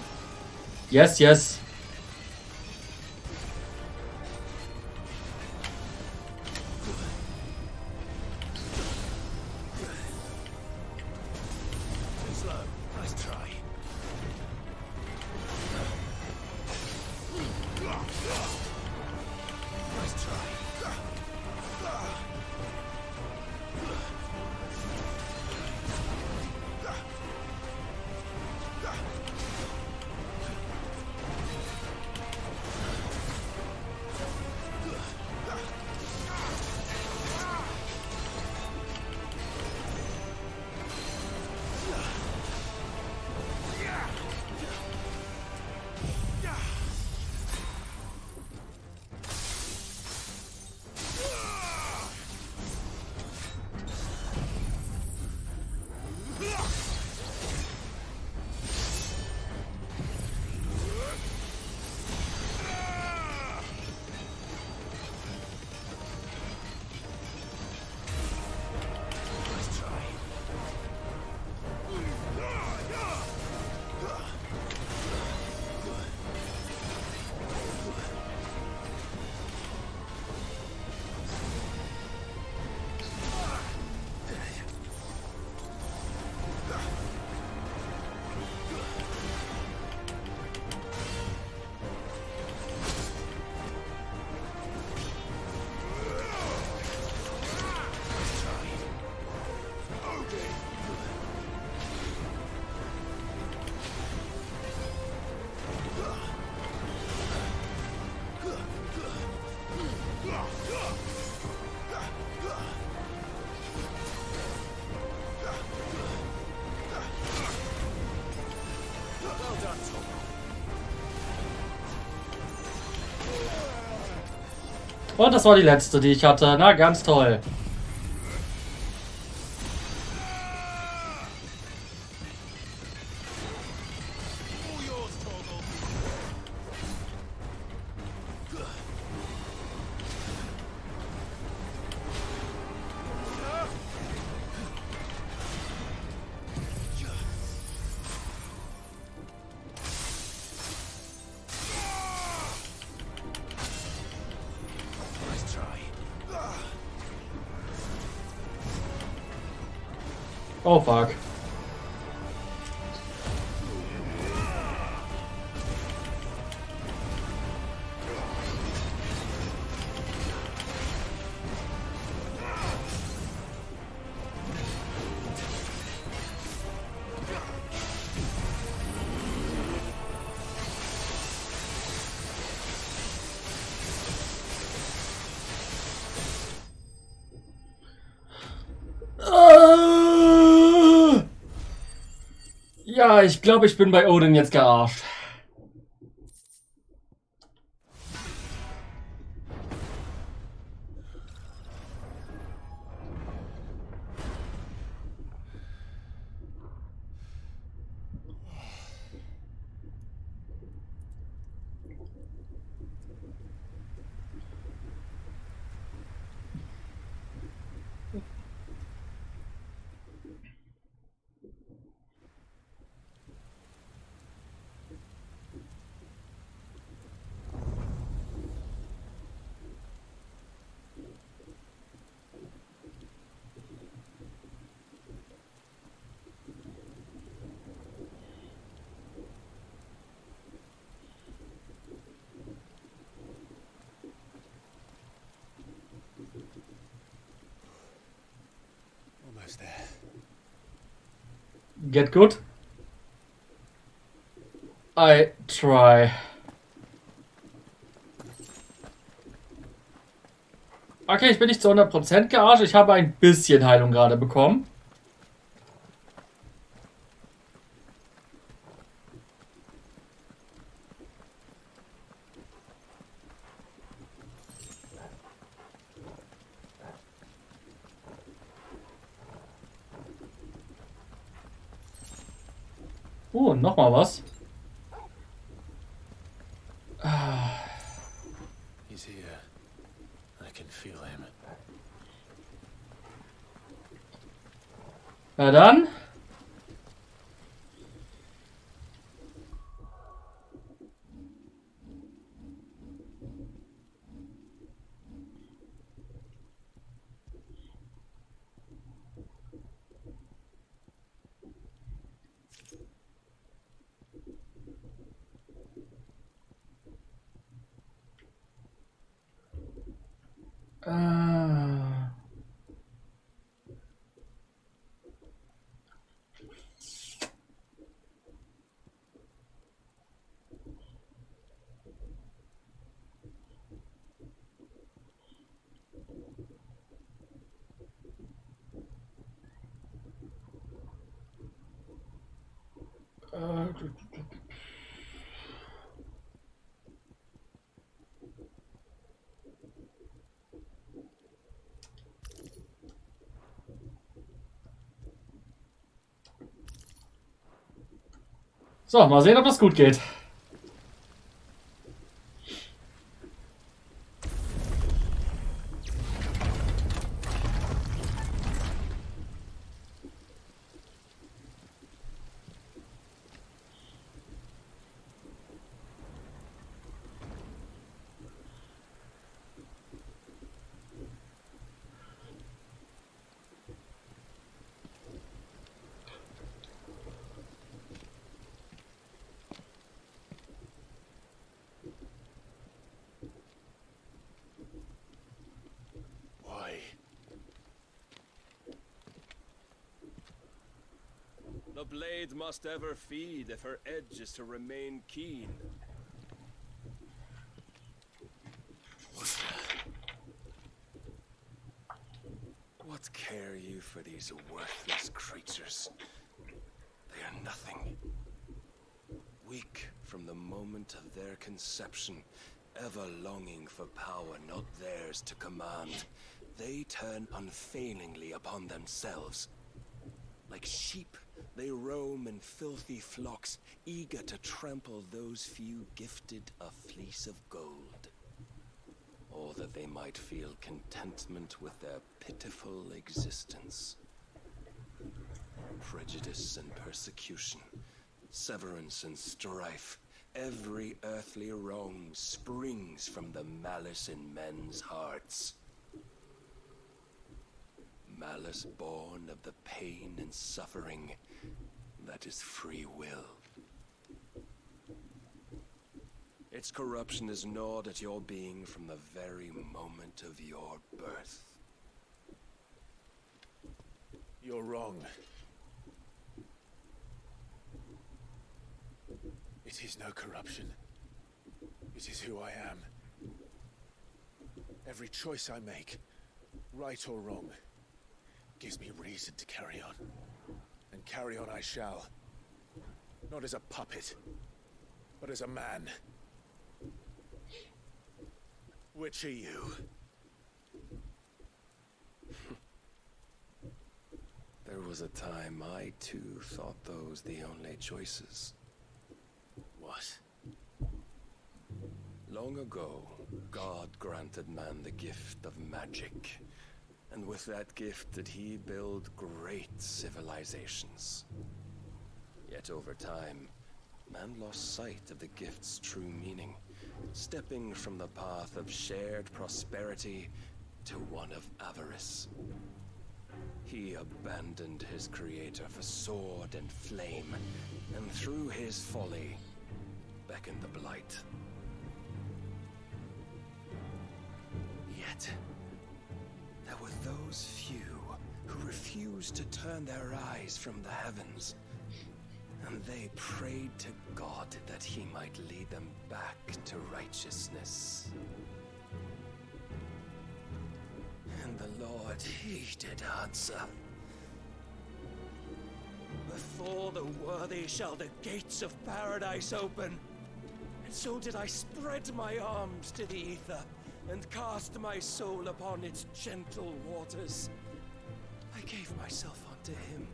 Yes, yes. Und das war die letzte, die ich hatte. Na, ganz toll. Oh fuck. Ja, ich glaube, ich bin bei Odin jetzt gearscht. Almost there. Get good? I try. Okay, ich bin nicht zu 100% gearscht. Ich habe ein bisschen Heilung gerade bekommen. Nochmal was. He's here. I can feel him. Na dann. So, mal sehen, ob das gut geht. The blade must ever feed if her edge is to remain keen. What care you for these worthless creatures? They are nothing. Weak from the moment of their conception, ever longing for power not theirs to command, they turn unfailingly upon themselves. Like sheep, they roam in filthy flocks, eager to trample those few gifted a fleece of gold. Or that they might feel contentment with their pitiful existence. Prejudice and persecution, severance and strife, every earthly wrong springs from the malice in men's hearts. Malice born of the pain and suffering that is free will. Its corruption is gnawed at your being from the very moment of your birth. You're wrong. It is no corruption. It is who I am. Every choice I make, right or wrong, gives me reason to carry on. And carry on I shall. Not as a puppet, but as a man. Which are you? There was a time I too thought those the only choices. What? Long ago, God granted man the gift of magic. And with that gift did he build great civilizations. Yet over time, man lost sight of the gift's true meaning, stepping from the path of shared prosperity to one of avarice. He abandoned his creator for sword and flame, and through his folly, beckoned the blight. Yet, there were those few who refused to turn their eyes from the heavens, and they prayed to God that he might lead them back to righteousness. And the Lord, he did answer. Before the worthy shall the gates of paradise open. And so did I spread my arms to the ether, and cast my soul upon its gentle waters. I gave myself unto him.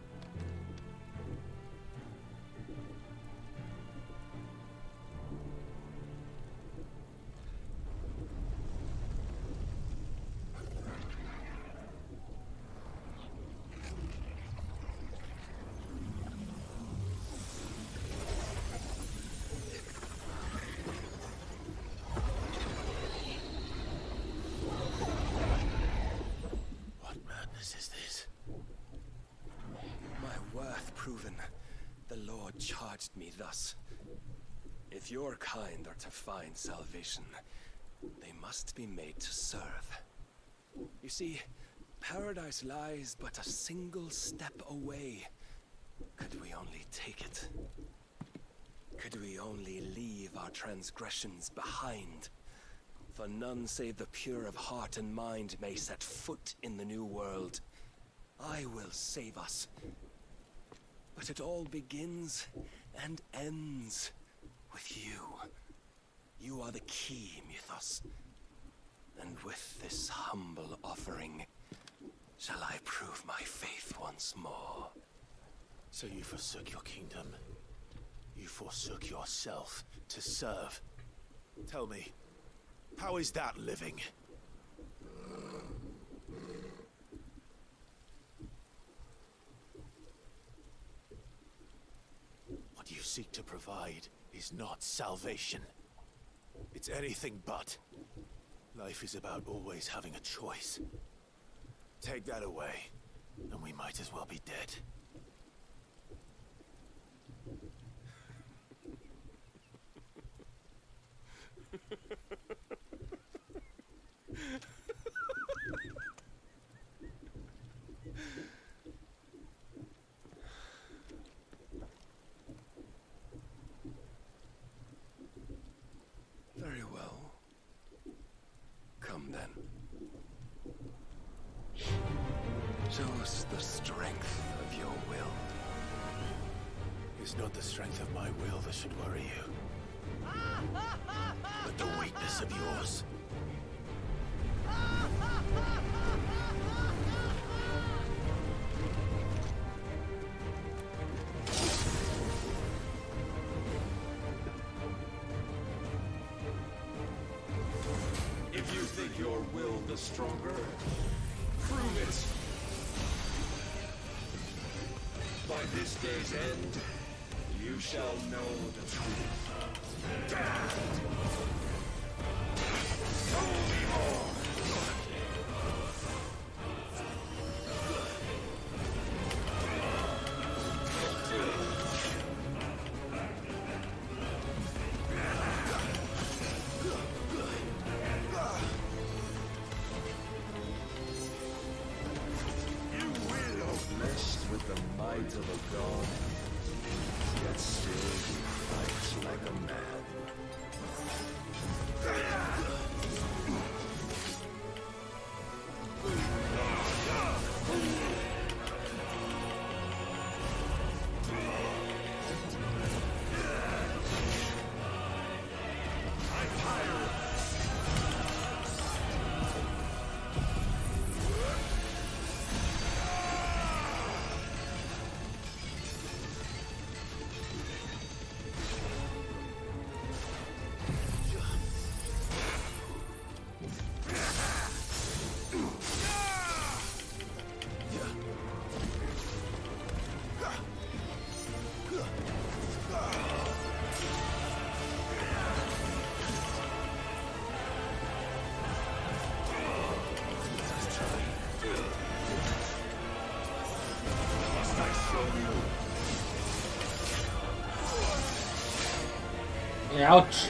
Proven, the Lord charged me thus. If your kind are to find salvation, they must be made to serve. see, paradise lies but a single step away. Could we only take it? Could we only leave our transgressions behind? For none save the pure of heart and mind may set foot in the new world. I will save us. But it all begins and ends with you. You are the key, Mythos. And with this humble offering, shall I prove my faith once more. So you forsook your kingdom. You forsook yourself to serve. Tell me, how is that living? What you seek to provide is not salvation. It's anything but. Life is about always having a choice. Take that away, and we might as well be dead. Very well. Come then. Show us the strength of your will. It's not the strength of my will that should worry you, but the weakness of yours. If you think your will the stronger, prove it. By this day's end, you shall know the truth. Tell me more. You will blessed with the might of a god, yet still you fight like a man. Ouch.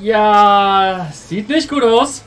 Ja, sieht nicht gut aus.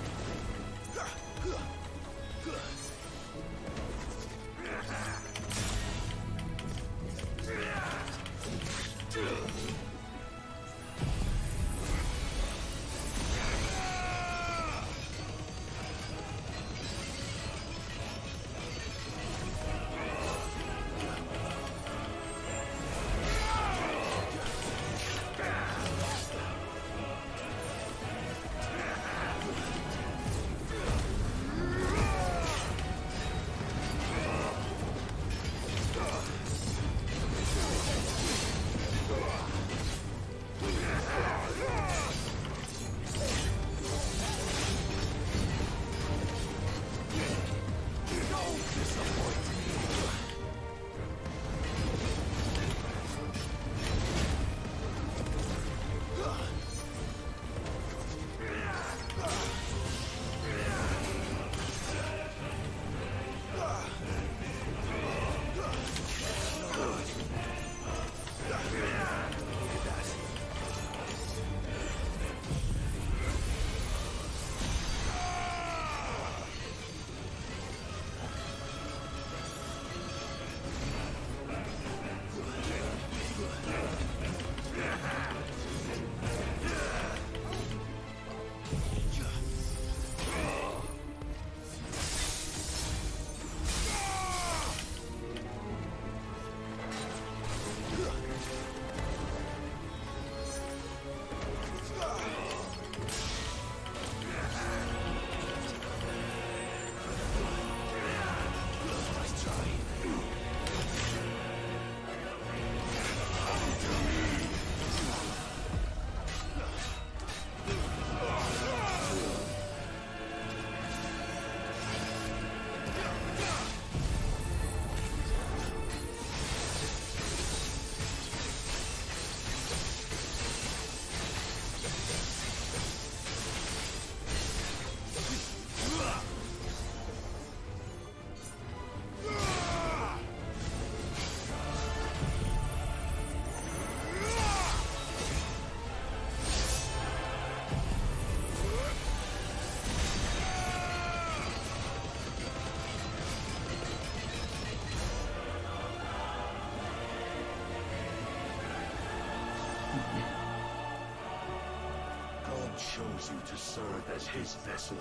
chose you to serve as his vessel,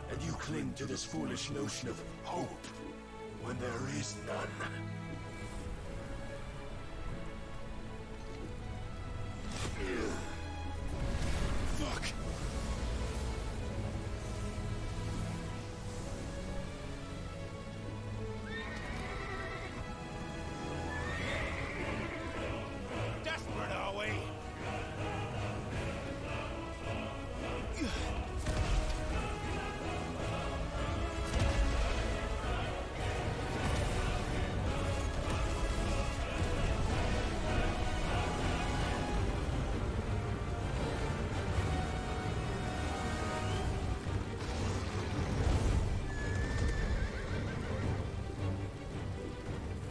and you cling to this foolish notion of hope when there is none. Fuck! Desperate, are we?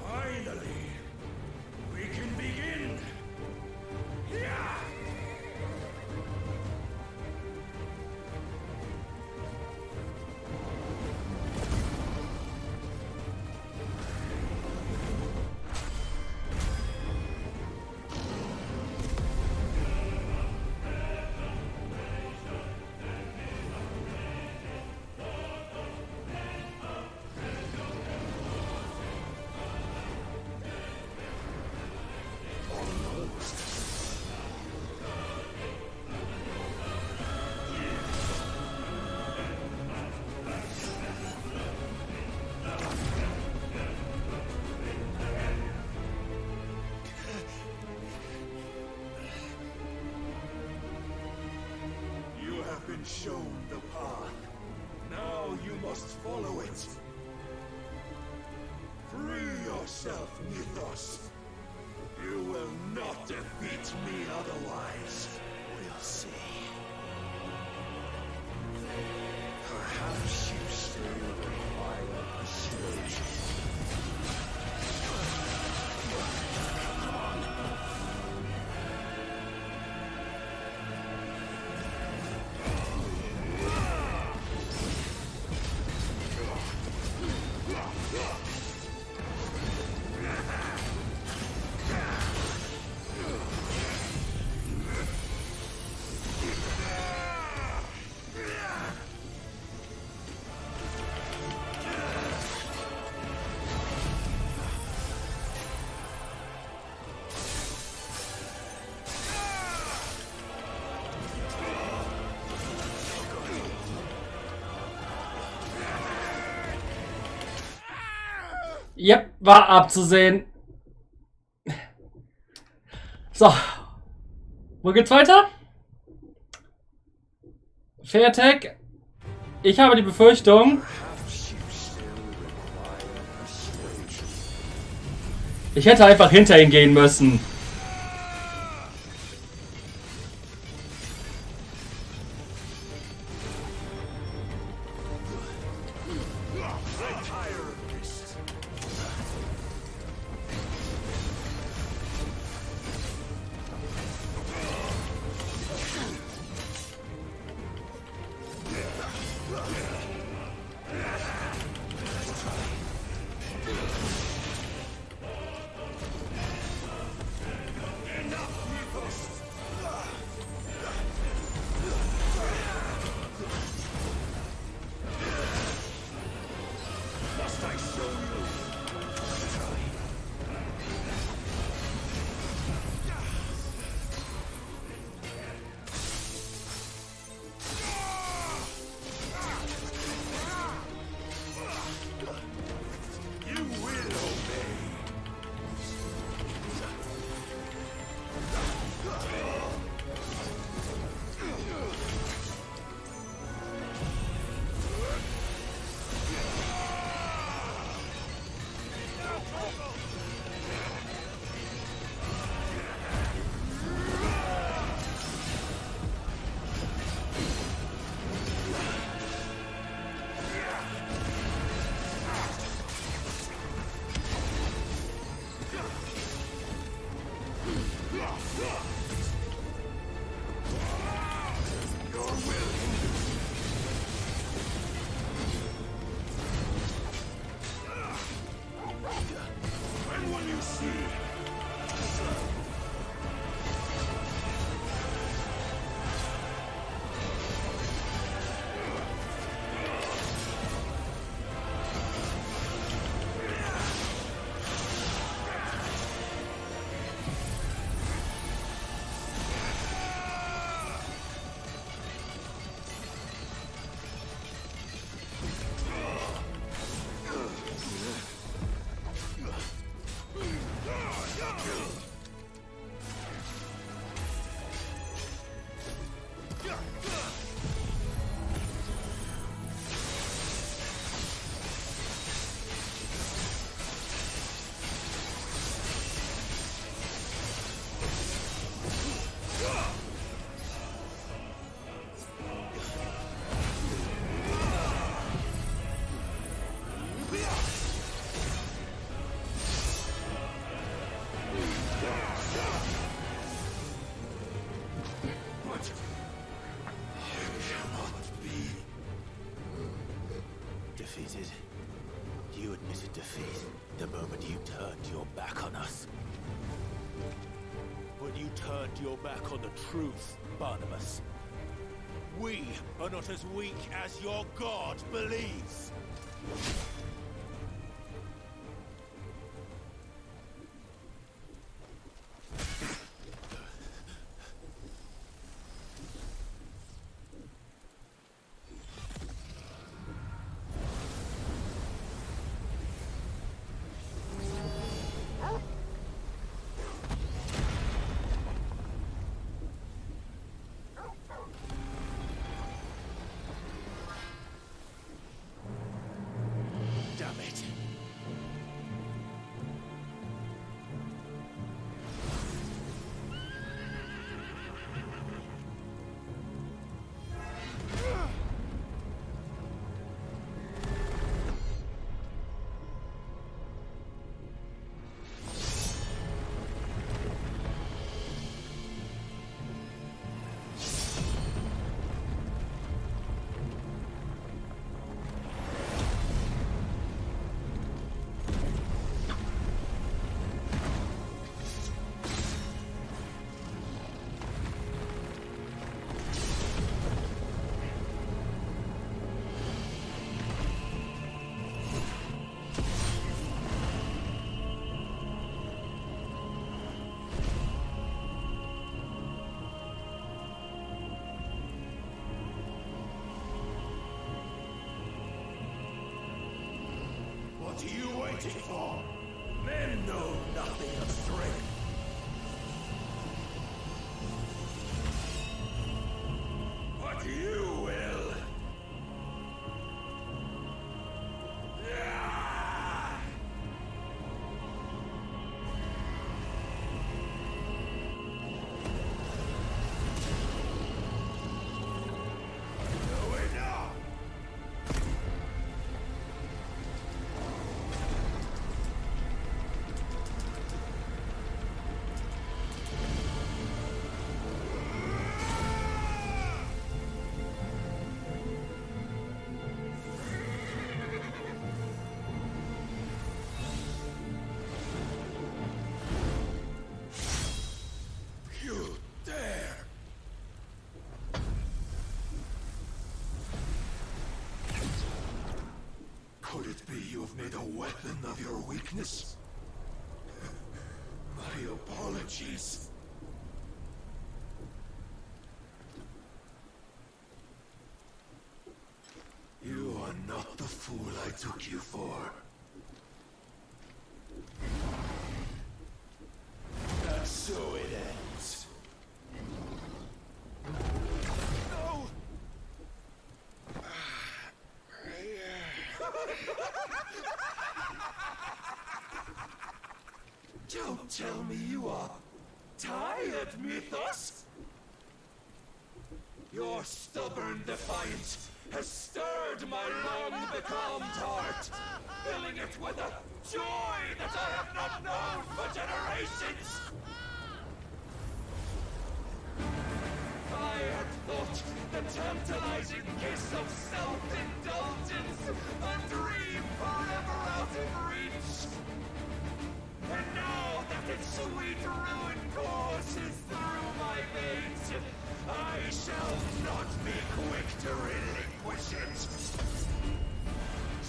Finally, we can begin. Yeah. You have been shown the path. Now you must follow it. Free yourself, Mythos. You will not defeat me otherwise. We'll see. Perhaps you still require persuasion. Yep, war abzusehen. So. Wo geht's weiter? Fairtech. Ich habe die Befürchtung, ich hätte einfach hinter ihn gehen müssen. turned your back on us. But you turned your back on the truth, Barnabas. We are not as weak as your god believes. Damn it. What are you waiting for? Men know nothing of strength. But you will. Could it be you have made a weapon of your weakness? My apologies. You are not the fool I took you for. And so it ends. No! Don't tell me you are tired, Mythos! Your stubborn defiance has stirred my long-becalmed heart, filling it with a joy that I have not known for generations! I had thought the tantalizing kiss of self-indulgence a dream forever out of reach. And now that its sweet ruin courses through my veins, I shall not be quick to relinquish it.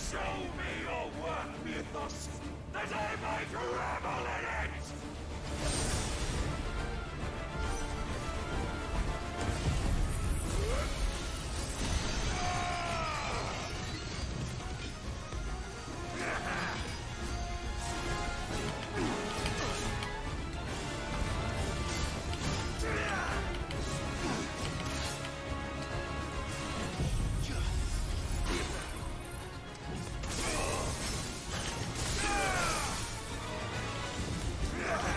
Show me your work, Mythos, that I might revel in it! Yeah!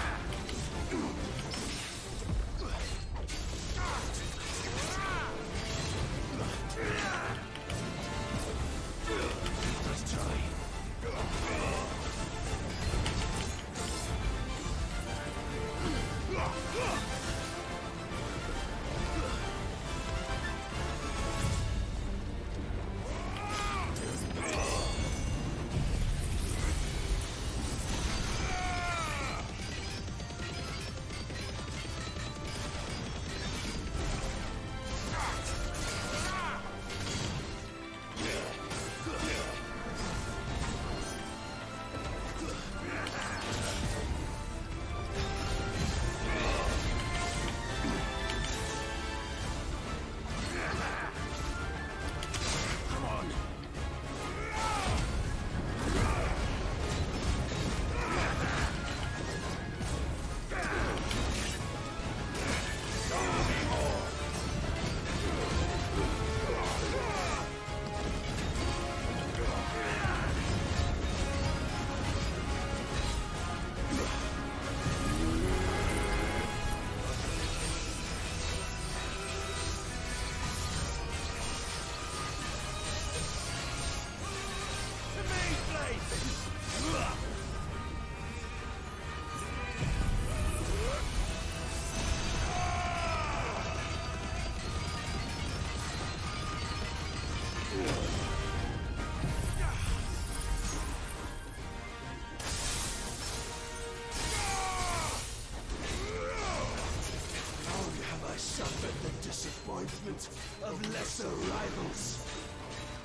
of lesser rivals,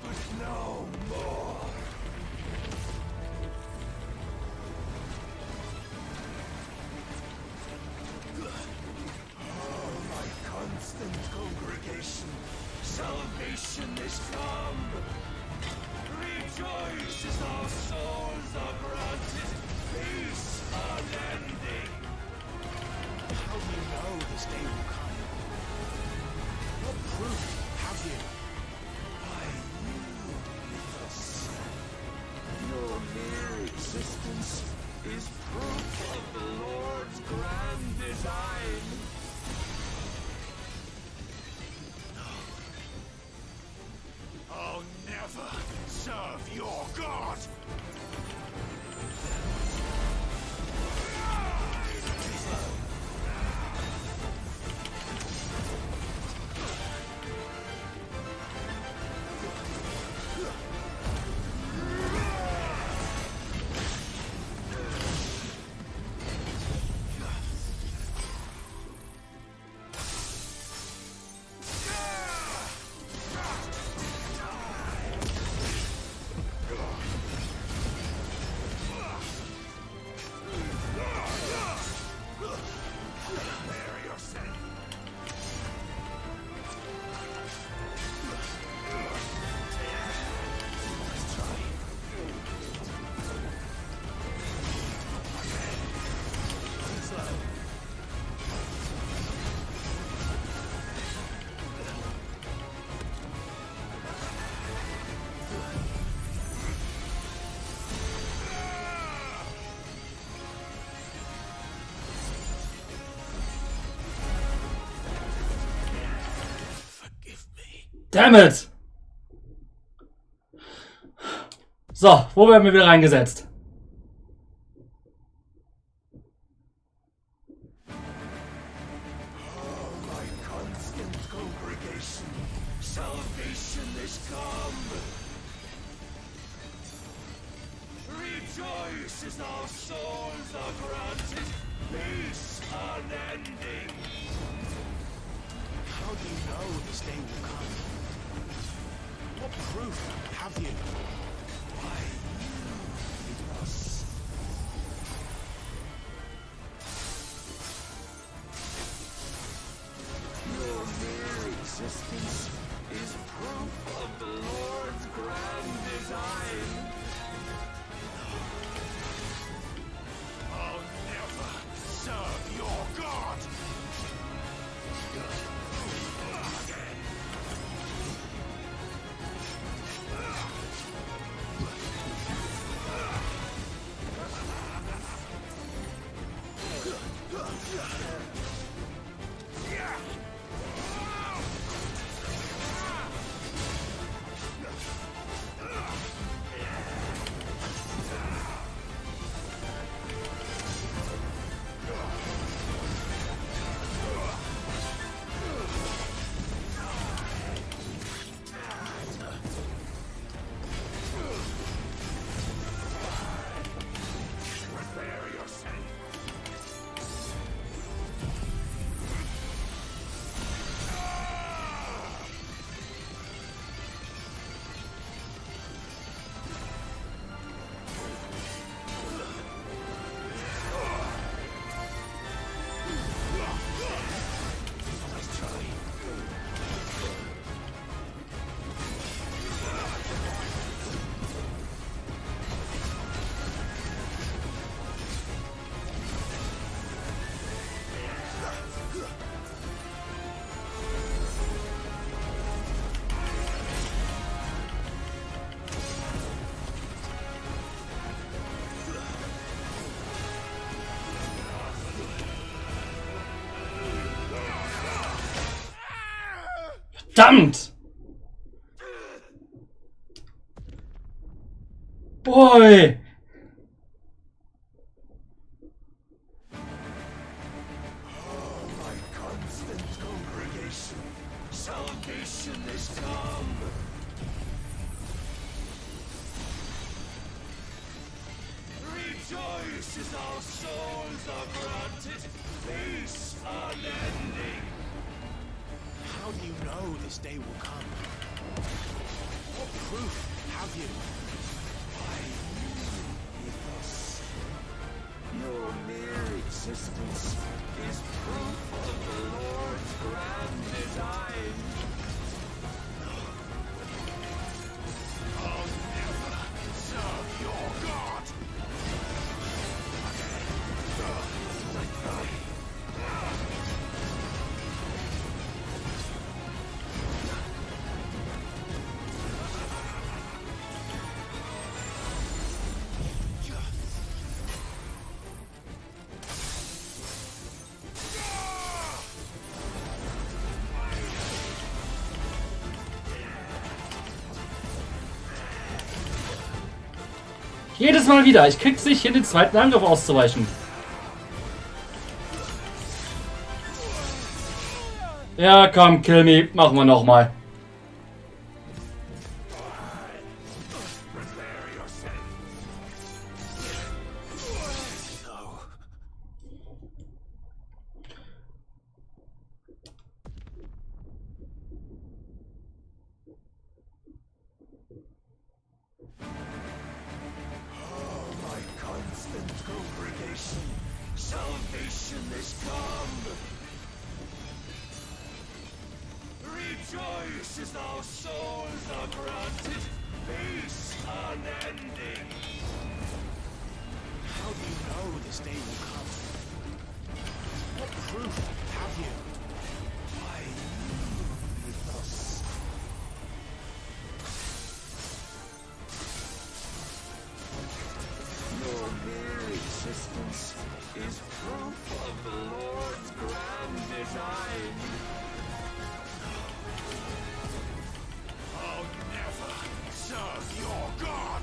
but no more. Oh, my constant congregation, salvation is come. Rejoice as our souls are granted peace unending. How do you know this day will come? What proof have you? Why, you with us. Your mere existence is proof of the Lord's grand design. I'll never serve your god! Damn it! So, wo werden wir wieder reingesetzt? Oh, my constant congregation, salvation is come. Rejoice as our souls are granted peace unending. How do you know this day will come? What proof have you? Why, you with us. Your mere existence is proof of the Lord's grand design. I'll never serve your god! Verdammt! Boy! Oh, my constant congregation, salvation is come. Rejoice as our souls are granted peace unending. How do you know this day will come? What proof have you? Your mere existence is proof of the Lord's grand design. I'll never serve your God! Jedes Mal wieder. Ich krieg's nicht hin, den zweiten Angriff auszuweichen. Ja, komm, kill me. Machen wir nochmal. Salvation is come. Rejoice as our souls are granted peace unending. How do you know this day will come? What proof have you? Why with us? Your mere existence is proof of the Lord's grand design. I'll never serve your God!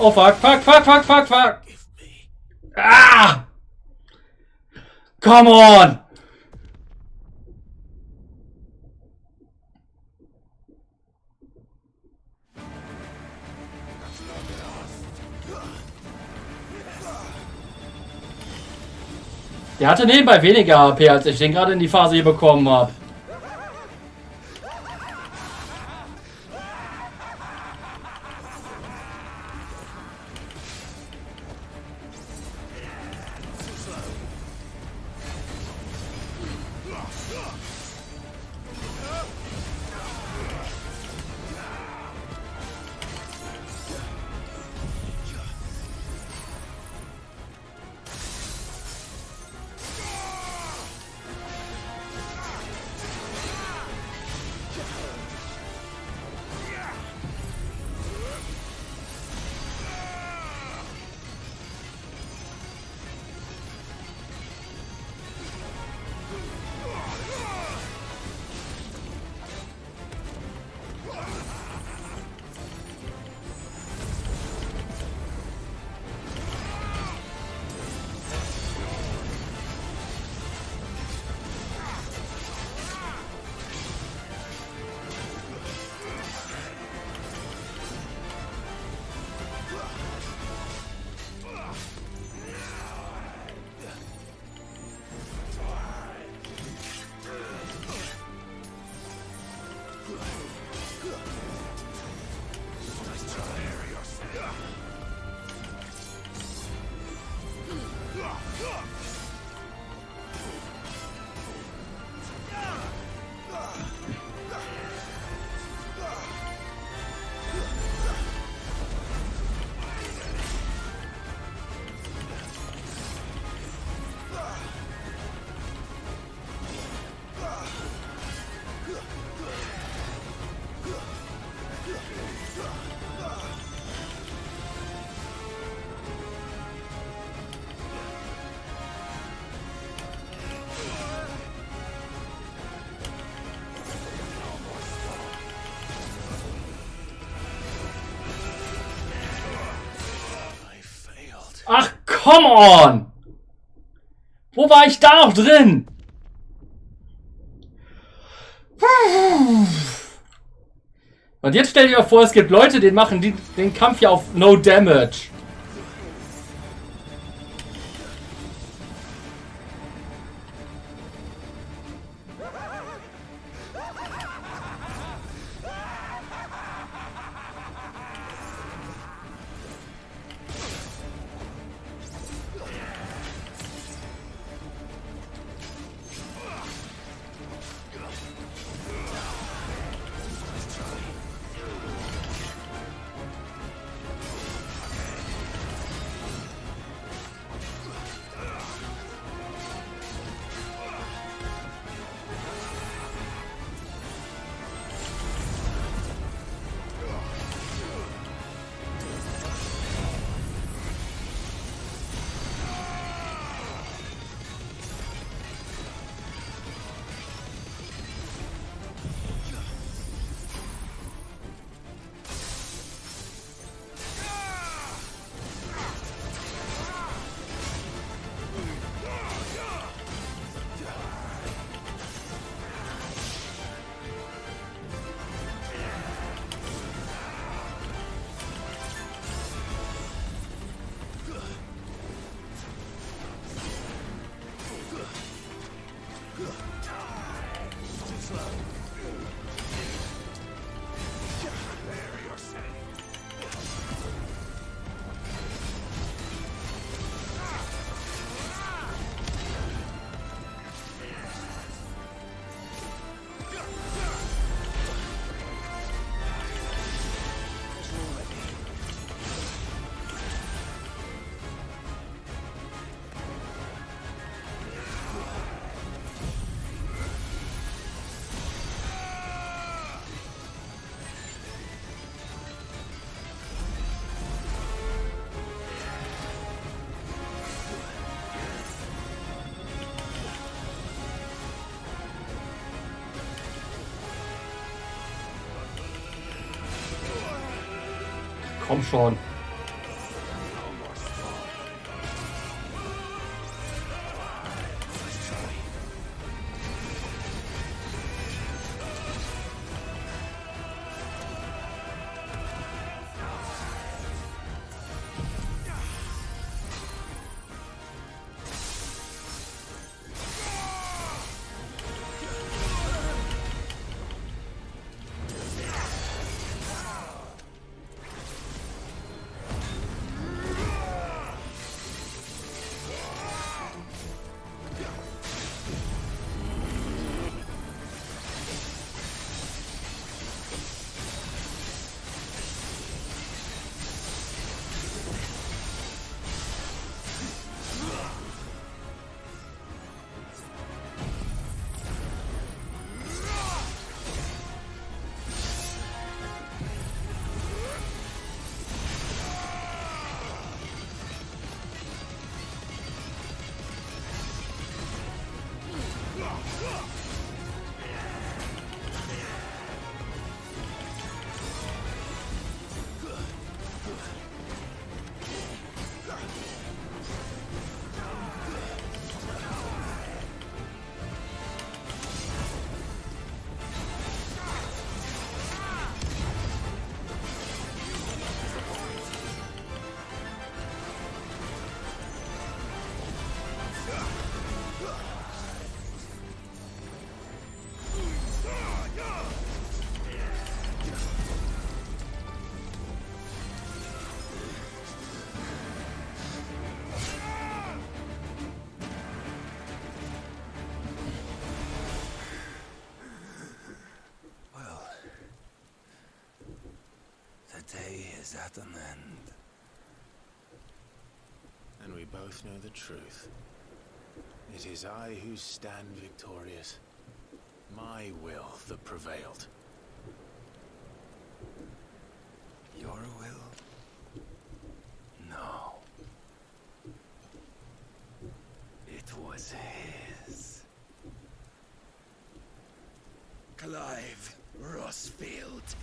Oh fuck, fuck, fuck, fuck, fuck, fuck! Ah! Come on! Der hatte nebenbei weniger HP, als ich den gerade in die Phase hier bekommen habe. Ach, come on! Wo war ich da noch drin? Und jetzt stell dir vor, es gibt Leute, die machen den Kampf hier auf No Damage. Komm schon. Day is at an end. And we both know the truth. It is I who stand victorious. My will that prevailed. Your will? No. It was his. Clive Rossfield.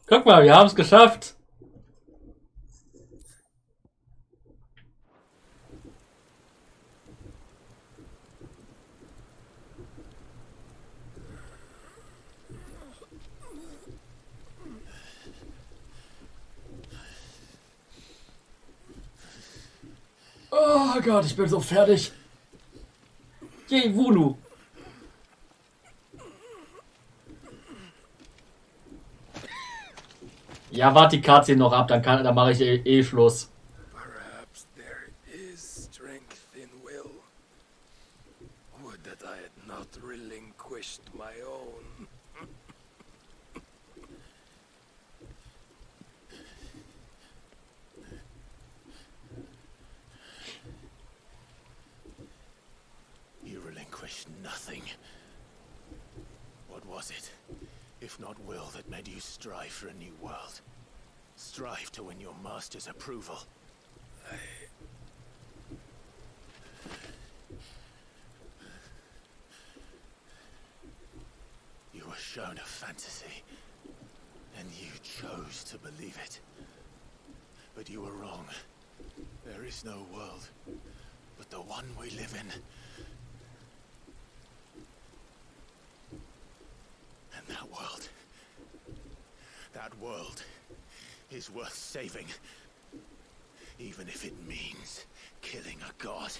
Guck mal, wir haben es geschafft. Oh Gott, ich bin so fertig. Je, Wulu. Ja, warte die Cutscene noch ab, dann mache ich eh Schluss. Perhaps there is strength in will. Would that I had not relinquished my own. You relinquished nothing. What was it, if not will, that made you strive for a new world? Strive to win your master's approval. You were shown a fantasy, and you chose to believe it. But you were wrong. There is no world but the one we live in. And that world is worth saving, even if it means killing a god.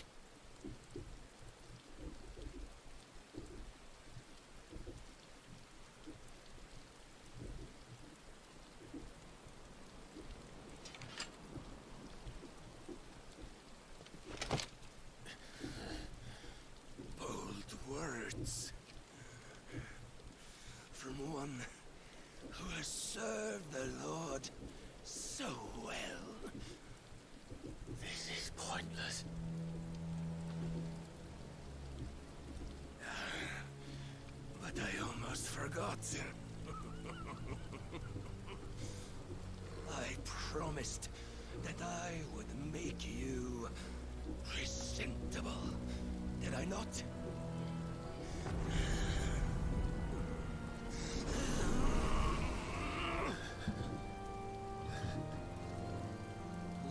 Bold words. forgot. I promised that I would make you presentable. Did I not?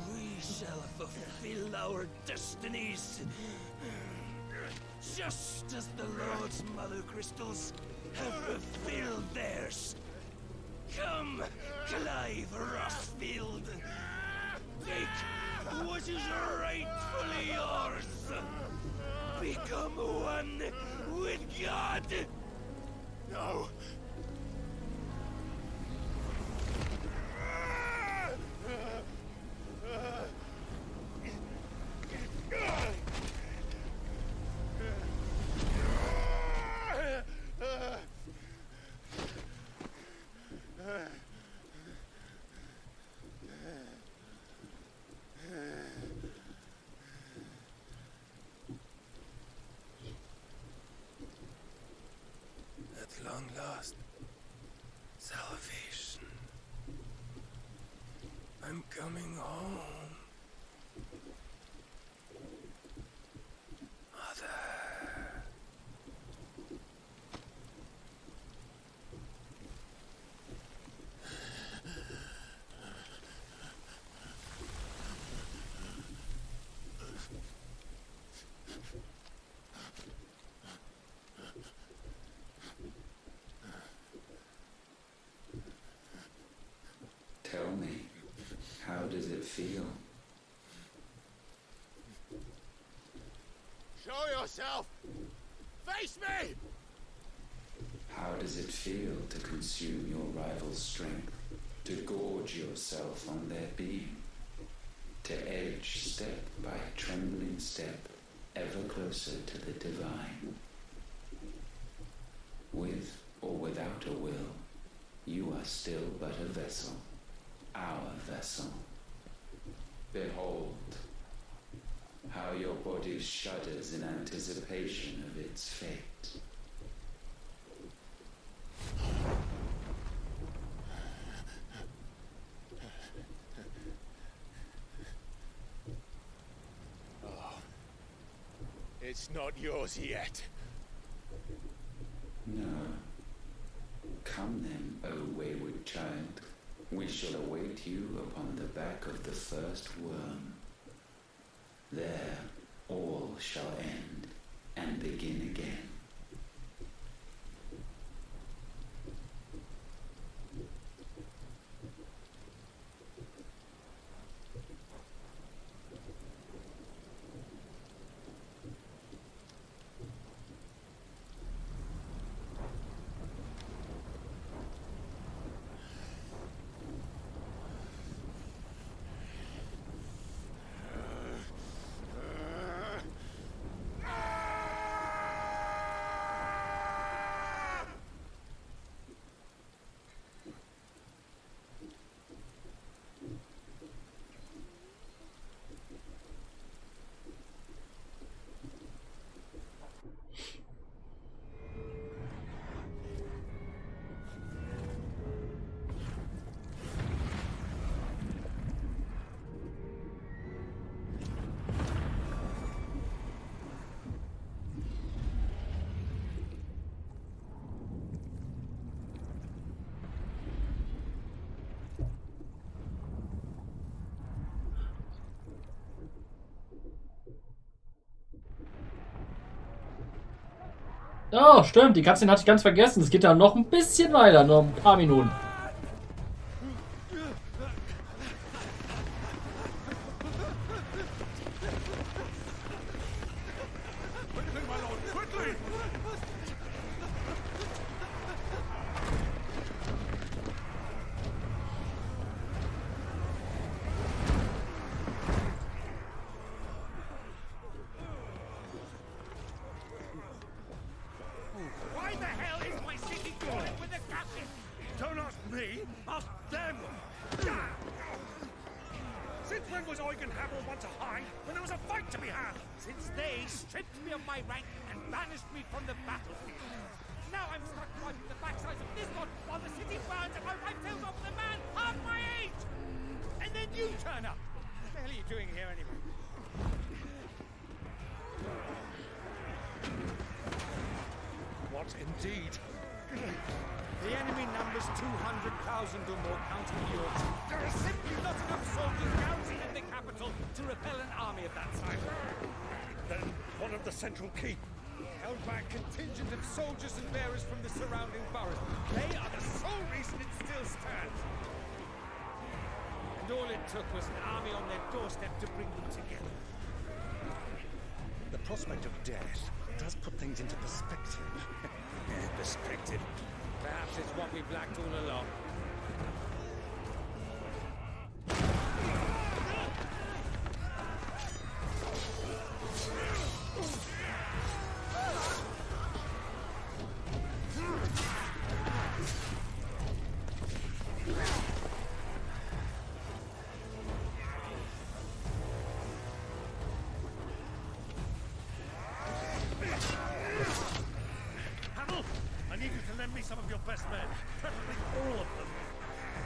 We shall fulfill our destinies, just as the Lord's Mother Crystals have fulfilled theirs. Come, Clive Rossfield. Take what is rightfully yours. Become one with God. No. At long last, salvation. I'm coming home. Tell me, how does it feel? Show yourself! Face me! How does it feel to consume your rival's strength, to gorge yourself on their being, to edge step by trembling step ever closer to the divine? With or without a will, you are still but a vessel, our vessel. Behold, how your body shudders in anticipation of its fate. Oh, it's not yours yet. No. Come then, O wayward child. We shall await you upon the back of the first worm. There all shall end and begin again. Oh, stimmt, die Cutscene hatte ich ganz vergessen. Es geht ja noch ein bisschen weiter, nur ein paar Minuten. Now I'm stuck driving the backsides of this one while the city burns and my wife kills off the man half my age! And then you turn up! What the hell are you doing here anyway? What indeed? The enemy numbers 200,000 or more, counting yours. There are simply not enough soldiers garrisoned in the capital to repel an army of that size. Then one of the central keep. Held by a contingent of soldiers and bearers from the surrounding boroughs. They are the sole reason it still stands. And all it took was an army on their doorstep to bring them together. The prospect of death does put things into perspective. Perspective. Perhaps it's what we've lacked all along. I need you to lend me some of your best men, preferably all of them.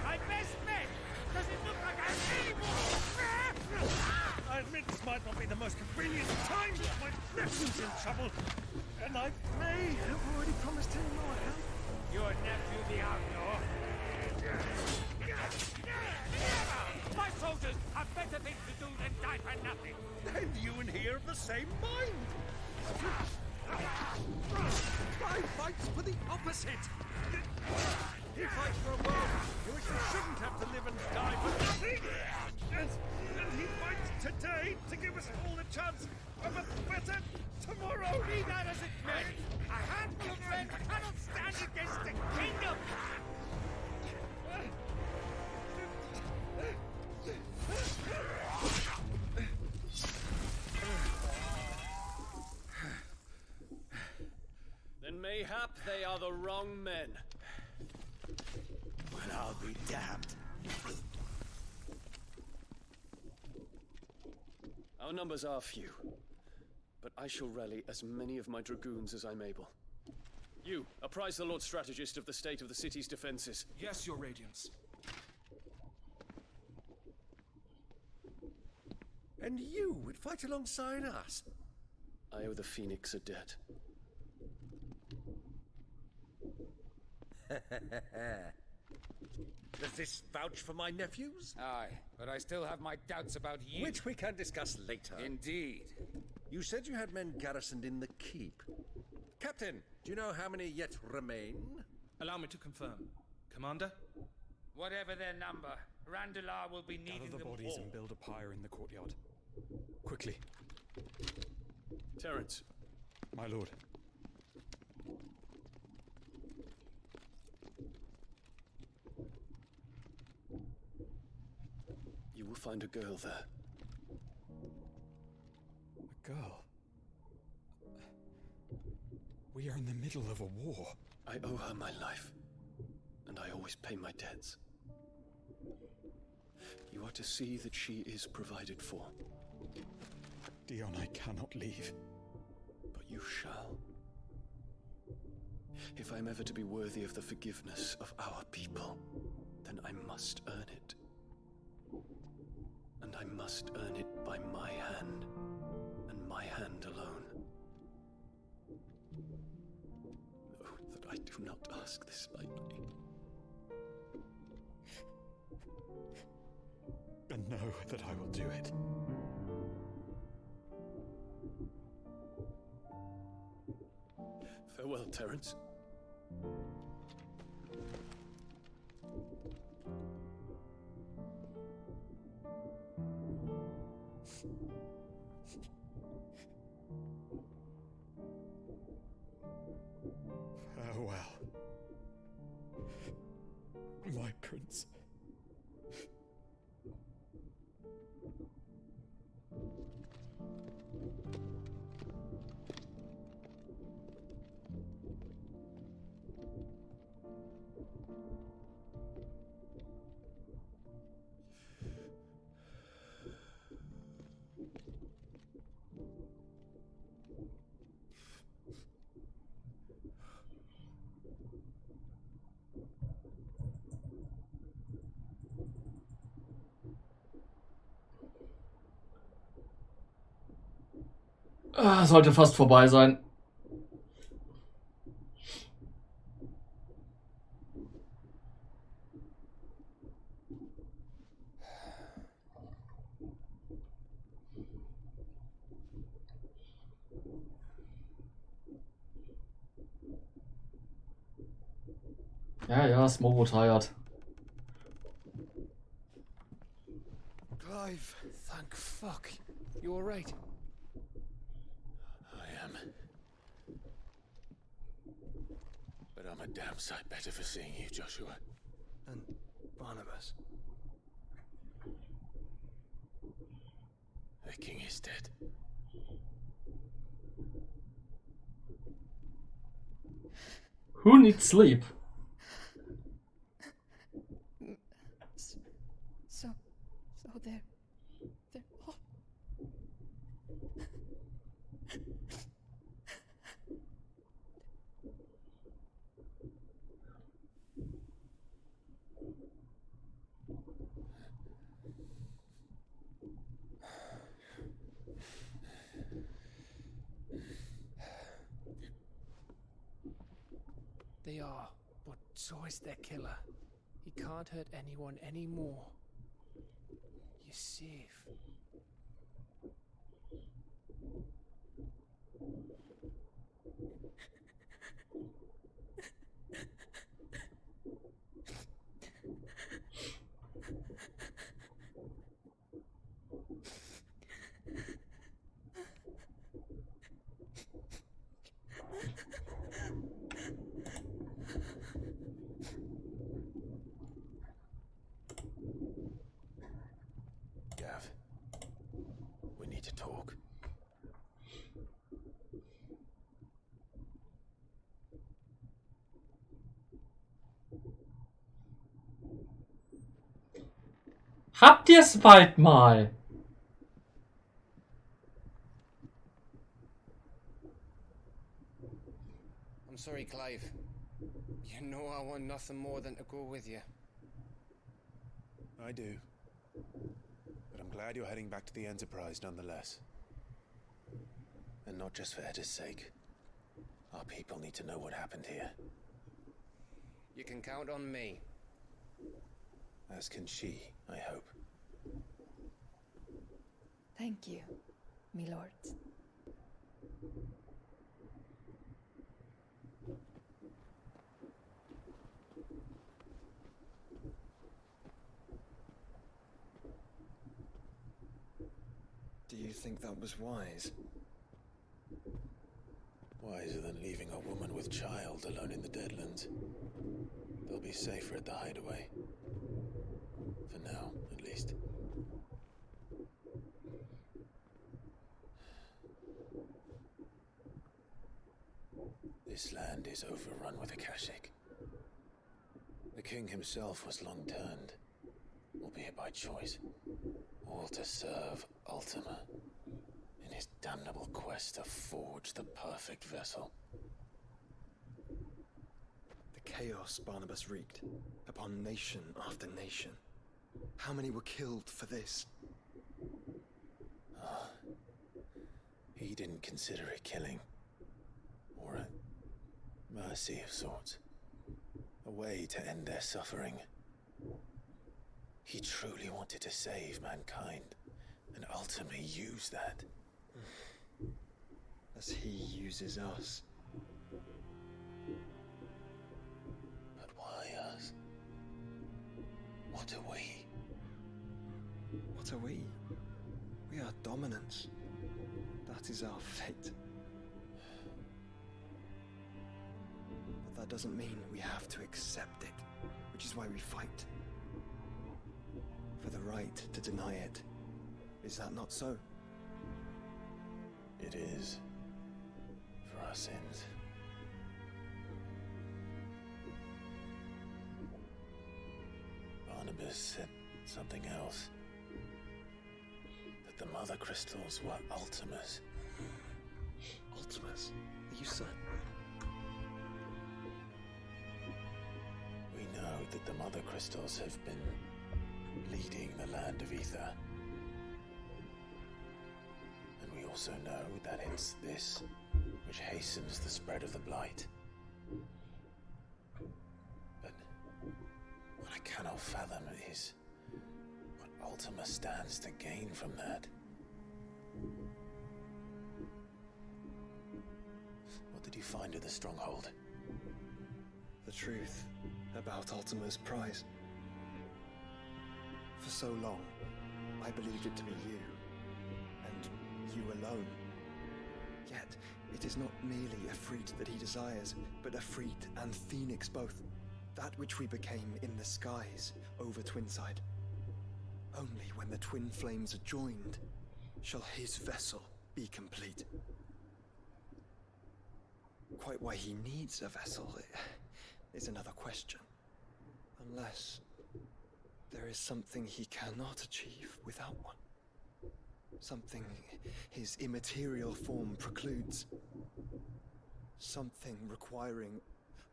My best men? Does it look like I have any more? I admit this might not be the most convenient time, but my nephew's in trouble, and I may have already promised him my help. Your nephew, the outlaw? My soldiers have better things to do than die for nothing. And you and he are of the same mind. I fight for the opposite. He fights for a world in which we shouldn't have to live and die for nothing. And he fights today to give us all a chance of a better tomorrow. Be that as it may, a handful of men cannot stand against the kingdom. Then mayhap they are the wrong men. Well, I'll be damned. Our numbers are few, but I shall rally as many of my dragoons as I'm able. You, apprise the Lord Strategist of the state of the city's defenses. Yes, Your Radiance. And you would fight alongside us? I owe the Phoenix a debt. Does this vouch for my nephews? Aye, but I still have my doubts about you. Which we can discuss later. Indeed. You said you had men garrisoned in the keep. Captain, do you know how many yet remain? Allow me to confirm. Commander? Whatever their number, Randalar will be needing Gather the them bodies all. and build a pyre in the courtyard. Quickly. Terence. My lord. You will find a girl there. A girl? We are in the middle of a war. I owe her my life, and I always pay my debts. You are to see that she is provided for. Dion, I cannot leave. But you shall. If I'm ever to be worthy of the forgiveness of our people, then I must earn it. And I must earn it by my hand, and my hand alone. Know that I do not ask this lightly. And know that I will do it. Farewell, Terence. Farewell, my prince. Sollte fast vorbei sein. Ja, Smobo tired. Clive, thank fuck. You alright? I am. But I'm a damn sight better for seeing you, Joshua. And Barnabas. The king is dead. Who needs sleep? So they're all... They are, but so is their killer. He can't hurt anyone anymore. You're safe. Gav, we need to talk. Habt ihr's bald mal? I'm sorry, Clive. You know I want nothing more than to go with you. I do. But I'm glad you're heading back to the Enterprise nonetheless. And not just for Etta's sake. Our people need to know what happened here. You can count on me. As can she, I hope. Thank you, my lords. Do you think that was wise? Wiser than leaving a woman with child alone in the Deadlands. They'll be safer at the hideaway. For now, at least. This land is overrun with Akashic. The king himself was long turned, albeit by choice, all to serve Ultima in his damnable quest to forge the perfect vessel. The chaos Barnabas wreaked upon nation after nation. How many were killed for this? He didn't consider it killing, or a mercy of sorts, a way to end their suffering. He truly wanted to save mankind, and ultimately use that. As he uses us. But why us? What are we? What are we? We are dominance. That is our fate. But that doesn't mean we have to accept it, which is why we fight. For the right to deny it. Is that not so? It is. For our sins. Barnabas said something else. That the Mother Crystals were Ultimas. Ultimas? Are you certain? We know that the Mother Crystals have been leading the land of Ether. And we also know that it's this which hastens the spread of the blight. But what I cannot fathom is what Ultima stands to gain from that. What did you find at the stronghold? The truth about Ultima's prize. For so long, I believed it to be you, and you alone. Yet, it is not merely a freed that he desires, but a freed and phoenix both. That which we became in the skies over Twinside. Only when the twin flames are joined shall his vessel be complete. Quite why he needs a vessel is another question. Unless there is something he cannot achieve without one. Something his immaterial form precludes. Something requiring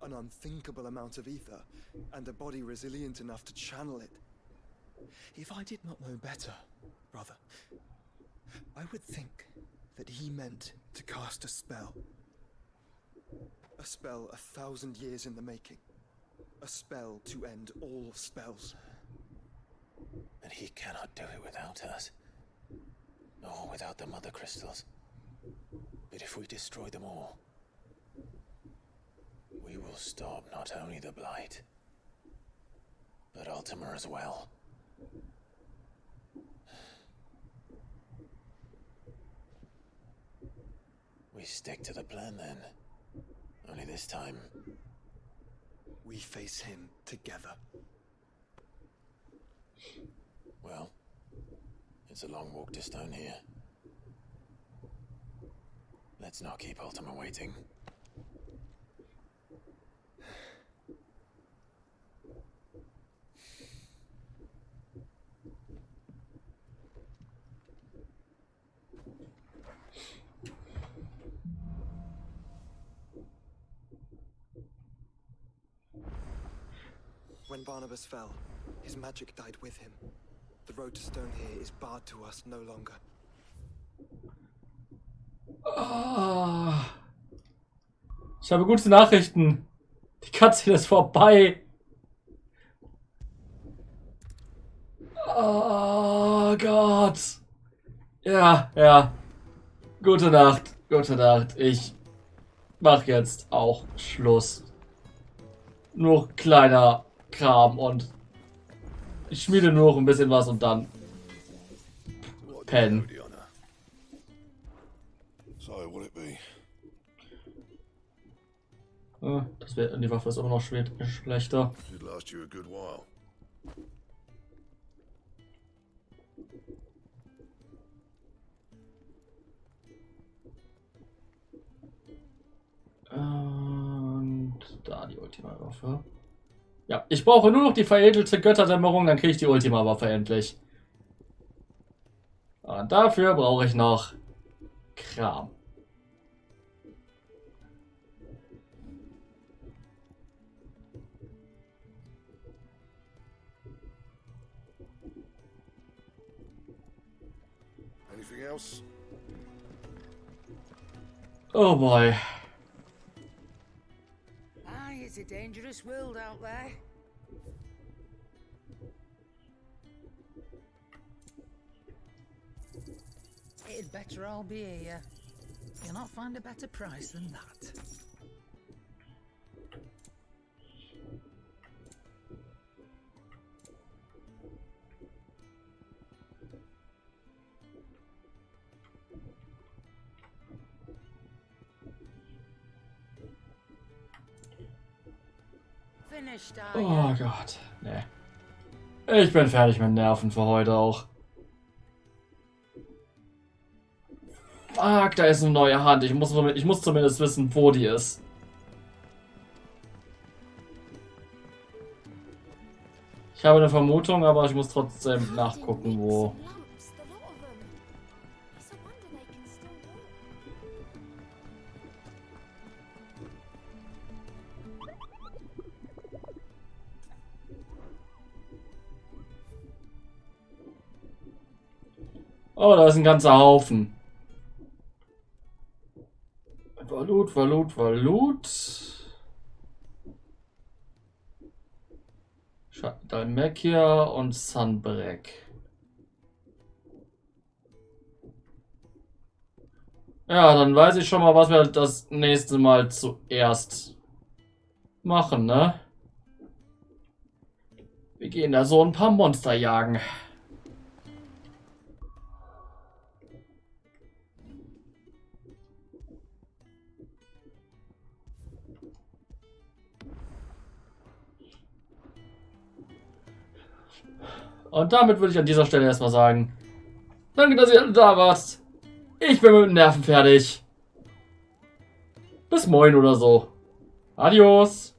an unthinkable amount of ether and a body resilient enough to channel it. If I did not know better, brother, I would think that he meant to cast a spell. A spell 1,000 years in the making. A spell to end all spells. And he cannot do it without us. Nor without the mother crystals. But if we destroy them all, we will stop not only the blight, but Ultima as well. We stick to the plan then. Only this time, we face him together. Well, it's a long walk to Stone here. Let's not keep Ultima waiting. When Barnabas fell, his magic died with him. The road to Stone here is barred to us no longer. Ich habe gute Nachrichten. Die Cutscene ist vorbei. Oh Gott. Ja, ja. Gute Nacht. Gute Nacht. Ich mach jetzt auch Schluss. Nur kleiner Kram und ich schmiede nur noch ein bisschen was und dann pennen. Die Waffe ist immer noch schlechter. Und da die Ultima-Waffe. Ja, ich brauche nur noch die veredelte Götterdämmerung, dann kriege ich die Ultima-Waffe endlich. Und dafür brauche ich noch Kram. Anything else? Oh boy. It's a dangerous world out there. It'd better all be here. You'll not find a better price than that. Oh Gott, nee. Ich bin fertig mit Nerven für heute auch. Fuck, da ist eine neue Hand. Ich muss zumindest wissen, wo die ist. Ich habe eine Vermutung, aber ich muss trotzdem nachgucken, wo. Oh, da ist ein ganzer Haufen. Valut. Dalmekia und Sunbreak. Ja, dann weiß ich schon mal, was wir das nächste Mal zuerst machen, ne? Wir gehen da so ein paar Monster jagen. Und damit würde ich an dieser Stelle erstmal sagen, danke, dass ihr alle da wart. Ich bin mit den Nerven fertig. Bis morgen oder so. Adios.